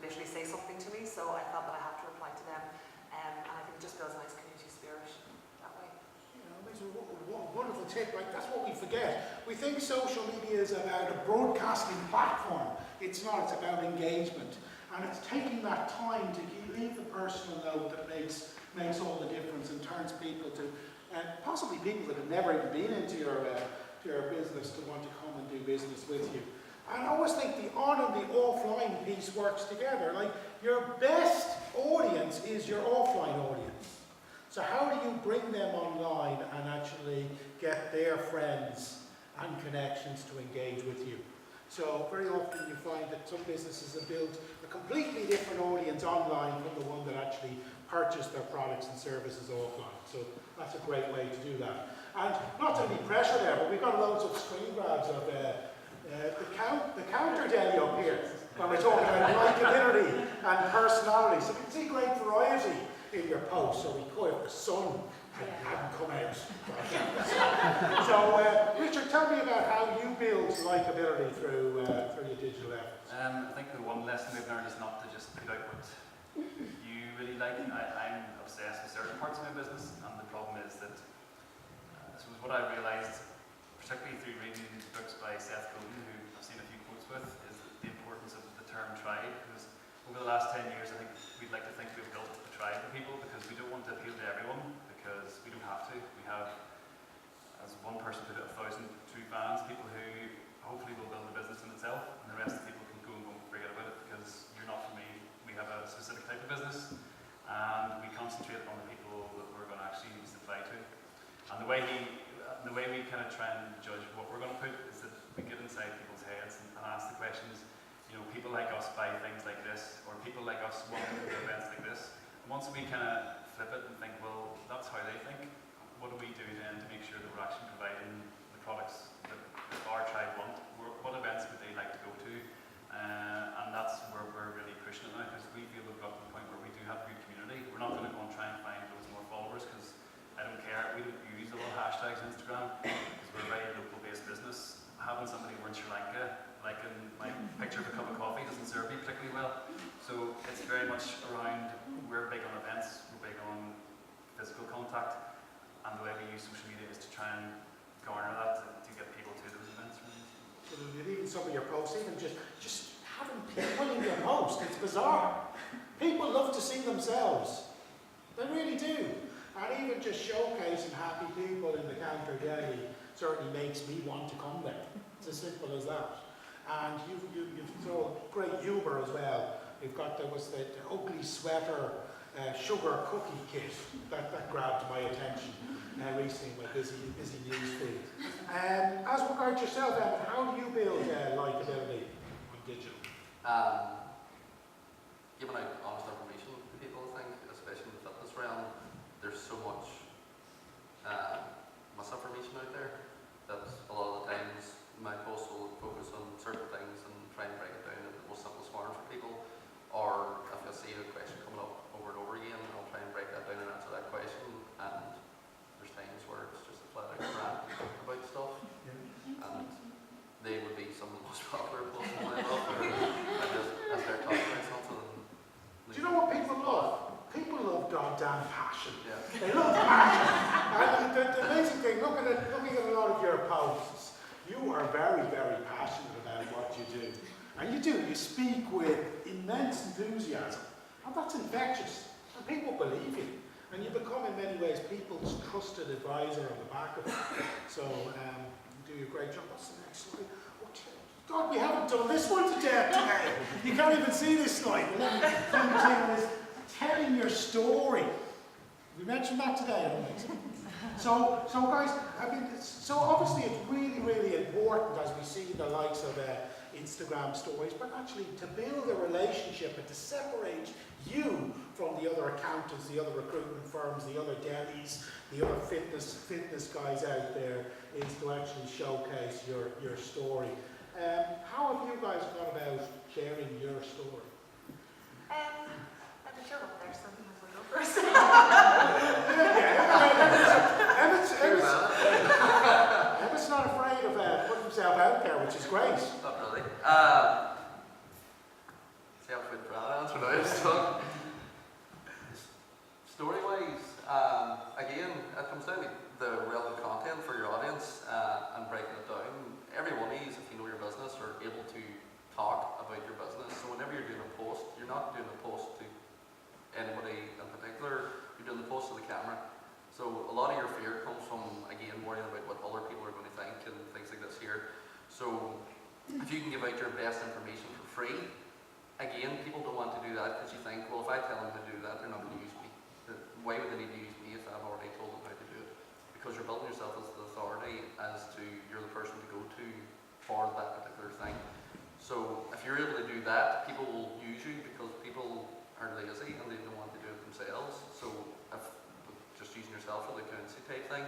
literally say something to me, so I felt that I had to reply to them, and I think it just builds a nice community spirit that way. Wonderful tip, right? That's what we forget. We think social media is about a broadcasting platform. It's not, it's about engagement. And it's taking that time to leave the personal note that makes all the difference and turns people to, and possibly people that have never even been into your business to want to come and do business with you. And I always think the on and the offline piece works together. Like, your best audience is your offline audience. So how do you bring them online and actually get their friends and connections to engage with you? So very often you find that some businesses have built a completely different audience online from the one that actually purchased their products and services offline. So that's a great way to do that. And not to be pressure there, but we've got loads of screen grabs of the counter deli up here when we're talking about likability and personality. So you can see great variety in your posts. So we call it the sun hadn't come out. So Richard, tell me about how you build likability through your digital efforts. I think the one lesson we've learned is not to just put out what you really like. I'm obsessed with certain parts of my business, and the problem is that this was what I realised particularly through reading books by Seth Godin, who I've seen a few quotes with, is the importance of the term tribe. Because over the last 10 years, I think we'd like to think we've built a tribe of people, because we don't want to appeal to everyone, because we don't have to. We have, as one person put it, 1,000 true fans, people who hopefully will build a business in itself, and the rest of the people can go and forget about it, because you're not for me. We have a specific type of business, and we concentrate on the people that we're going to actually supply to. And the way we kind of try and judge what we're going to put is that we get inside people's heads and ask the questions. You know, people like us buy things like this, or people like us want to do events like this. And once we kind of flip it and think, well, that's how they think, what do we do then to make sure that we're actually providing the products that our tribe want? What events would they like to go to? And that's where we're really pushing it now, because we feel we've got to the point where we do have a good community. We're not going to go and try and find loads more followers, because I don't care. We don't use a lot of hashtags on Instagram, because we're a very local-based business. Having somebody over in Sri Lanka liking my picture of a cup of coffee doesn't serve me particularly well. So it's very much around, we're big on events, we're big on physical contact, and the way we use social media is to try and garner that to get people to those events. Even some of your posts, even just having people in your post, it's bizarre. People love to see themselves. They really do. And even just showcasing happy people in the counter daily certainly makes me want to come there. It's as simple as that. And you've thrown great humour as well. You've got, there was the ugly sweater sugar cookie kit that grabbed my attention recently in my busy news feed. As regards yourself, Emma, how do you build likability on digital? Giving out honest information to people, I think, especially in the fitness realm. There's so much misinformation out there that a lot of the times my posts will focus on certain things and try and break it down into the most simplest form for people. Or if I see a question coming up over and over again, I'll try and break that down and answer that question. And there's times where it's just a flat out rant about stuff. And they would be some of the most popular posts in my life. As they're talking about something. Do you know what people love? People love goddamn passion. Yeah. They love passion. And the amazing thing, looking at a lot of your posts, you are very, very passionate about what you do. And you do, you speak with immense enthusiasm. And that's infectious. And people believe you. And you become, in many ways, people's trusted advisor on the back of it. So, you do a great job. What's the next slide? God, we haven't done this one today. You can't even see this slide. Telling your story. We mentioned that today, I don't think so. So guys, I mean, so obviously it's really, really important as we see the likes of Instagram stories, but actually to build a relationship and to separate you from the other accountants, the other recruitment firms, the other delis, the other fitness guys out there, is to actually showcase your story. How have you guys gone about sharing your story? But you're up there, so you might as well go first. Emma's not afraid of putting himself out there, which is great. Not really. See, I was with Brad answer now. So, story-wise, again, it comes down to the relevant content for your audience and breaking it down. Every one of these, if you know your business, are able to talk about your business. So whenever you're doing a post, you're not doing a post to anybody in particular, you're doing the post to the camera. So a lot of your fear comes from, again, worrying about what other people are going to think and things like this here. So if you can give out your best information for free, again, people don't want to do that because you think, well, if I tell them to do that, they're not going to use me. Why would they need to use me if I've already told them how to do it? Because you're building yourself as the authority, as to you're the person to go to for that particular thing. So if you're able to do that, people will use you because people are lazy and they don't want to do it themselves. So if just using yourself for the currency type thing,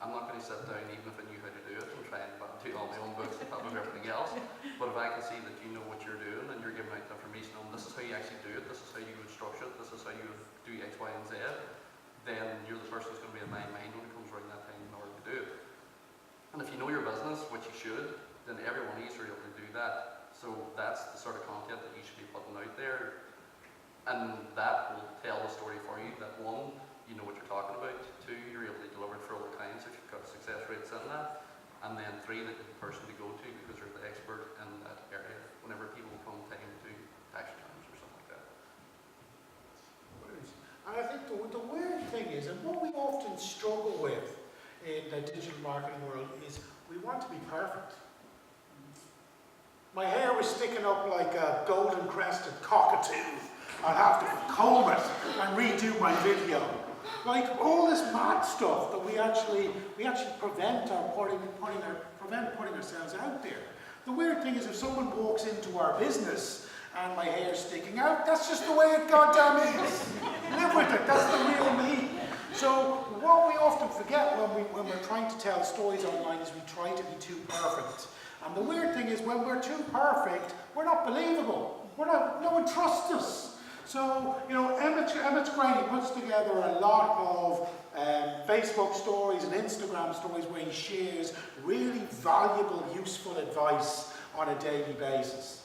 I'm not going to sit down even if I knew how to do it and try and do all my own books on top of everything else. But if I can see that you know what you're doing and you're giving out the information on this is how you actually do it, this is how you would structure it, this is how you would do X, Y, and Z, then you're the person who's going to be in my mind when it comes around that time in order to do it. And if you know your business, which you should, then everyone is able to do that. So that's the sort of content that you should be putting out there. And that will tell the story for you, that one, you know what you're talking about, two, you're able to deliver it for all the clients if you've got success rates in that, and then 3, the person to go to because they're the expert in that area whenever people come time to do tax returns or something like that. And I think the weird thing is, and what we often struggle with in the digital marketing world is we want to be perfect. My hair was sticking up like a golden crested cockatoo. I'll have to comb it and redo my video. Like all this mad stuff that we actually prevent putting ourselves out there. The weird thing is if someone walks into our business and my hair's sticking out, that's just the way it goddamn is. Live with it, that's the real me. So what we often forget when we're trying to tell stories online is we try to be too perfect. And the weird thing is when we're too perfect, we're not believable. No one trusts us. So, you know, Emmett Graney puts together a lot of Facebook stories and Instagram stories where he shares really valuable, useful advice on a daily basis.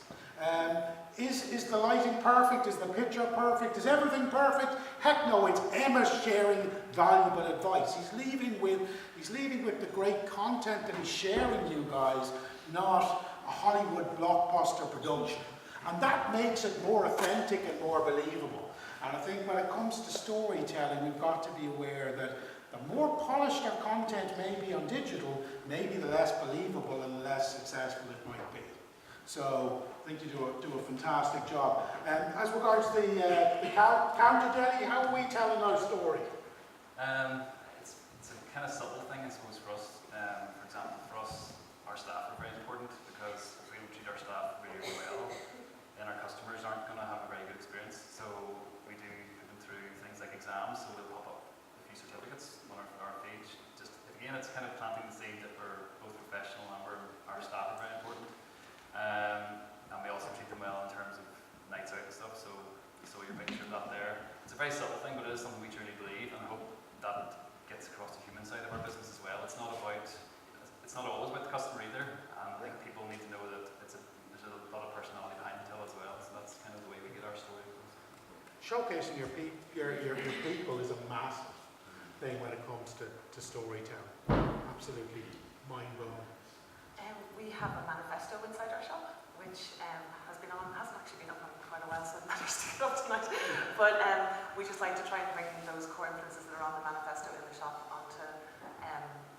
Is the lighting perfect? Is the picture perfect? Is everything perfect? Heck no, it's Emmett sharing valuable advice. He's leaving with the great content that he's sharing, you guys, not a Hollywood blockbuster production. And that makes it more authentic and more believable. And I think when it comes to storytelling, we've got to be aware that the more polished our content may be on digital, maybe the less believable and the less successful it might be. So I think you do a fantastic job. As regards the counter, Denny, how are we telling our story? It's a kind of subtle thing, I suppose, for us. For example, for us, our staff are very important because if we don't treat our staff really well, then our customers aren't going to have a very good experience. So we do put them through things like exams, so we'll pop up a few certificates on our page. Just again, it's kind of planting the seed that we're both professional and our staff are very important. And we also treat them well in terms of nights out and stuff. So you saw your picture of that there. It's a very subtle thing, but it is something we truly believe, and I hope that gets across the human side of our business as well. It's not always about the customer either. And I think people need to know that there's a lot of personality behind the till as well. So that's kind of the way we get our story across. Showcasing your people is a massive thing when it comes to storytelling. Absolutely mind-blowing. We have a manifesto inside our shop, which hasn't actually been up on quite a while, so it matters to get up tonight. But we just like to try and bring those core influences that are on the manifesto in the shop onto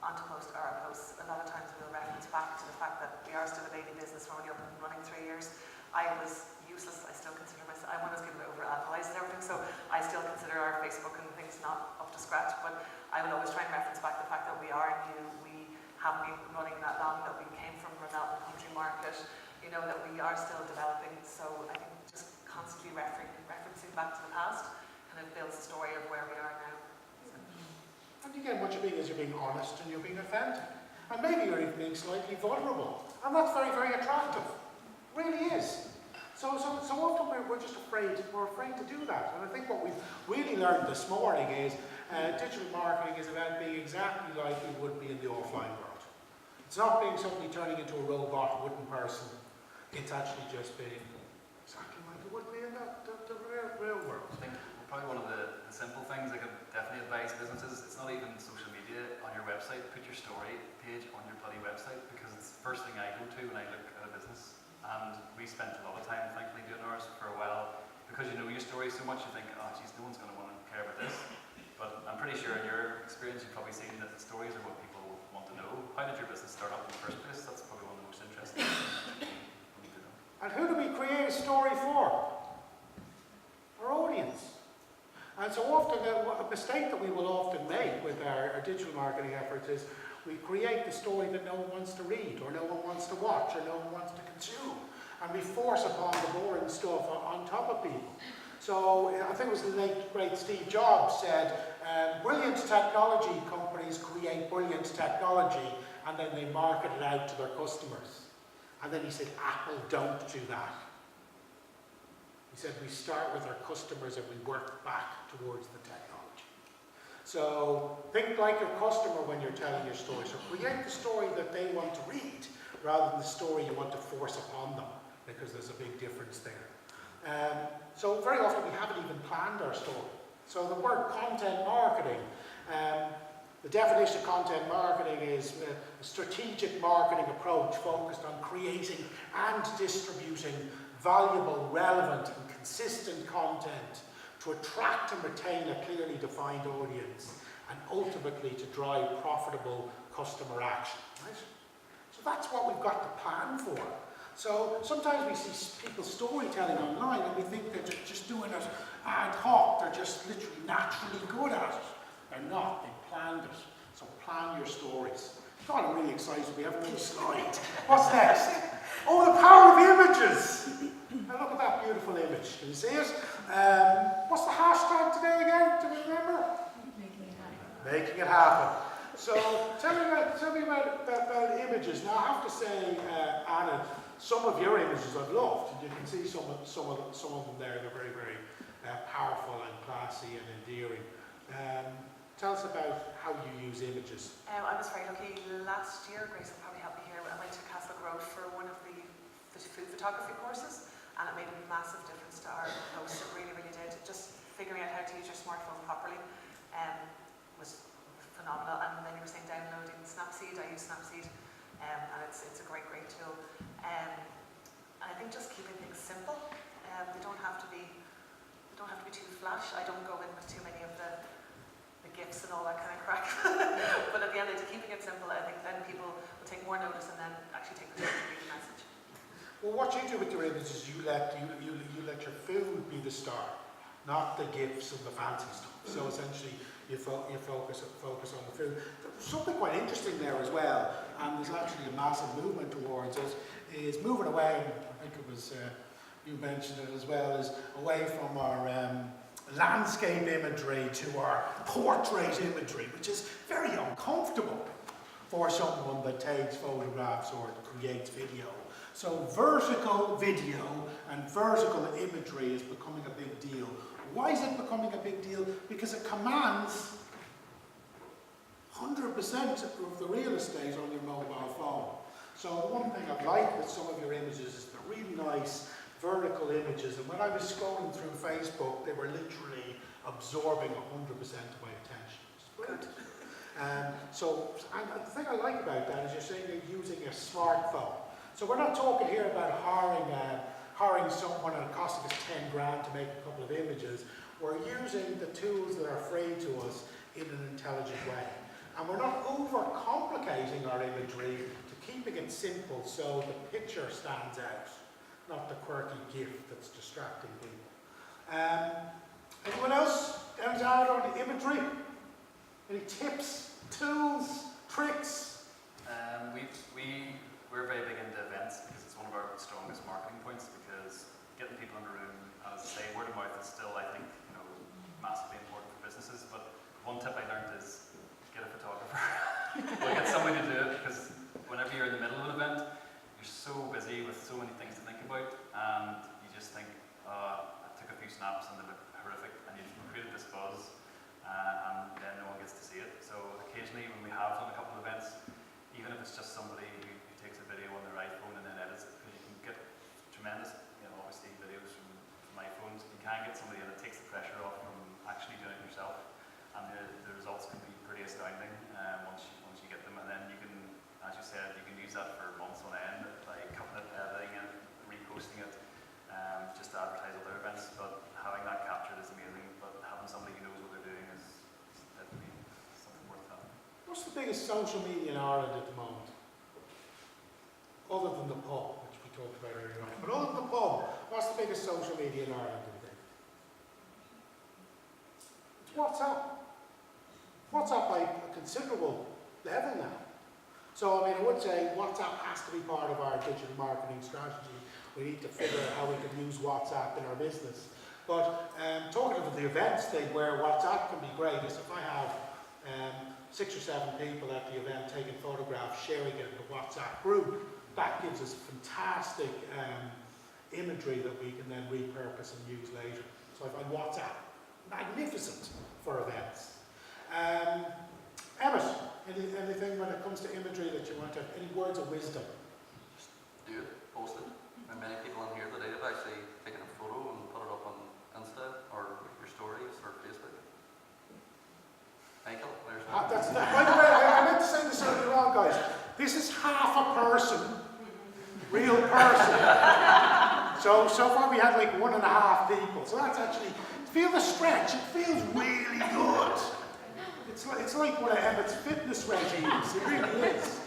our posts. A lot of times we'll reference back to the fact that we are still a baby business, we're only up and running 3 years. I was useless, I still consider myself, I want to give it over-analyzed and everything, so I still consider our Facebook and things not up to scratch, but I will always try and reference back the fact that we are new, we haven't been running that long, that we came from a mountain country market, you know, that we are still developing, so I think just constantly referencing back to the past kind of builds the story of where we are now. And again, what you're being is you're being honest and you're being authentic. And maybe you're even being slightly vulnerable. And that's very, very attractive. It really is. So often we're just afraid to do that. And I think what we've really learned this morning is digital marketing is about being exactly like we would be in the offline world. It's not being somebody turning into a robot wooden person. It's actually just being exactly like it would be in the real world. I think probably one of the simple things I could definitely advise businesses, it's not even social media on your website. Put your story page on your bloody website, because it's the first thing I go to when I look at a business. And we spent a lot of time, thankfully, doing ours for a while, because you know your story so much, you think, oh geez, no one's going to want to care about this. But I'm pretty sure in your experience you've probably seen that the stories are what people want to know. How did your business start up in the first place? That's probably one of the most interesting things. And who do we create a story for? Our audience. And so often, a mistake that we will often make with our digital marketing efforts is we create the story that no one wants to read, or no one wants to watch, or no one wants to consume. And we force upon the boring stuff on top of people. So I think it was the late great Steve Jobs said, brilliant technology companies create brilliant technology and then they market it out to their customers. And then he said, Apple don't do that. He said, we start with our customers and we work back towards the technology. So think like your customer when you're telling your story. So create the story that they want to read rather than the story you want to force upon them, because there's a big difference there. So very often we haven't even planned our story. So the word content marketing, The definition of content marketing is a strategic marketing approach focused on creating and distributing valuable, relevant and consistent content to attract and retain a clearly defined audience and ultimately to drive profitable customer action. Right? So that's what we've got to plan for. So sometimes we see people storytelling online and we think they're just doing it ad hoc, they're just literally naturally good at it. They're not, they planned it. So plan your stories. God, I'm really excited, we have another slide. What's next? Oh, the power of images! Now look at that beautiful image, can you see it? What's the hashtag today again, do we remember? Making it happen. Making it happen. So tell me about images. Now I have to say, Anna, some of your images I've loved. You can see some of them there. They're very, very powerful and classy and endearing. Tell us about how you use images. I was very lucky last year. Grace will probably help me here. I went to Castle Grove for one of the food photography courses, and it made a massive difference to our posts. It really, really did. Just figuring out how to use your smartphone properly was phenomenal. And then you were saying downloading Snapseed. I use Snapseed, and it's a great, great tool. And I think just keeping things simple. They don't have to be too flash. I don't go in with too many of the GIFs and all that kind of crack. But at the end of the day, keeping it simple, I think then people will take more notice and then actually take the time to read the message. Well, what you do with your images is you let your food be the star, not the GIFs and the fancy stuff. So essentially, you focus on the food. There's something quite interesting there as well, and there's actually a massive movement towards it, is moving away, I think it was, you mentioned it as well, is away from our landscape imagery to our portrait imagery, which is very uncomfortable for someone that takes photographs or creates video. So vertical video and vertical imagery is becoming a big deal. Why is it becoming a big deal? Because it commands 100% of the real estate on your mobile phone. So one thing I've liked with some of your images is they're really nice vertical images, and when I was scrolling through Facebook, they were literally absorbing 100% of my attention. It's brilliant. And the thing I like about that is you're saying you're using a smartphone. So we're not talking here about hiring someone and it costing us 10 grand to make a couple of images. We're using the tools that are free to us in an intelligent way. And we're not overcomplicating our imagery to keeping it simple so the picture stands out, not the quirky GIF that's distracting people. Anyone else? Anyone to add on the imagery? Any tips, tools, tricks? We're very big into events because it's one of our strongest marketing points, because getting people in the room, as I say, word of mouth is still, I think, massively important for businesses. But one tip I learned is get a photographer. Or get somebody to do it, because whenever you're in the middle of an event, you're so busy with so many things to think about, and you just think, I took a few snaps and they look horrific, and you've created this buzz, and then no one gets to see it. So occasionally when we have done a couple of events, even if it's just somebody who takes a video on their iPhone and then edits it, because you can get tremendous, obviously videos from iPhones, you can get somebody that takes the pressure off from actually doing it yourself, and the results can be pretty astounding once you get them. And then you can, as you said, you can use that for months on end by cutting it, editing it, reposting it, just to advertise other events. But having that captured is amazing, but having somebody who knows what they're doing is definitely something worth having. What's the biggest social media in Ireland at the moment? Other than the pub, which we talked about earlier on. But other than the pub, what's the biggest social media in Ireland, do you think? It's WhatsApp. WhatsApp by a considerable level now. So, I would say WhatsApp has to be part of our digital marketing strategy. We need to figure out how we can use WhatsApp in our business. But talking about the events thing, where WhatsApp can be great, is if I have 6 or 7 people at the event taking photographs, sharing it in the WhatsApp group, that gives us fantastic imagery that we can then repurpose and use later. So I find WhatsApp magnificent for events. Emmett, anything when it comes to imagery that you want to, any words of wisdom? Do it, post it. And many people in here today have actually taken a photo and put it up on Insta or your stories or Facebook. Michael, there's By the way, I meant to say this earlier on, guys. This is half a person, real person. So far we had like 1.5 people. So that's actually, feel the stretch. It feels really good. It's like one of Emmett's fitness regimes. It really is.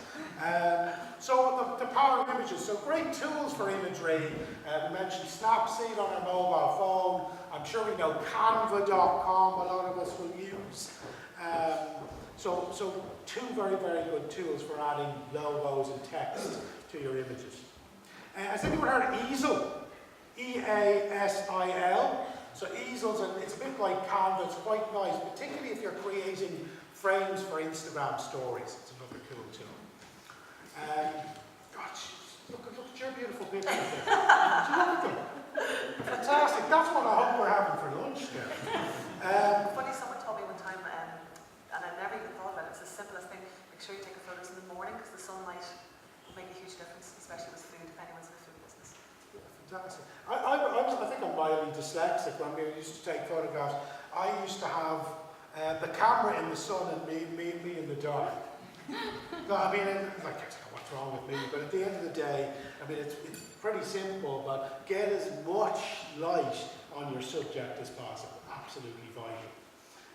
So the power of images. So great tools for imagery. We mentioned Snapseed on our mobile phone. I'm sure we know Canva.com. A lot of us will use. So two very, very good tools for adding logos and text to your images. Has anyone heard of Easel? E-A-S-I-L. So Easel's, it's a bit like Canva, it's quite nice, particularly if you're creating frames for Instagram stories. It's another cool tool. Gosh, look at your beautiful pictures there. Look at them. Fantastic. That's what I hope we're having for lunch there. Funny, someone told me one time, and I never even thought about it, it's the simplest thing. Make sure you take photos in the morning because the sunlight will make a huge difference, especially with food, if anyone's in the food business. Fantastic. I think I'm mildly dyslexic. When we used to take photographs, I used to have the camera in the sun and me in the dark. No, I mean, I don't know what's wrong with me, but at the end of the day, I mean, it's pretty simple, but get as much light on your subject as possible. Absolutely vital.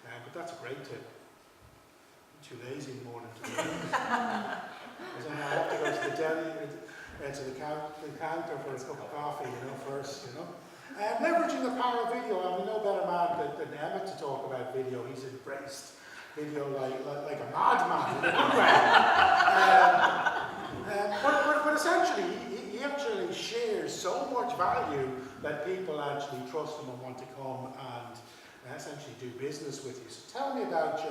But that's a great tip. I'm too lazy in the morning to do that. I have to go to the deli, to the counter for a cup of coffee, first, leveraging the power of video. I mean, no better man than Emmett to talk about video. He's embraced video like a madman in a good way. But essentially, he actually shares so much value that people actually trust him and want to come and essentially do business with you. So tell me about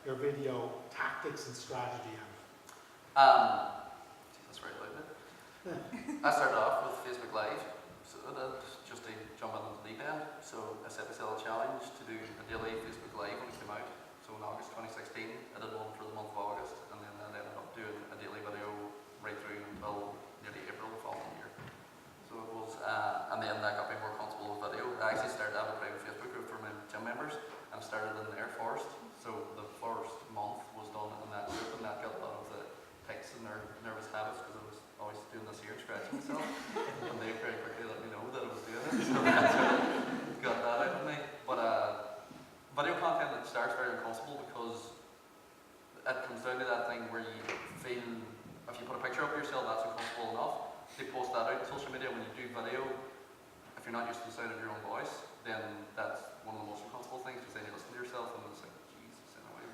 your video tactics and strategy, Emmett. That's very loud, isn't it? I started off with Facebook Live, so that's just to jump into the deep end. So I set myself a challenge to do a daily Facebook Live when it came out. So in August 2016, I did one for the month of August, and then I ended up doing a daily video right through until nearly April the following year. So it was, and then that got me more comfortable with video. I actually started to have a private Facebook group for my gym members, and I started in there first. So the first month was done in that group, and that got a lot of the tics and nervous habits because I was always doing this here, scratching myself. And they very quickly let me know that I was doing it, so that's got that out of me. But video content, it starts very uncomfortable because it comes down to that thing where you feel, if you put a picture up of yourself, that's uncomfortable enough. They post that out on social media. When you do video, if you're not used to the sound of your own voice, then that's one of the most uncomfortable things because then you listen to yourself and it's like, Jesus, anyway.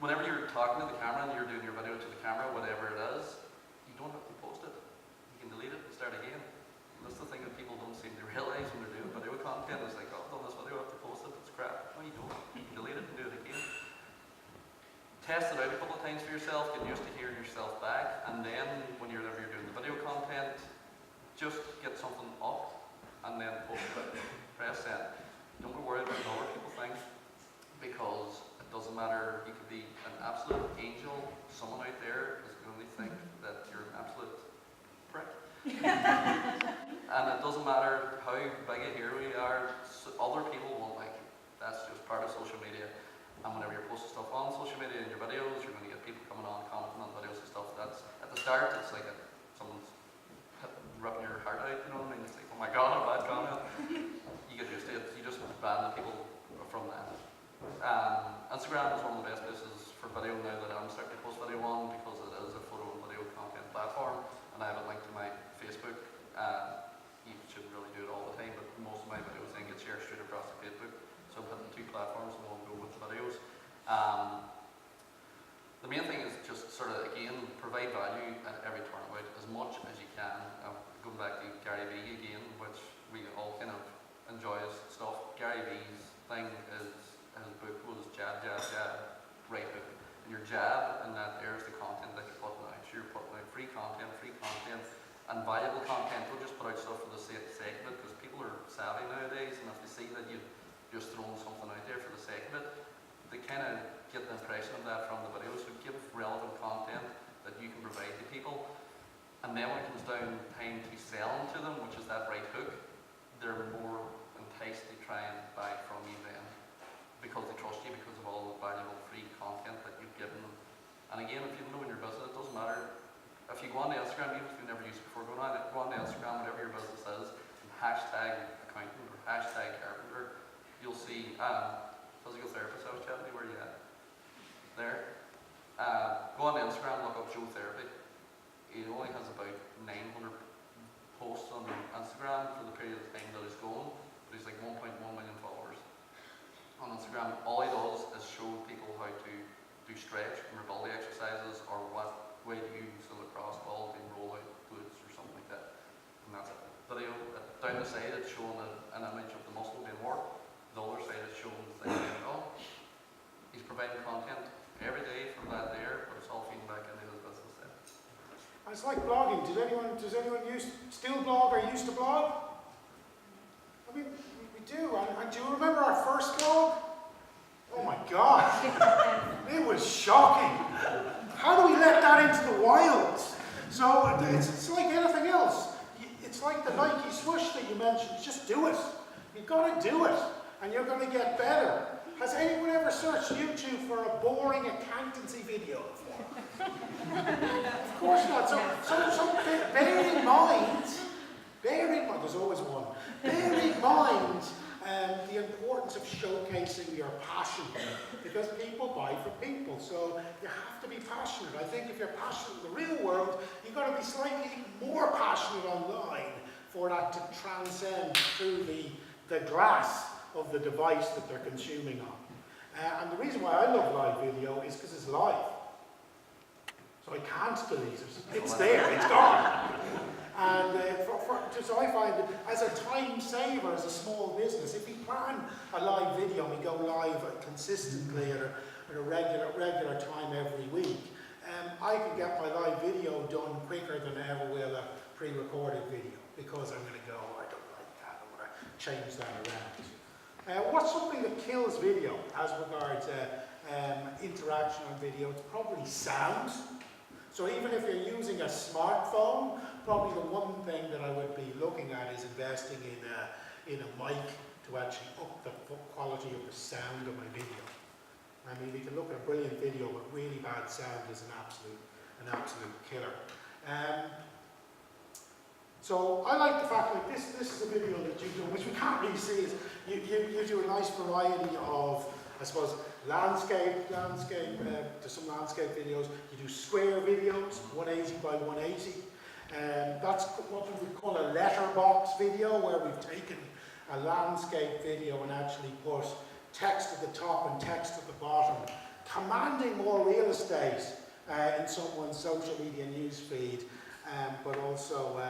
Whenever you're talking to the camera and you're doing your video to the camera, whatever it is, you don't have to post it. You can delete it and start again. And that's the thing that people don't seem to realize when they're doing video content. It's like, oh, I've done this video, I have to post it, it's crap. No, you don't. You can delete it and do it again. Test it out a couple of times for yourself, get used to hearing yourself back, and then whenever you're doing the video content, just get something up and then post it. Press send. Don't be worried about what other people think, because it doesn't matter. You could be an absolute angel. Someone out there is going to think that you're an absolute prick. And it doesn't matter how big a hero you are, other people won't like you. That's just part of social media. And whenever you're posting stuff on social media and your videos, you're going to get people coming on, commenting on videos and stuff. That's at the start, it's like someone's ripping your heart out, you know what I mean? It's like, oh my god, a bad comment. You get used to it. You just ban the people from that. Instagram is one of the best places for video now that I'm starting to post video on, because it is a photo and video content platform, and I have it linked to my Facebook. You shouldn't really do it all the time, but most of my videos then get shared straight across to Facebook. So I'm putting 2 platforms and one go with the videos. The main thing is just sort of, again, provide value at every turnabout as much as you can. Going back to Gary Vee again, which we all kind of enjoy his stuff. Gary Vee's thing is, his book was jab, jab, jab, right hook. And your jab, and that there's the content that you're putting out. So you're putting out free content, and valuable content. Don't just put out stuff for the sake of it, because people are savvy nowadays, and if they see that you've just throwing something out there for the sake of it, they kind of get the impression of that from the video. So give relevant content that you can provide to people, and then when it comes down time to selling to them, which is that right hook, they're more enticed to try and buy from you then, because they trust you, because And again, if you don't know in your business, it doesn't matter. If you go on to Instagram, even if you've never used it before, go on to Instagram, whatever your business is, and hashtag accountant or hashtag carpenter, you'll see physical therapist. I was chatting to you, where are you at? There. Go on to Instagram, look up Joe Therapy. He only has about 900 posts on Instagram for the period of time that he's going, but he's like 1.1 million followers on Instagram. All he does is show people how to do stretch and mobility exercises, or what way to use the lacrosse ball to roll out glutes or something like that. And that's it. Video down the side, it's showing an image of the muscle being worked. The other side is showing the thing being done. He's providing content every day from that there, but it's all feeding back into his business then. It's like blogging. Does anyone still blog or used to blog? I mean, we do. And do you remember our first blog? Oh my God. It was shocking. How do we let that into the wild? So it's like anything else. It's like the Nike swoosh that you mentioned. Just do it. You've got to do it, and you're going to get better. Has anyone ever searched YouTube for a boring accountancy video before? Of course not. So bear in mind, there's always one. Bear in mind the importance of showcasing your passion, because people buy from people, so you have to be passionate. I think if you're passionate in the real world, you've got to be slightly more passionate online for that to transcend through the glass of the device that they're consuming on. And the reason why I love live video is because it's live. So I can't delete it. It's there, it's gone. And so I find that as a time saver, as a small business, if we plan a live video and we go live consistently at a regular time every week, I can get my live video done quicker than I ever will a pre-recorded video, because I'm going to go, I don't like that, I'm going to change that around. What's something that kills video as regards interaction on video? It's probably sound. So even if you're using a smartphone, probably the one thing that I would be looking at is investing in a mic to actually up the quality of the sound of my video. I mean, we can look at a brilliant video, but really bad sound is an absolute killer. So I like the fact that this is a video that you do, which we can't really see, is you do a nice variety of, I suppose, landscape, there's some landscape videos. You do square videos, 180 by 180. That's what we would call a letterbox video, where we've taken a landscape video and actually put text at the top and text at the bottom, commanding more real estate in someone's social media news feed, but also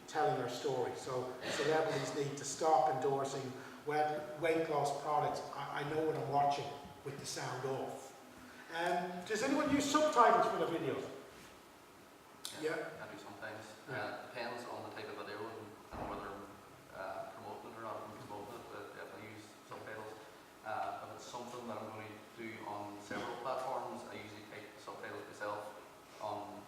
telling our story. So celebrities need to stop endorsing weight loss products. I know what I'm watching with the sound off. Does anyone use subtitles for their videos? Yeah. I do sometimes. Depends on the type of video and whether I'm promoting it or not. If I'm promoting it, I definitely use subtitles. If it's something that I'm going to do on several platforms, I usually type the subtitles myself on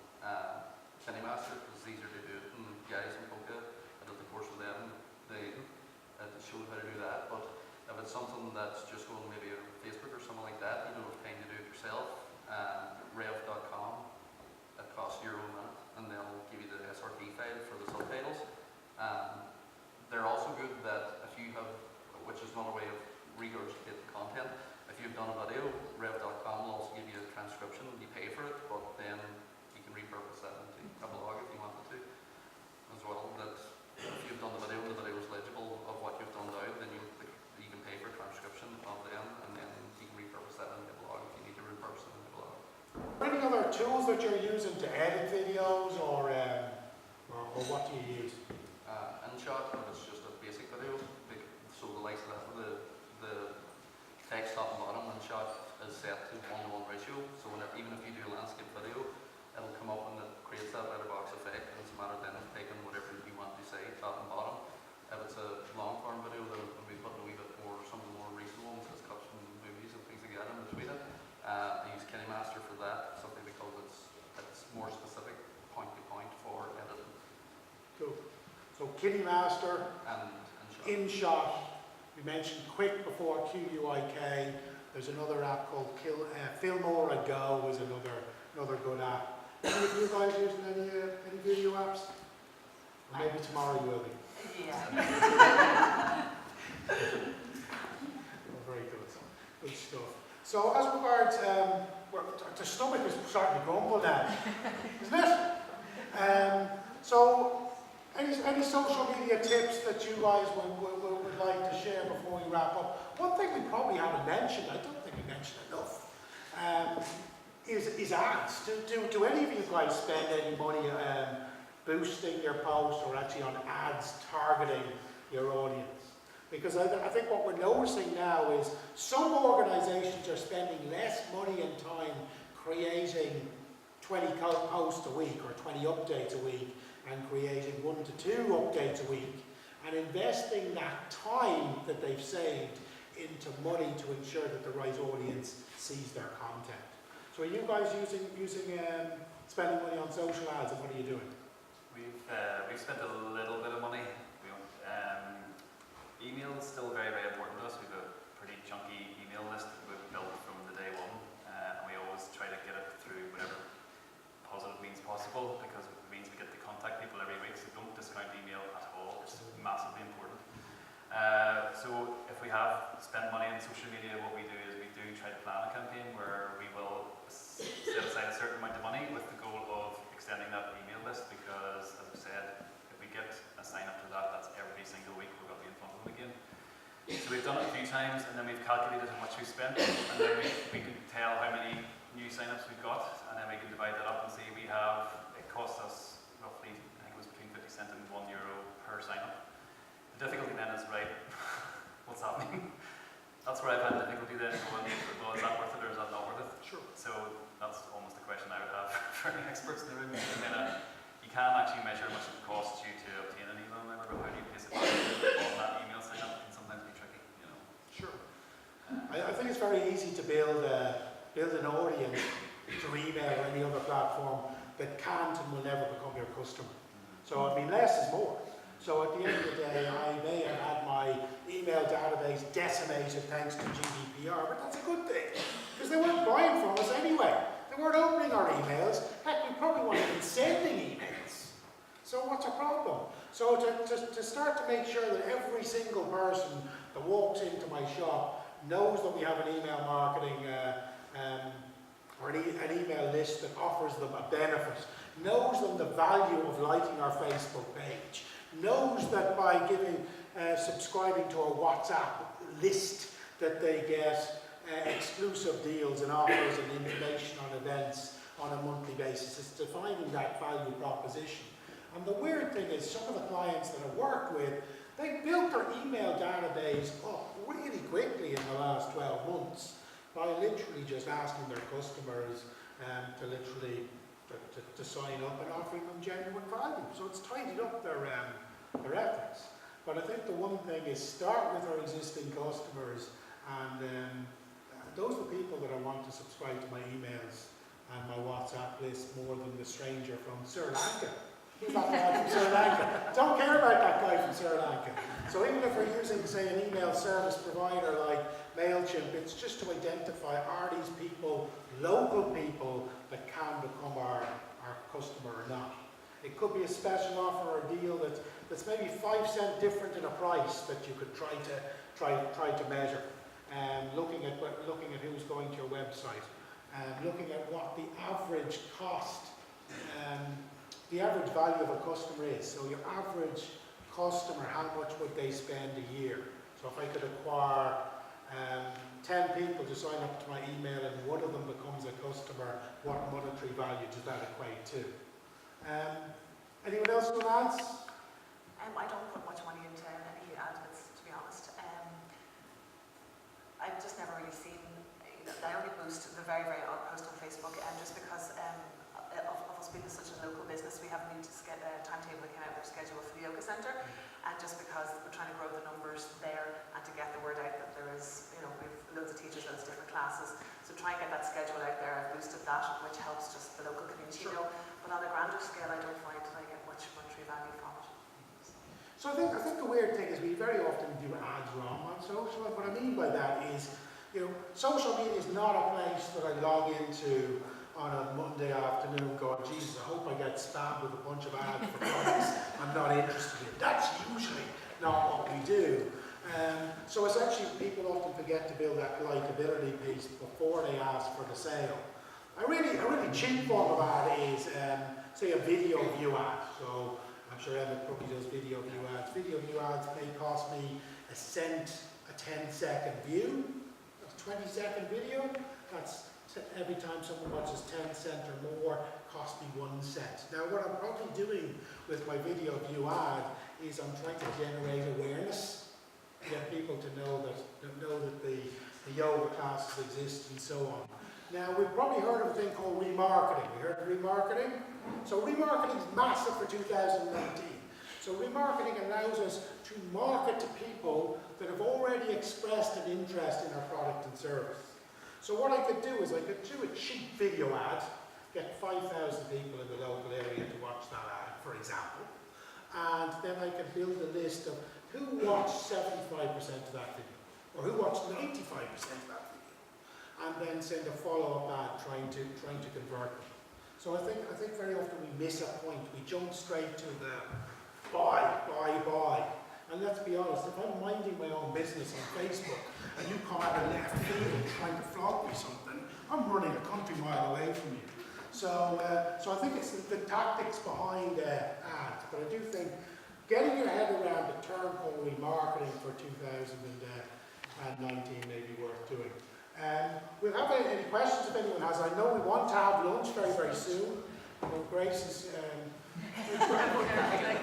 KineMaster, because it's easier to do it. And guys in Polka, I did the course with them. They showed how to do that. But if it's something that's just going maybe on Facebook or something like that, you don't have time to do it yourself, rev.com, it costs €1 a minute, and they'll give you the SRT file for the subtitles. They're also good that if you have, which is another way of regurgitating content, if you've done a video, rev.com will also give you a transcription. You pay for it, but then you can repurpose that into a blog if you wanted to as well. That if you've done the video is legible of what you've done now, then you can pay for transcription of them, and then you can repurpose that into a blog if you need to repurpose it into a blog. Any other tools that you're using to edit videos, or what do you use? InShot, if it's just a basic video, so the likes of that, the text top and bottom, InShot is set to 1:1 ratio, so even if you do a landscape video, it'll come up and it creates that letterbox effect, and it's a matter then of taking whatever you want to say, top and bottom. If it's a long form video, then we'll be putting a wee bit more, some of the more recent ones, as cuts from movies and things like that in between it. I use KineMaster for that, simply because it's more specific, point to point for editing. Cool. So KineMaster, And InShot. We mentioned Quick before, QUIK. There's another app called Filmora Go, is another another good app. Any of you guys using any video apps? Or maybe tomorrow you will be. Yeah. Oh, very good. Good stuff. So as regards, well, the stomach is starting to grumble now, isn't it? So any social media tips that you guys would like to share before we wrap up? One thing we probably haven't mentioned, I don't think we mentioned enough, is ads. Do any of you guys spend any money boosting your posts or actually on ads targeting your audience? Because I think what we're noticing now is some organizations are spending less money and time creating 20 posts a week or 20 updates a week and creating 1 to 2 updates a week and investing that time that they've saved into money to ensure that the right audience sees their content. So are you guys spending money on social ads, and what are you doing? We've spent a little bit of money. Email is still very, very important to us. We have a pretty chunky email list that we've built from the day one, and we always try to get it through whatever positive means possible, because it means we get to contact people every week, so don't discount email at all. It's massively important. So if we have spent money on social media, what we do is we do try to plan a campaign where we will set aside a certain amount of money with the goal of extending that email list, because as I've said, if we get a sign up to that, that's every single week we're going to be in front of them again. So we've done it a few times, and then we've calculated how much we spent, and then we can tell how many new sign-ups we've got, and then we can divide that up and see it costs us roughly, I think it was between 50 cents and €1 per sign-up. The difficulty then is, right, what's happening? That's where I've had difficulty then going, well, is that worth it or is that not worth it? Sure. So that's almost the question I would have for any experts in the room. You can actually measure how much it costs you to obtain an email member, but how do you place it on that email sign-up can sometimes be tricky, you know. Sure. I think it's very easy to build an audience through email or any other platform that can't and will never become your customer. So I mean, less is more. So at the end of the day, I may have had my email database decimated thanks to GDPR, but that's a good thing, because they weren't buying from us anyway. They weren't opening our emails. Heck, we probably weren't even sending emails. So what's a problem? So to start to make sure that every single person that walks into my shop knows that we have an email marketing or an email list that offers them a benefit, knows them the value of liking our Facebook page, knows that by subscribing to a WhatsApp list that they get exclusive deals and offers and information on events on a monthly basis. It's defining that value proposition. And the weird thing is, some of the clients that I work with, they built their email database up really quickly in the last 12 months by literally just asking their customers to sign up and offering them genuine value. So it's tidied up their efforts. But I think the one thing is, start with our existing customers, and those are the people that I want to subscribe to my emails and my WhatsApp list more than the stranger from Sri Lanka. Who's that guy from Sri Lanka? Don't care about that guy from Sri Lanka. So even if we're using, say, an email service provider like MailChimp, it's just to identify, are these people local people that can become our customer or not. It could be a special offer or a deal that's maybe 5 cents different in a price that you could try to measure. Looking at who's going to your website, looking at what the average cost, the average value of a customer is. So your average customer, how much would they spend a year? So if I could acquire 10 people to sign up to my email and one of them becomes a customer, what monetary value does that equate to? Anyone else with ads? I don't put much money into any ads, to be honest. I've just never really seen, I only boost the very, very odd post on Facebook, and just because of us being such a local business, we have a new timetable that came out of their schedule for the yoga centre, and just because we're trying to grow the numbers there and to get the word out that there is, we have loads of teachers, loads of different classes, so try and get that schedule out there. I've boosted that, which helps just the local community, but on a grander scale, I don't find that I get much monetary value from it. So I think the weird thing is we very often do ads wrong on social, and what I mean by that is, social media is not a place that I log into on a Monday afternoon going, Jesus, I hope I get spammed with a bunch of ads for products I'm not interested in. That's usually not what we do. So essentially people often forget to build that likability piece before they ask for the sale. A really cheap form of ad is, say, a video view ad. So I'm sure Emmett probably does video view ads. Video view ads may cost me a cent, a 10-second view. That's a 20-second video. That's every time someone watches 10 cents or more, cost me 1 cent. Now what I'm probably doing with my video view ad is I'm trying to generate awareness, get people to know that the yoga classes exist and so on. Now we've probably heard of a thing called remarketing. We heard of remarketing? So remarketing is massive for 2019. So remarketing allows us to market to people that have already expressed an interest in our product and service. So what I could do is I could do a cheap video ad, get 5,000 people in the local area to watch that ad, for example, and then I could build a list of who watched 75% of that video, or who watched 95% of that video, and then send a follow-up ad trying to convert them. So I think very often we miss a point. We jump straight to the buy. And let's be honest, if I'm minding my own business on Facebook and you come out of left field trying to flog me something, I'm running a country mile away from you. So I think it's the tactics behind ads, but I do think getting your head around the term called remarketing for 2019 may be worth doing. We'll have any questions if anyone has. I know we want to have lunch very, very soon. Grace is...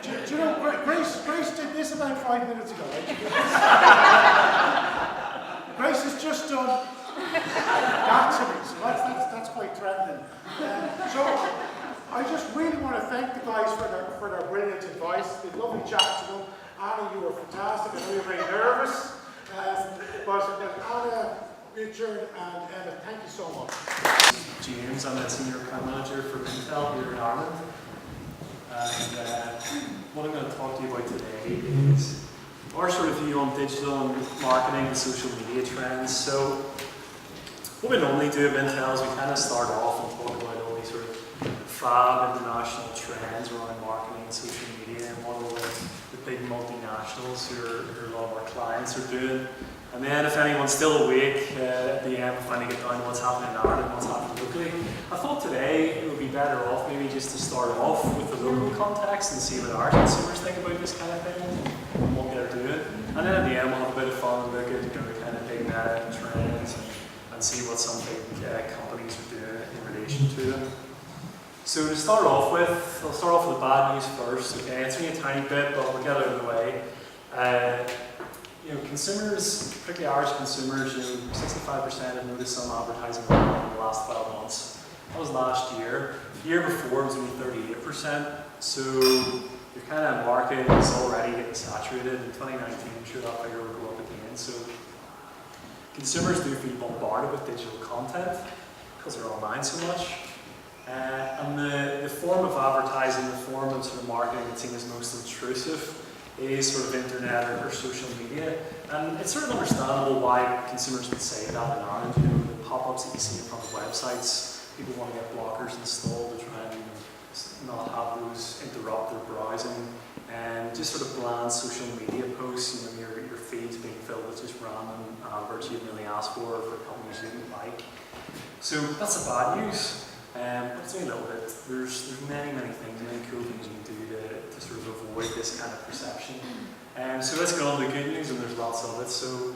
do you know, Grace did this about 5 minutes ago. Right? Grace has just done that to me, so that's quite threatening. So I just really want to thank the guys for their brilliant advice. It's been lovely chatting to them. Anna, you were fantastic. I know you're very nervous. But Anna, Richard, and Emma, thank you so much. James, I'm a senior account manager for Intel here in Ireland. And what I'm going to talk to you about today is our sort of view on digital and marketing and social media trends. So what we normally do at Intel is we kind of start off and talk about all these sort of fab international trends around marketing and social media and what all the big multinationals who are a lot of our clients are doing. And then if anyone's still awake at the end, we'll finally get down to what's happening in Ireland, what's happening locally. I thought today it would be better off maybe just to start off with the local context and see what our consumers think about this kind of thing and what they're doing. And then at the end we'll have a bit of fun and look at kind of big meta trends and see what some big companies are doing in relation to them. So to start off with, I'll start off with the bad news first. Okay, it's only a tiny bit, but we'll get it out of the way. Consumers, particularly Irish consumers, 65% have noticed some advertising in the last 12 months. That was last year. The year before it was only 38%. So your kind of market is already getting saturated. In 2019, I'm sure that figure will go up again. So consumers do feel bombarded with digital content because they're online so much. And the form of advertising, the form of sort of marketing that's seen as most intrusive is sort of internet or social media. And it's sort of understandable why consumers would say that in Ireland. The pop-ups that you see in front of websites, people want to get blockers installed to try and not have those interrupt their browsing. And just sort of bland social media posts, your feeds being filled with just random adverts you didn't really ask for companies you didn't like. So that's the bad news. But it's only a little bit. There's many things, many cool things you can do to sort of avoid this kind of perception. So let's get on to the good news, and there's lots of it. So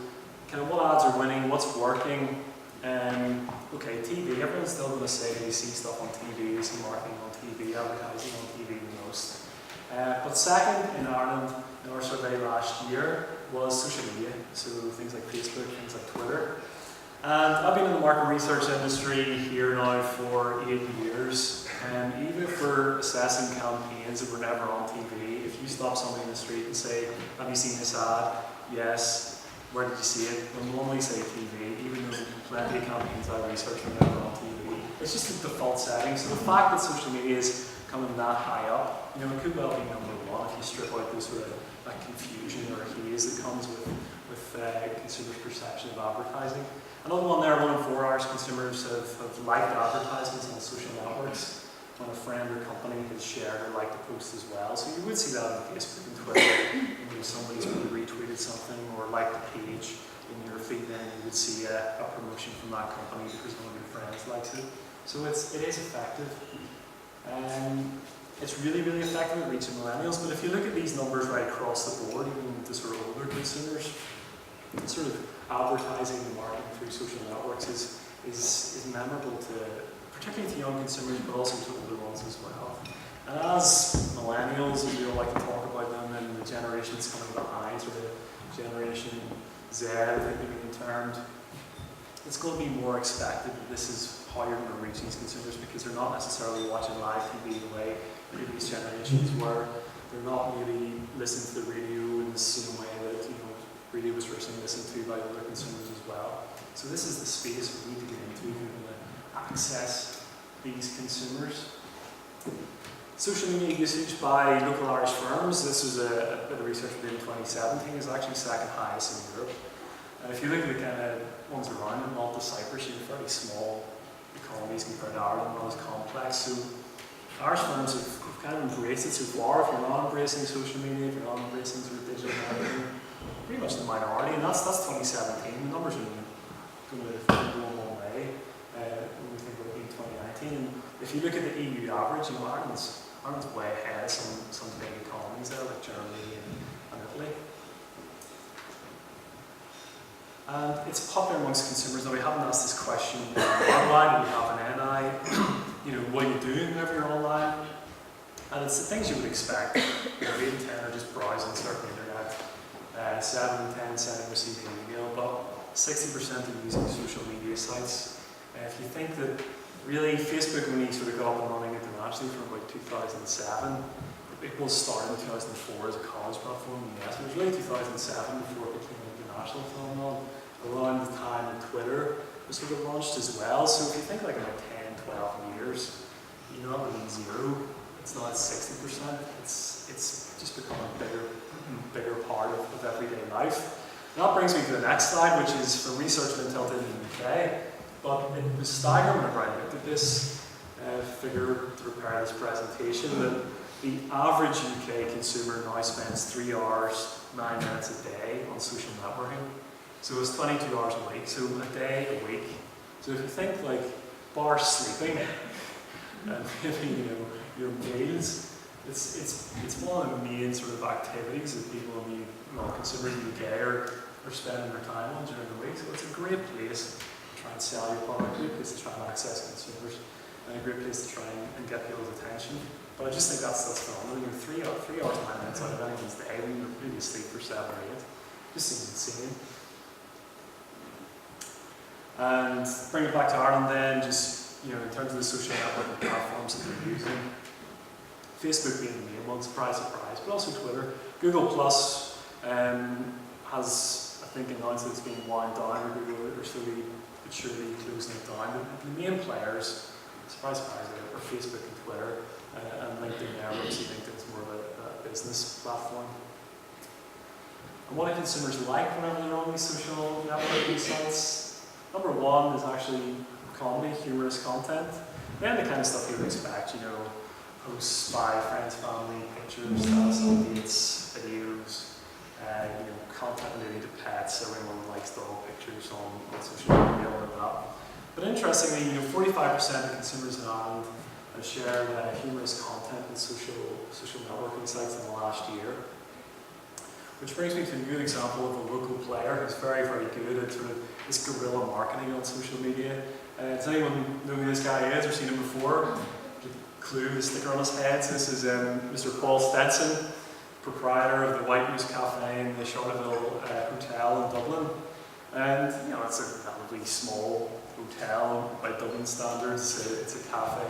kind of what ads are winning, what's working. Okay, TV, everyone's still going to say they see stuff on TV, they see marketing on TV, advertising on TV the most. But second in Ireland, in our survey last year, was social media. So things like Facebook, things like Twitter. And I've been in the market research industry here now for 8 years, and even if we're assessing campaigns that were never on TV, if you stop somebody in the street and say, have you seen this ad? Yes. Where did you see it? We'll normally say TV, even though plenty of campaigns I researched were never on TV. It's just the default setting. So the fact that social media is coming that high up, it could well be number one if you strip out those sort of that confusion or haze that comes with consumers' perception of advertising. Another one there, 1 in 4 Irish consumers have liked advertisements on social networks. When a friend or company has shared or liked a post as well. So you would see that on Facebook and Twitter. When somebody's maybe retweeted something or liked a page in your feed, then you would see a promotion from that company because one of your friends likes it. So it is effective. It's really, really effective at reaching millennials. But if you look at these numbers right across the board, even the sort of older consumers, sort of advertising and marketing through social networks is memorable to, particularly to young consumers, but also to older ones as well. And as millennials, as we all like to talk about them, and the generations coming behind, sort of Generation Z, I think they're being termed, it's going to be more expected that this is how you're going to reach these consumers because they're not necessarily watching live TV the way previous generations were. They're not maybe listening to the radio in the same way that radio was originally listened to by other consumers as well. So this is the space we need to get into if we want to access these consumers. Social media usage by local Irish firms, this was a bit of research we did in 2017, is actually second highest in Europe. If you look at the kind of ones around it, Malta, Cyprus, you have fairly small economies compared to Ireland, not as complex. So Irish firms have kind of embraced it so far. If you're not embracing social media, if you're not embracing sort of digital marketing, pretty much the minority, and that's 2017. The numbers are going to go one way when we think about 2019. And if you look at the EU average, Ireland's way ahead of some big economies there, like Germany and Italy. And it's popular amongst consumers. Now, we haven't asked this question online, we have an NI. What are you doing whenever you're online? And it's the things you would expect. 8 in 10 are just browsing, surfing the internet. 7 in 10 sending and receiving an email, but 60% are using social media sites. If you think that really Facebook, when you sort of got up and running internationally from about 2007, it was started in 2004 as a college platform in the US. It was really 2007 before it became an international phenomenon. Around the time that Twitter was sort of launched as well. So if you think like about 10, 12 years, you're not really zero. It's not 60%. It's just become a bigger part of everyday life. And that brings me to the next slide, which is from research that Intel did in the UK. But it was staggering whenever I looked at this figure to prepare this presentation, that the average UK consumer now spends 3 hours, 9 minutes a day on social networking. So it's 22 hours a week, so a day a week. So if you think like bar sleeping and maybe your meals, it's one of the main sort of activities that people in the consumers in the UK are spending their time on during the week. So it's a great place to try and sell your product, a great place to try and access consumers, and a great place to try and get people's attention. But I just think that's phenomenal. 3 hours, 9 minutes out of anyone's day when you're really asleep for 7 or 8. Just seems insane. And bring it back to Ireland then, just in terms of the social networking platforms that they're using. Facebook being the main one, surprise, surprise, but also Twitter. Google Plus has, I think, announced that it's being wound down, or Google are slowly but surely closing it down. The main players, surprise, surprise, are Facebook and Twitter, and LinkedIn there, obviously LinkedIn's more of a business platform. And what do consumers like whenever they're on these social networking sites? Number one is actually comedy, humorous content. Then the kind of stuff you would expect, posts by friends, family, pictures, status updates, videos, content related to pets. Everyone likes dog pictures on social media, all of that. But interestingly, 45% of consumers in Ireland have shared humorous content in social networking sites in the last year. Which brings me to a good example of a local player who's very, very good at sort of this guerrilla marketing on social media. Does anyone know who this guy is or seen him before? Clue, the sticker on his head. So this is Mr. Paul Stetson, proprietor of the White Moose Cafe in the Charleville Hotel in Dublin. And it's a relatively small hotel by Dublin standards. It's a cafe,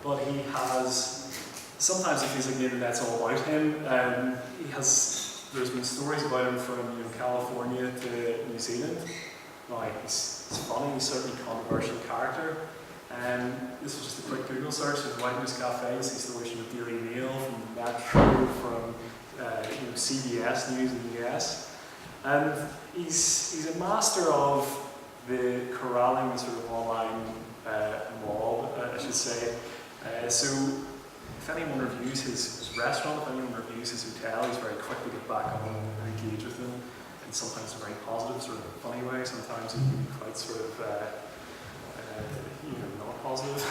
but he has. Sometimes it feels like the internet's all about him. There's been stories about him from California to New Zealand. He's funny, he's certainly a controversial character. This was just a quick Google search of White Moose Cafe. You see stories from the Daily Mail, from Metro, from CBS News in the US. And he's a master of the corralling the sort of online mob, I should say. So if anyone reviews his restaurant, if anyone reviews his hotel, he's very quick to get back on and engage with them. And sometimes in a very positive, sort of funny way. Sometimes he can be quite sort of, not positive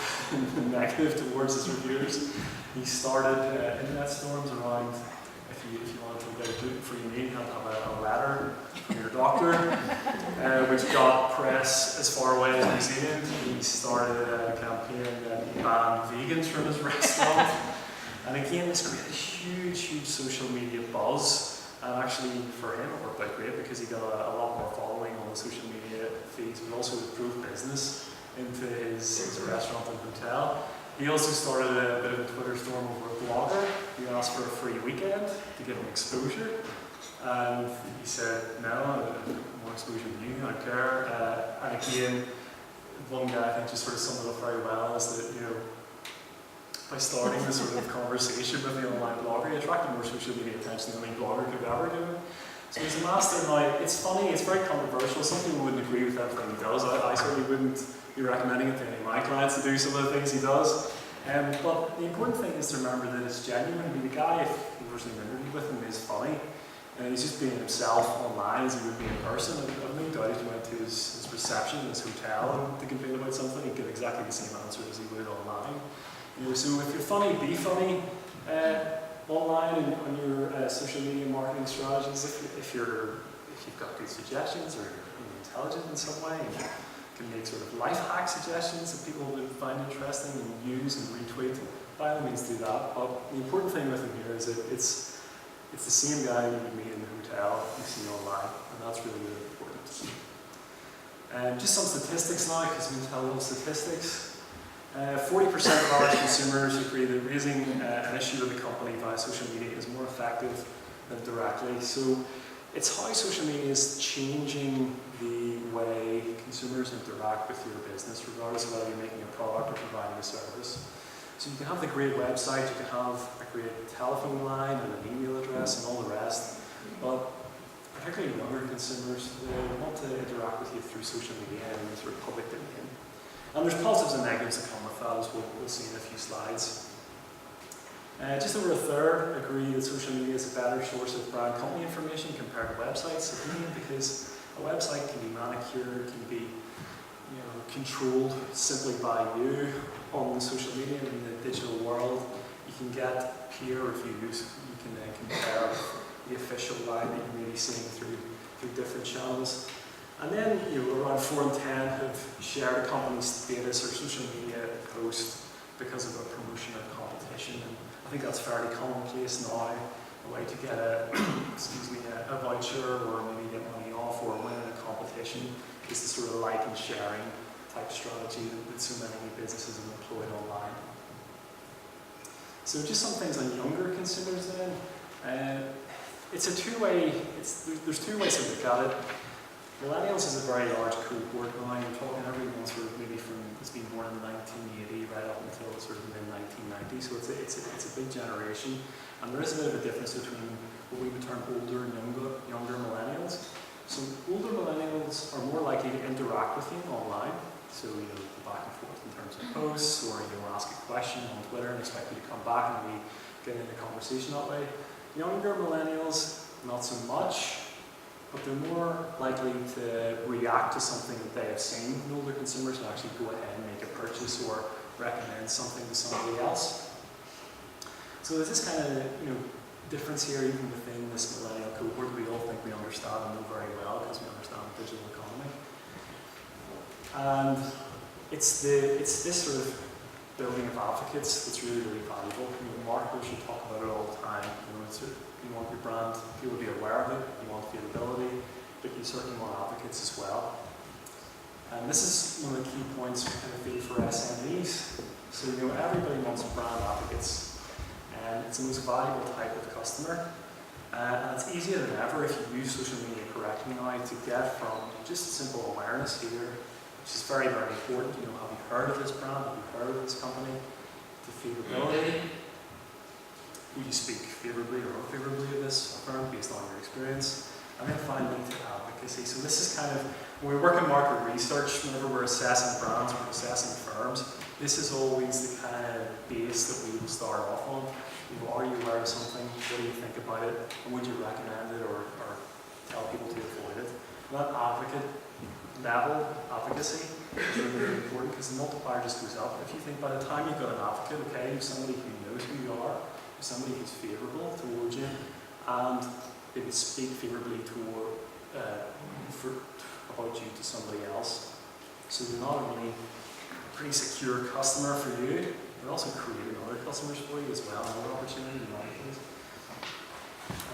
and negative towards his reviewers. He started internet storms around, if you wanted to get a gluten-free meal, you had to have a letter from your doctor, which got press as far away as New Zealand. He started a campaign that he banned vegans from his restaurant. And again, this created a huge social media buzz. And actually, for him, it worked out great because he got a lot more following on the social media feeds, but also drove business into his restaurant and hotel. He also started a bit of a Twitter storm over a blogger who asked for a free weekend to give him exposure. And he said, no, more exposure than you, I don't care. And again, one guy I think just sort of summed it up very well is that, by starting this sort of conversation with the online blogger, he attracted more social media attention than any blogger could ever do. So he's a master now. It's funny, it's very controversial. Some people wouldn't agree with everything he does. I certainly wouldn't be recommending it to any of my clients to do some of the things he does. But the important thing is to remember that it's genuine. I mean, the guy, if you were to interview with him, is funny. And he's just being himself online as he would be in person. I've no doubt if he went to his reception in his hotel and to complain about something, he'd get exactly the same answer as he would online. So if you're funny, be funny online and on your social media marketing strategies. If you've got good suggestions or you're intelligent in some way, and can make sort of life hack suggestions that people would find interesting and use and retweet, by all means do that. But the important thing with him here is that it's the same guy you would meet in the hotel you see online, and that's really, really important. Just some statistics now, because we tell little statistics. 40% of our consumers agree that raising an issue with a company via social media is more effective than directly. So it's how social media is changing the way consumers interact with your business, regardless of whether you're making a product or providing a service. So you can have the great website, you can have a great telephone line and an email address and all the rest, but particularly younger consumers, they want to interact with you through social media and through public domain. And there's positives and negatives that come with that, as we'll see in a few slides. Just over a third agree that social media is a better source of brand company information compared to websites. Again, because a website can be manicured, can be controlled simply by you on the social media in the digital world. You can get peer reviews. You can then compare the official line that you may be seeing through different channels. And then around 4 in 10 have shared a company's status or social media post because of a promotion or competition. And I think that's fairly commonplace now. A way to get a voucher or maybe get money off or win in a competition is the sort of like and sharing type strategy that so many businesses have employed online. So just some things on younger consumers then. It's a two-way, there's two ways to look at it. Millennials is a very large cohort now. You're talking everyone sort of maybe it's been born in 1980 right up until sort of mid-1990. So it's a big generation. And there is a bit of a difference between what we would term older and younger millennials. So older millennials are more likely to interact with you online. So back and forth in terms of posts, or ask a question on Twitter and expect you to come back and we get into the conversation that way. Younger millennials, not so much. But they're more likely to react to something that they have seen in older consumers and actually go ahead and make a purchase or recommend something to somebody else. So there's this kind of difference here even within this millennial cohort we all think we understand and know very well because we understand the digital economy. And it's this sort of building of advocates that's really, really valuable. Marketers should talk about it all the time. You want your brand people to be aware of it, you want feasibility, but you certainly want advocates as well. And this is one of the key points for SMEs. So everybody wants brand advocates, and it's the most valuable type of customer. And it's easier than ever if you use social media correctly now to get from just simple awareness here, which is very, very important. Have you heard of this brand? Have you heard of this company? To feasibility. Would you speak favorably or unfavorably of this firm based on your experience? and then finally to advocacy. So this is kind of, when we work in market research, whenever we're assessing brands, we're assessing firms, this is always the kind of base that we will start off on. Are you aware of something? What do you think about it? And would you recommend it or tell people to avoid it? And that advocate level, advocacy, is really, really important because the multiplier just goes up. If you think by the time you've got an advocate, okay, you've somebody who knows who you are, you've somebody who's favourable towards you, and they would speak favourably toward about you to somebody else. So they're not only a pretty secure customer for you, they're also creating other customers for you as well, another opportunity in marketplace.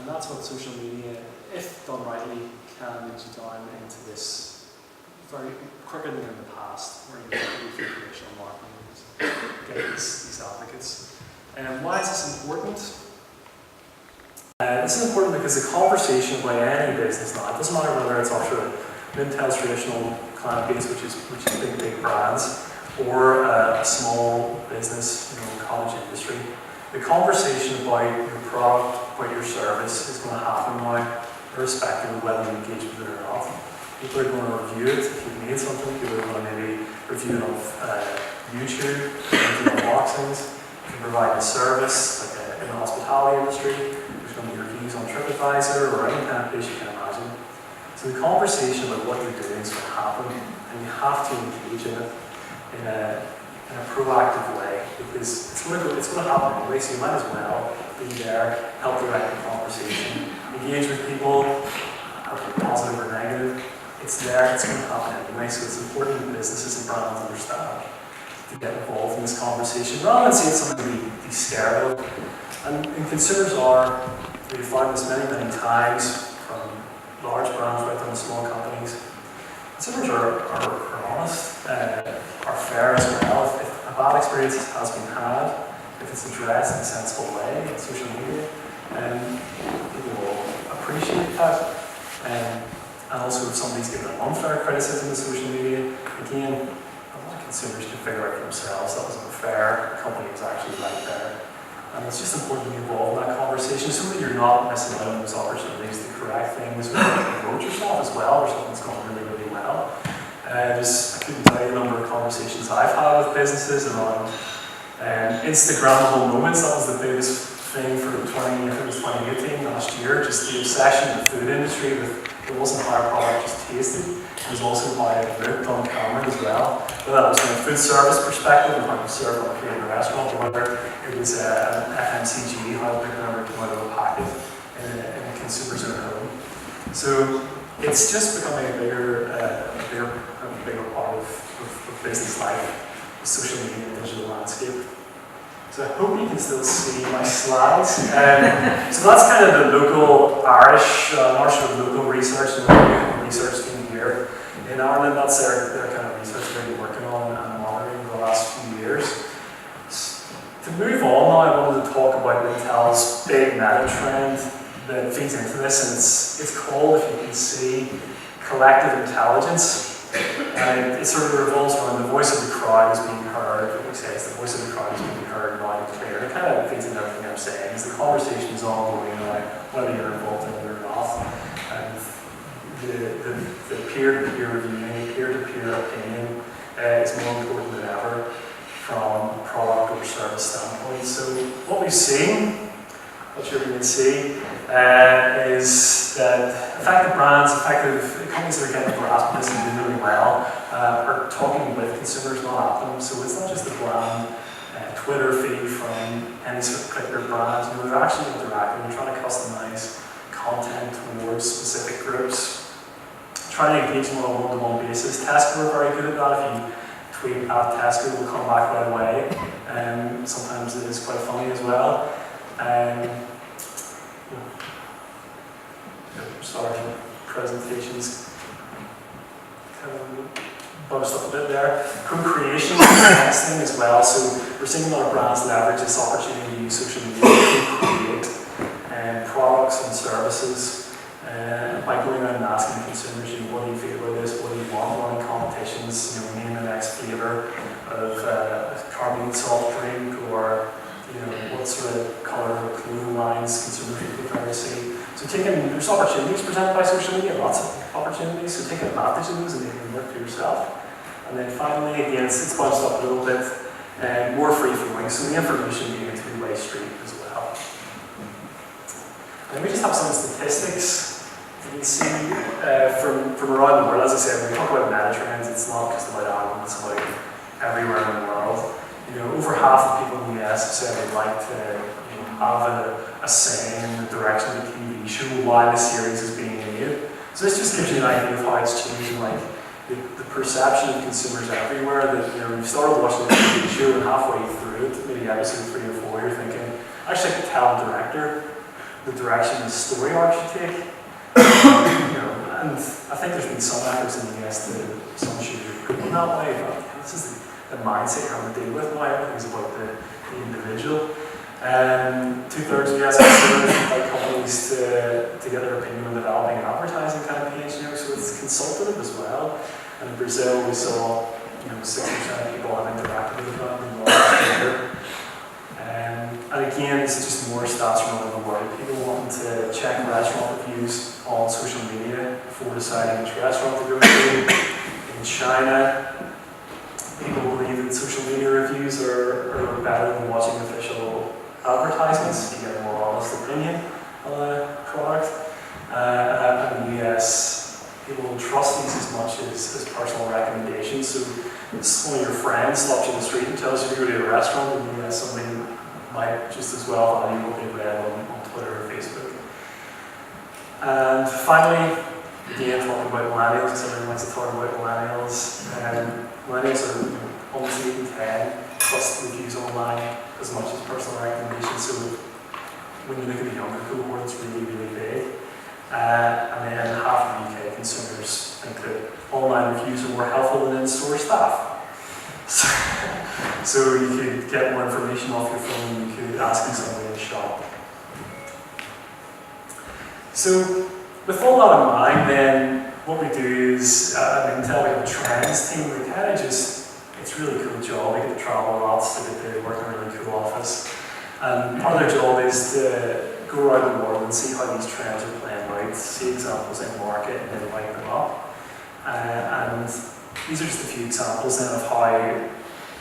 And that's what social media, if done rightly, can lead you down into this very quicker than in the past, where you get through traditional marketing, get these advocates. And why is this important? This is important because the conversation by any business now, it doesn't matter whether it's offshore Mintel's traditional client base, which is big brands, or a small business, college industry. The conversation about your product, about your service is going to happen now, irrespective of whether you engage with it or not. People are going to review it if you've made something. People are going to maybe review it on YouTube, unboxings. If you provide a service, like in the hospitality industry, there's going to be reviews on TripAdvisor or any kind of place you can imagine. So the conversation about what you're doing is going to happen, and you have to engage in it in a proactive way, because it's going to happen anyway, so you might as well be there, help direct the conversation, engage with people, positive or negative. It's there, it's going to happen anyway, so it's important that businesses and brands understand to get involved in this conversation, rather than see it something to be scared of. And consumers are, we've found this many times, from large brands right down to small companies, consumers are honest, are fair as well. If a bad experience has been had, if it's addressed in a sensible way on social media, people will appreciate that. And also if somebody's given an unfair criticism on social media, again, a lot of consumers can figure out for themselves that wasn't fair, the company was actually right there. And it's just important to be involved in that conversation so that you're not missing out on those opportunities to correct things, or promote yourself as well, or something's going really, really well. I couldn't tell you the number of conversations I've had with businesses around Instagrammable moments. That was the biggest thing for 2018 last year, just the obsession with the food industry. It wasn't how our product just tasted, it was also how it looked on camera as well. Whether that was from a food service perspective, and how you serve on creating a restaurant, or whether it was an FMCG, how it remember came out of a packet in a consumer's own home. So it's just becoming a bigger part of business life, the social media and digital landscape. So I hope you can still see my slides. So that's kind of the local Irish, our sort of local research and research team here in Ireland. That's their kind of research they've been working on and monitoring for the last few years. To move on now, I wanted to talk about Mintel's big meta trend that feeds into this, and it's called, if you can see, collective intelligence. And it sort of revolves around the voice of the crowd is being heard. What we say is the voice of the crowd is being heard loud and clear. And it kind of feeds into everything I'm saying. Is the conversation is ongoing now, whether you're involved in it or not. And the peer-to-peer reviewing, peer-to-peer opinion is more important than ever from a product or service standpoint. So what we've seen, not sure if you can see, is that effective brands, effective companies that are getting a grasp of this and doing really well, are talking with consumers, not at them. So it's not just a bland Twitter feed from any sort of clicker brand. They're actually interacting, they're trying to customize content towards specific groups, trying to engage them on a one-to-one basis. Tesco are very good at that. If you tweet at Tesco, it will come back right away. Sometimes it is quite funny as well. Sorry, presentations kind of bunched up a bit there. Co-creation is the next thing as well. So we're seeing a lot of brands leverage this opportunity to use social media to create products and services by going around and asking consumers, what do you feel about this? What do you want? Running competitions, name the next flavour of carbonate soft drink, or what sort of colour of clothing lines consumers would prefer to see. So there's opportunities presented by social media, lots of opportunities, so taking advantage of those and making them work for yourself. And then finally, again, it's bunched up a little bit, more free-flowing, so the information being a two-way street as well. And we just have some statistics you can see from around the world. As I said, when we talk about meta trends, it's not just about Ireland, it's about everywhere in the world. You know, over half of people in the US have said they'd like to have a say in the direction of the TV show while the series is being made. So this just gives you an idea of how it's changing, like the perception of consumers everywhere. That you've started watching a TV show and halfway through it, maybe episode 3 or 4, you're thinking, actually I could tell the director the direction the story arc should take. And I think there's been some efforts in the US to some should recruit in that way, but this is the mindset you're having to deal with now. Everything's about the individual. 2/3 of US consumers like companies to get their opinion on developing advertising campaigns, so it's consultative as well. And in Brazil, we saw 60% of people have interacted with the brand in the last year. And again, this is just more stats from all over the world. People wanting to check restaurant reviews on social media before deciding which restaurant to go to. In China, people believe that social media reviews are better than watching official advertisements. You get a more honest opinion on a product. And in the US, people will trust these as much as personal recommendations. So if one of your friends stops you in the street and tells you to go to a restaurant, in the US, somebody might just as well value what they've read on Twitter or Facebook. And finally, again, talking about millennials, because everyone likes to talk about millennials. Millennials are almost 8 in 10 plus reviews online as much as personal recommendations. So when you look at the younger cohort, it's really, really big. And then half of UK consumers think that online reviews are more helpful than in-store stuff. So you could get more information off your phone, you could ask somebody in the shop. So with all that in mind, then what we do is, until we have a trends team, we kind of just, it's a really cool job. We get to travel lots, they get to work in a really cool office. And part of their job is to go around the world and see how these trends are playing out, see examples in market and then light them up. And these are just a few examples then of how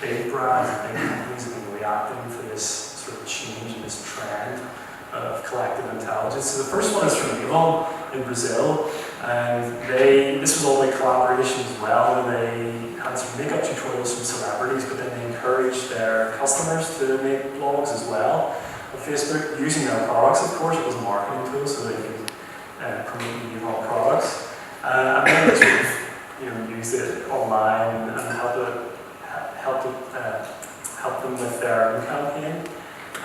big brands and big companies have been reacting to this sort of change in this trend of collective intelligence. So the first one is from Avon in Brazil, and this was all by collaboration as well, where they had some makeup tutorials from celebrities, but then they encouraged their customers to make blogs as well on Facebook, using their products, of course. It was a marketing tool, so they could promote the Avon products. And then they sort of used it online and help them with their own campaign.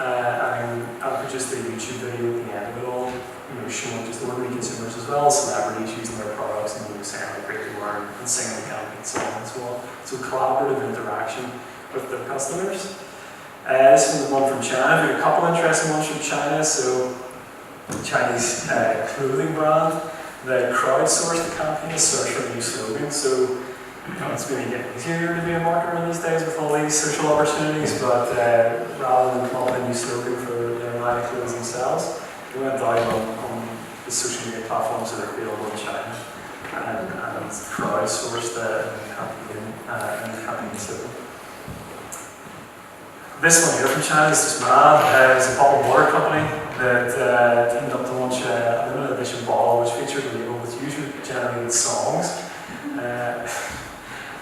And produced a YouTube video at the end of it all, showing just ordinary consumers as well as celebrities using their products and saying how great they were and singing the campaign song as well. So collaborative interaction with their customers. This is one from China. We have a couple interesting ones from China. So Chinese clothing brand, they crowdsourced the campaign to search for new slogans. So it's going to get easier to be a marketer these days with all these social opportunities, but rather than come up with a new slogan for their line of clothes themselves, they went down on the social media platforms that are available in China and crowdsourced the campaign slogan. This one here from China is just mad. It's a bottled water company that teamed up to launch a limited edition bottle which featured a label with user-generated songs.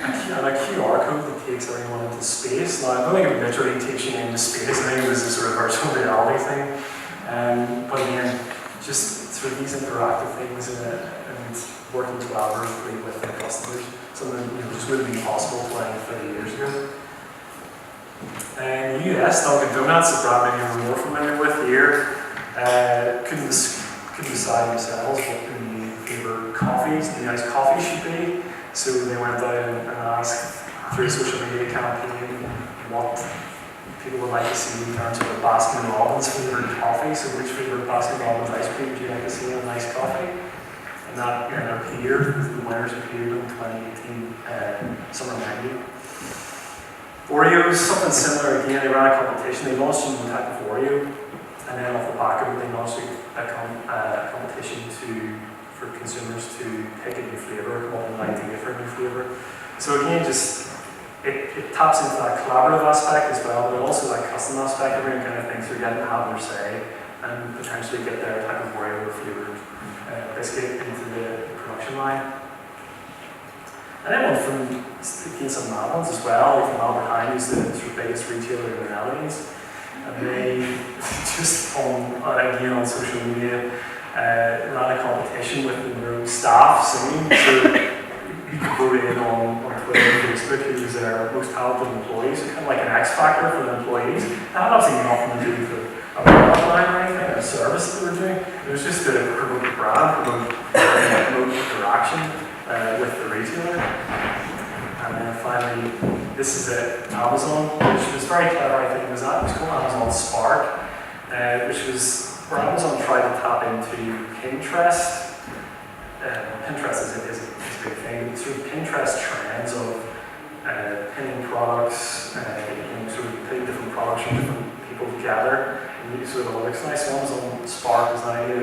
And a QR code that takes everyone into space. Now, I don't think it literally takes you into space. I think it was a sort of virtual reality thing. But again, just sort of these interactive things and working collaboratively with their customers. Something that just wouldn't be possible 20, 30 years ago. In the US, Dunkin' Donuts, a brand maybe you're more familiar with here, couldn't decide themselves what their favorite coffees, the iced coffee should be. So they went down and asked through a social media campaign what people would like to see in terms of a Baskin Robbins favorite coffee. So which favorite Baskin Robbins ice cream would you like to see in a nice coffee? And that appeared, the winners appeared in 2018 summer menu. Oreos, something similar again, they ran a competition. They launched a new type of Oreo And then off the back of it, they launched a competition for consumers to pick a new flavour, come up with an idea for a new flavour. So again, it taps into that collaborative aspect as well, but also that custom aspect. Everyone kind of thinks they're getting to have their say and potentially get their type of way or flavoured biscuit into the production line. And then one from some Malvins as well, like from Albert Heijn, who's the sort of biggest retailer in the Netherlands. And they just again on social media ran a competition with their own staff singing. So you could vote in on Twitter and Facebook who's their most talented employees, so kind of like an X factor for the employees. That had absolutely nothing to do with a product line or anything, or a service that they were doing. It was just to promote the brand, promote interaction with the retailer. And then finally, this is at Amazon, which was very clever, I think. It was called Amazon Spark, which was where Amazon tried to tap into Pinterest. Pinterest is a big thing. Sort of Pinterest trends of pinning products, sort of putting different products from different people together. And so it all looks nice. So Amazon Spark is an idea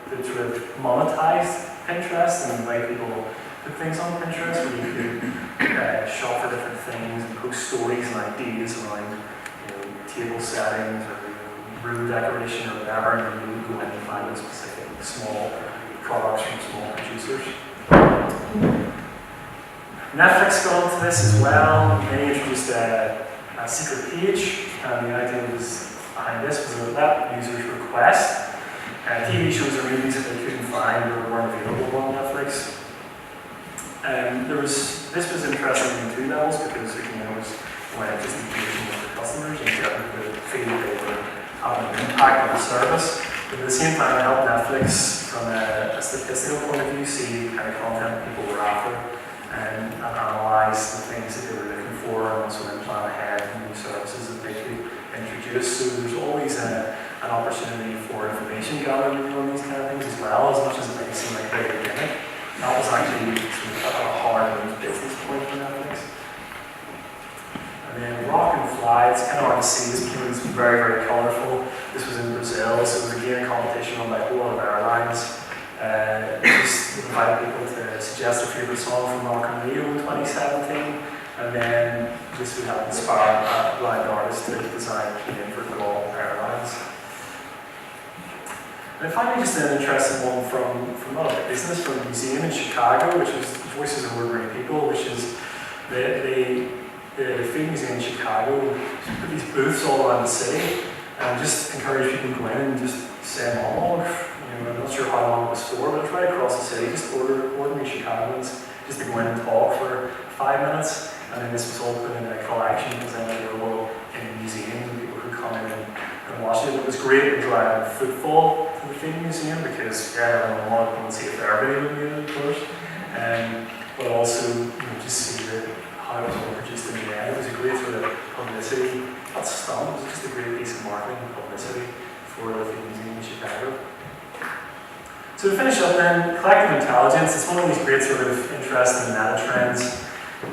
to sort of monetize Pinterest and invite people put things on Pinterest where you could shop for different things and post stories and ideas around table settings or room decoration or whatever, and then you would go in and find those specific small products from small producers. Netflix got into this as well. They introduced a secret page, and the idea was behind this was to let users request TV shows or movies that they couldn't find or weren't available on Netflix. This was interesting on two levels because it was just engaging with the customers and getting the feel that they were having an impact on the service. But at the same time, it helped Netflix from a statistical point of view see the kind of content people were after and analyse the things that they were looking for and also then plan ahead for new services that they could introduce. So there's always an opportunity for information gathering on these kind of things as well, as much as it may seem like a bit of a gimmick. That was actually sort of a hard business point for Netflix. And then Rock and Fly, it's kind of hard to see. This was very, very colourful. This was in Brazil, so it was again a competition on by a whole lot of airlines. Just invited people to suggest a favourite song from Rock and Rio in 2017. And then this would help inspire blind artists to design keying for global airlines. And finally, just an interesting one from not a business, from a museum in Chicago, which is Voices of Ordinary People, which is the Food Museum in Chicago. Put these booths all around the city and just encourage people to go in and just say a monologue. I'm not sure how long it was for, but it's right across the city, just ordinary Chicagoans, just to go in and talk for 5 minutes. And then this was all put in a collection, because then available in the museum, and people could come in and watch it. It was great to drive footfall to the Food Museum, because everyone wanted to come and see if everybody would be in it, of course. But also, just see how it was all produced in the end. It was a great sort of publicity. Not stunt, it was just a great piece of marketing and publicity for the Food Museum in Chicago. So to finish up then, collective intelligence, it's one of these great sort of interesting meta trends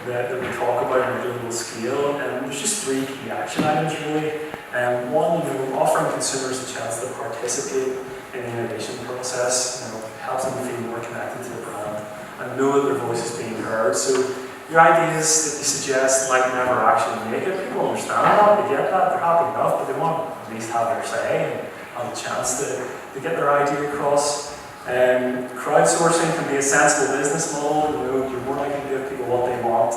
that we talk about on a global scale. And there's just 3 key action items really. One, offering consumers a chance to participate in the innovation process, helps them feel more connected to the brand and know that their voice is being heard. So your ideas that you suggest like never actually make it, people understand that, they get that, they're happy enough, but they want to at least have their say and have a chance to get their idea across. Crowdsourcing can be a sensible business model. You're more likely to give people what they want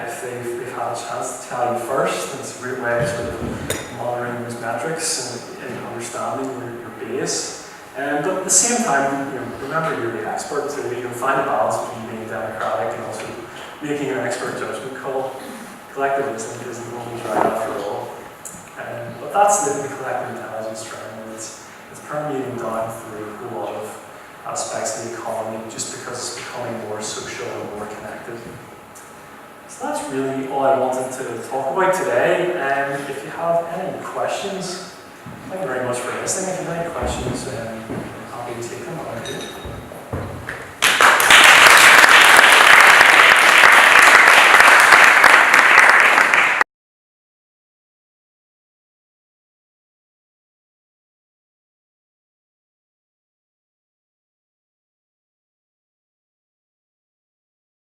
if they've had a chance to tell you first. And it's a great way of sort of monitoring those metrics and understanding your base. But at the same time, remember you're the expert, so find a balance between being democratic and also making an expert judgment call. Collectivism isn't always right after all. But that's the collective intelligence trend. It's permeating down through a whole lot of aspects of the economy just because it's becoming more social and more connected. So that's really all I wanted to talk about today. If you have any questions, thank you very much for listening. If you have any questions, I'm happy to take them.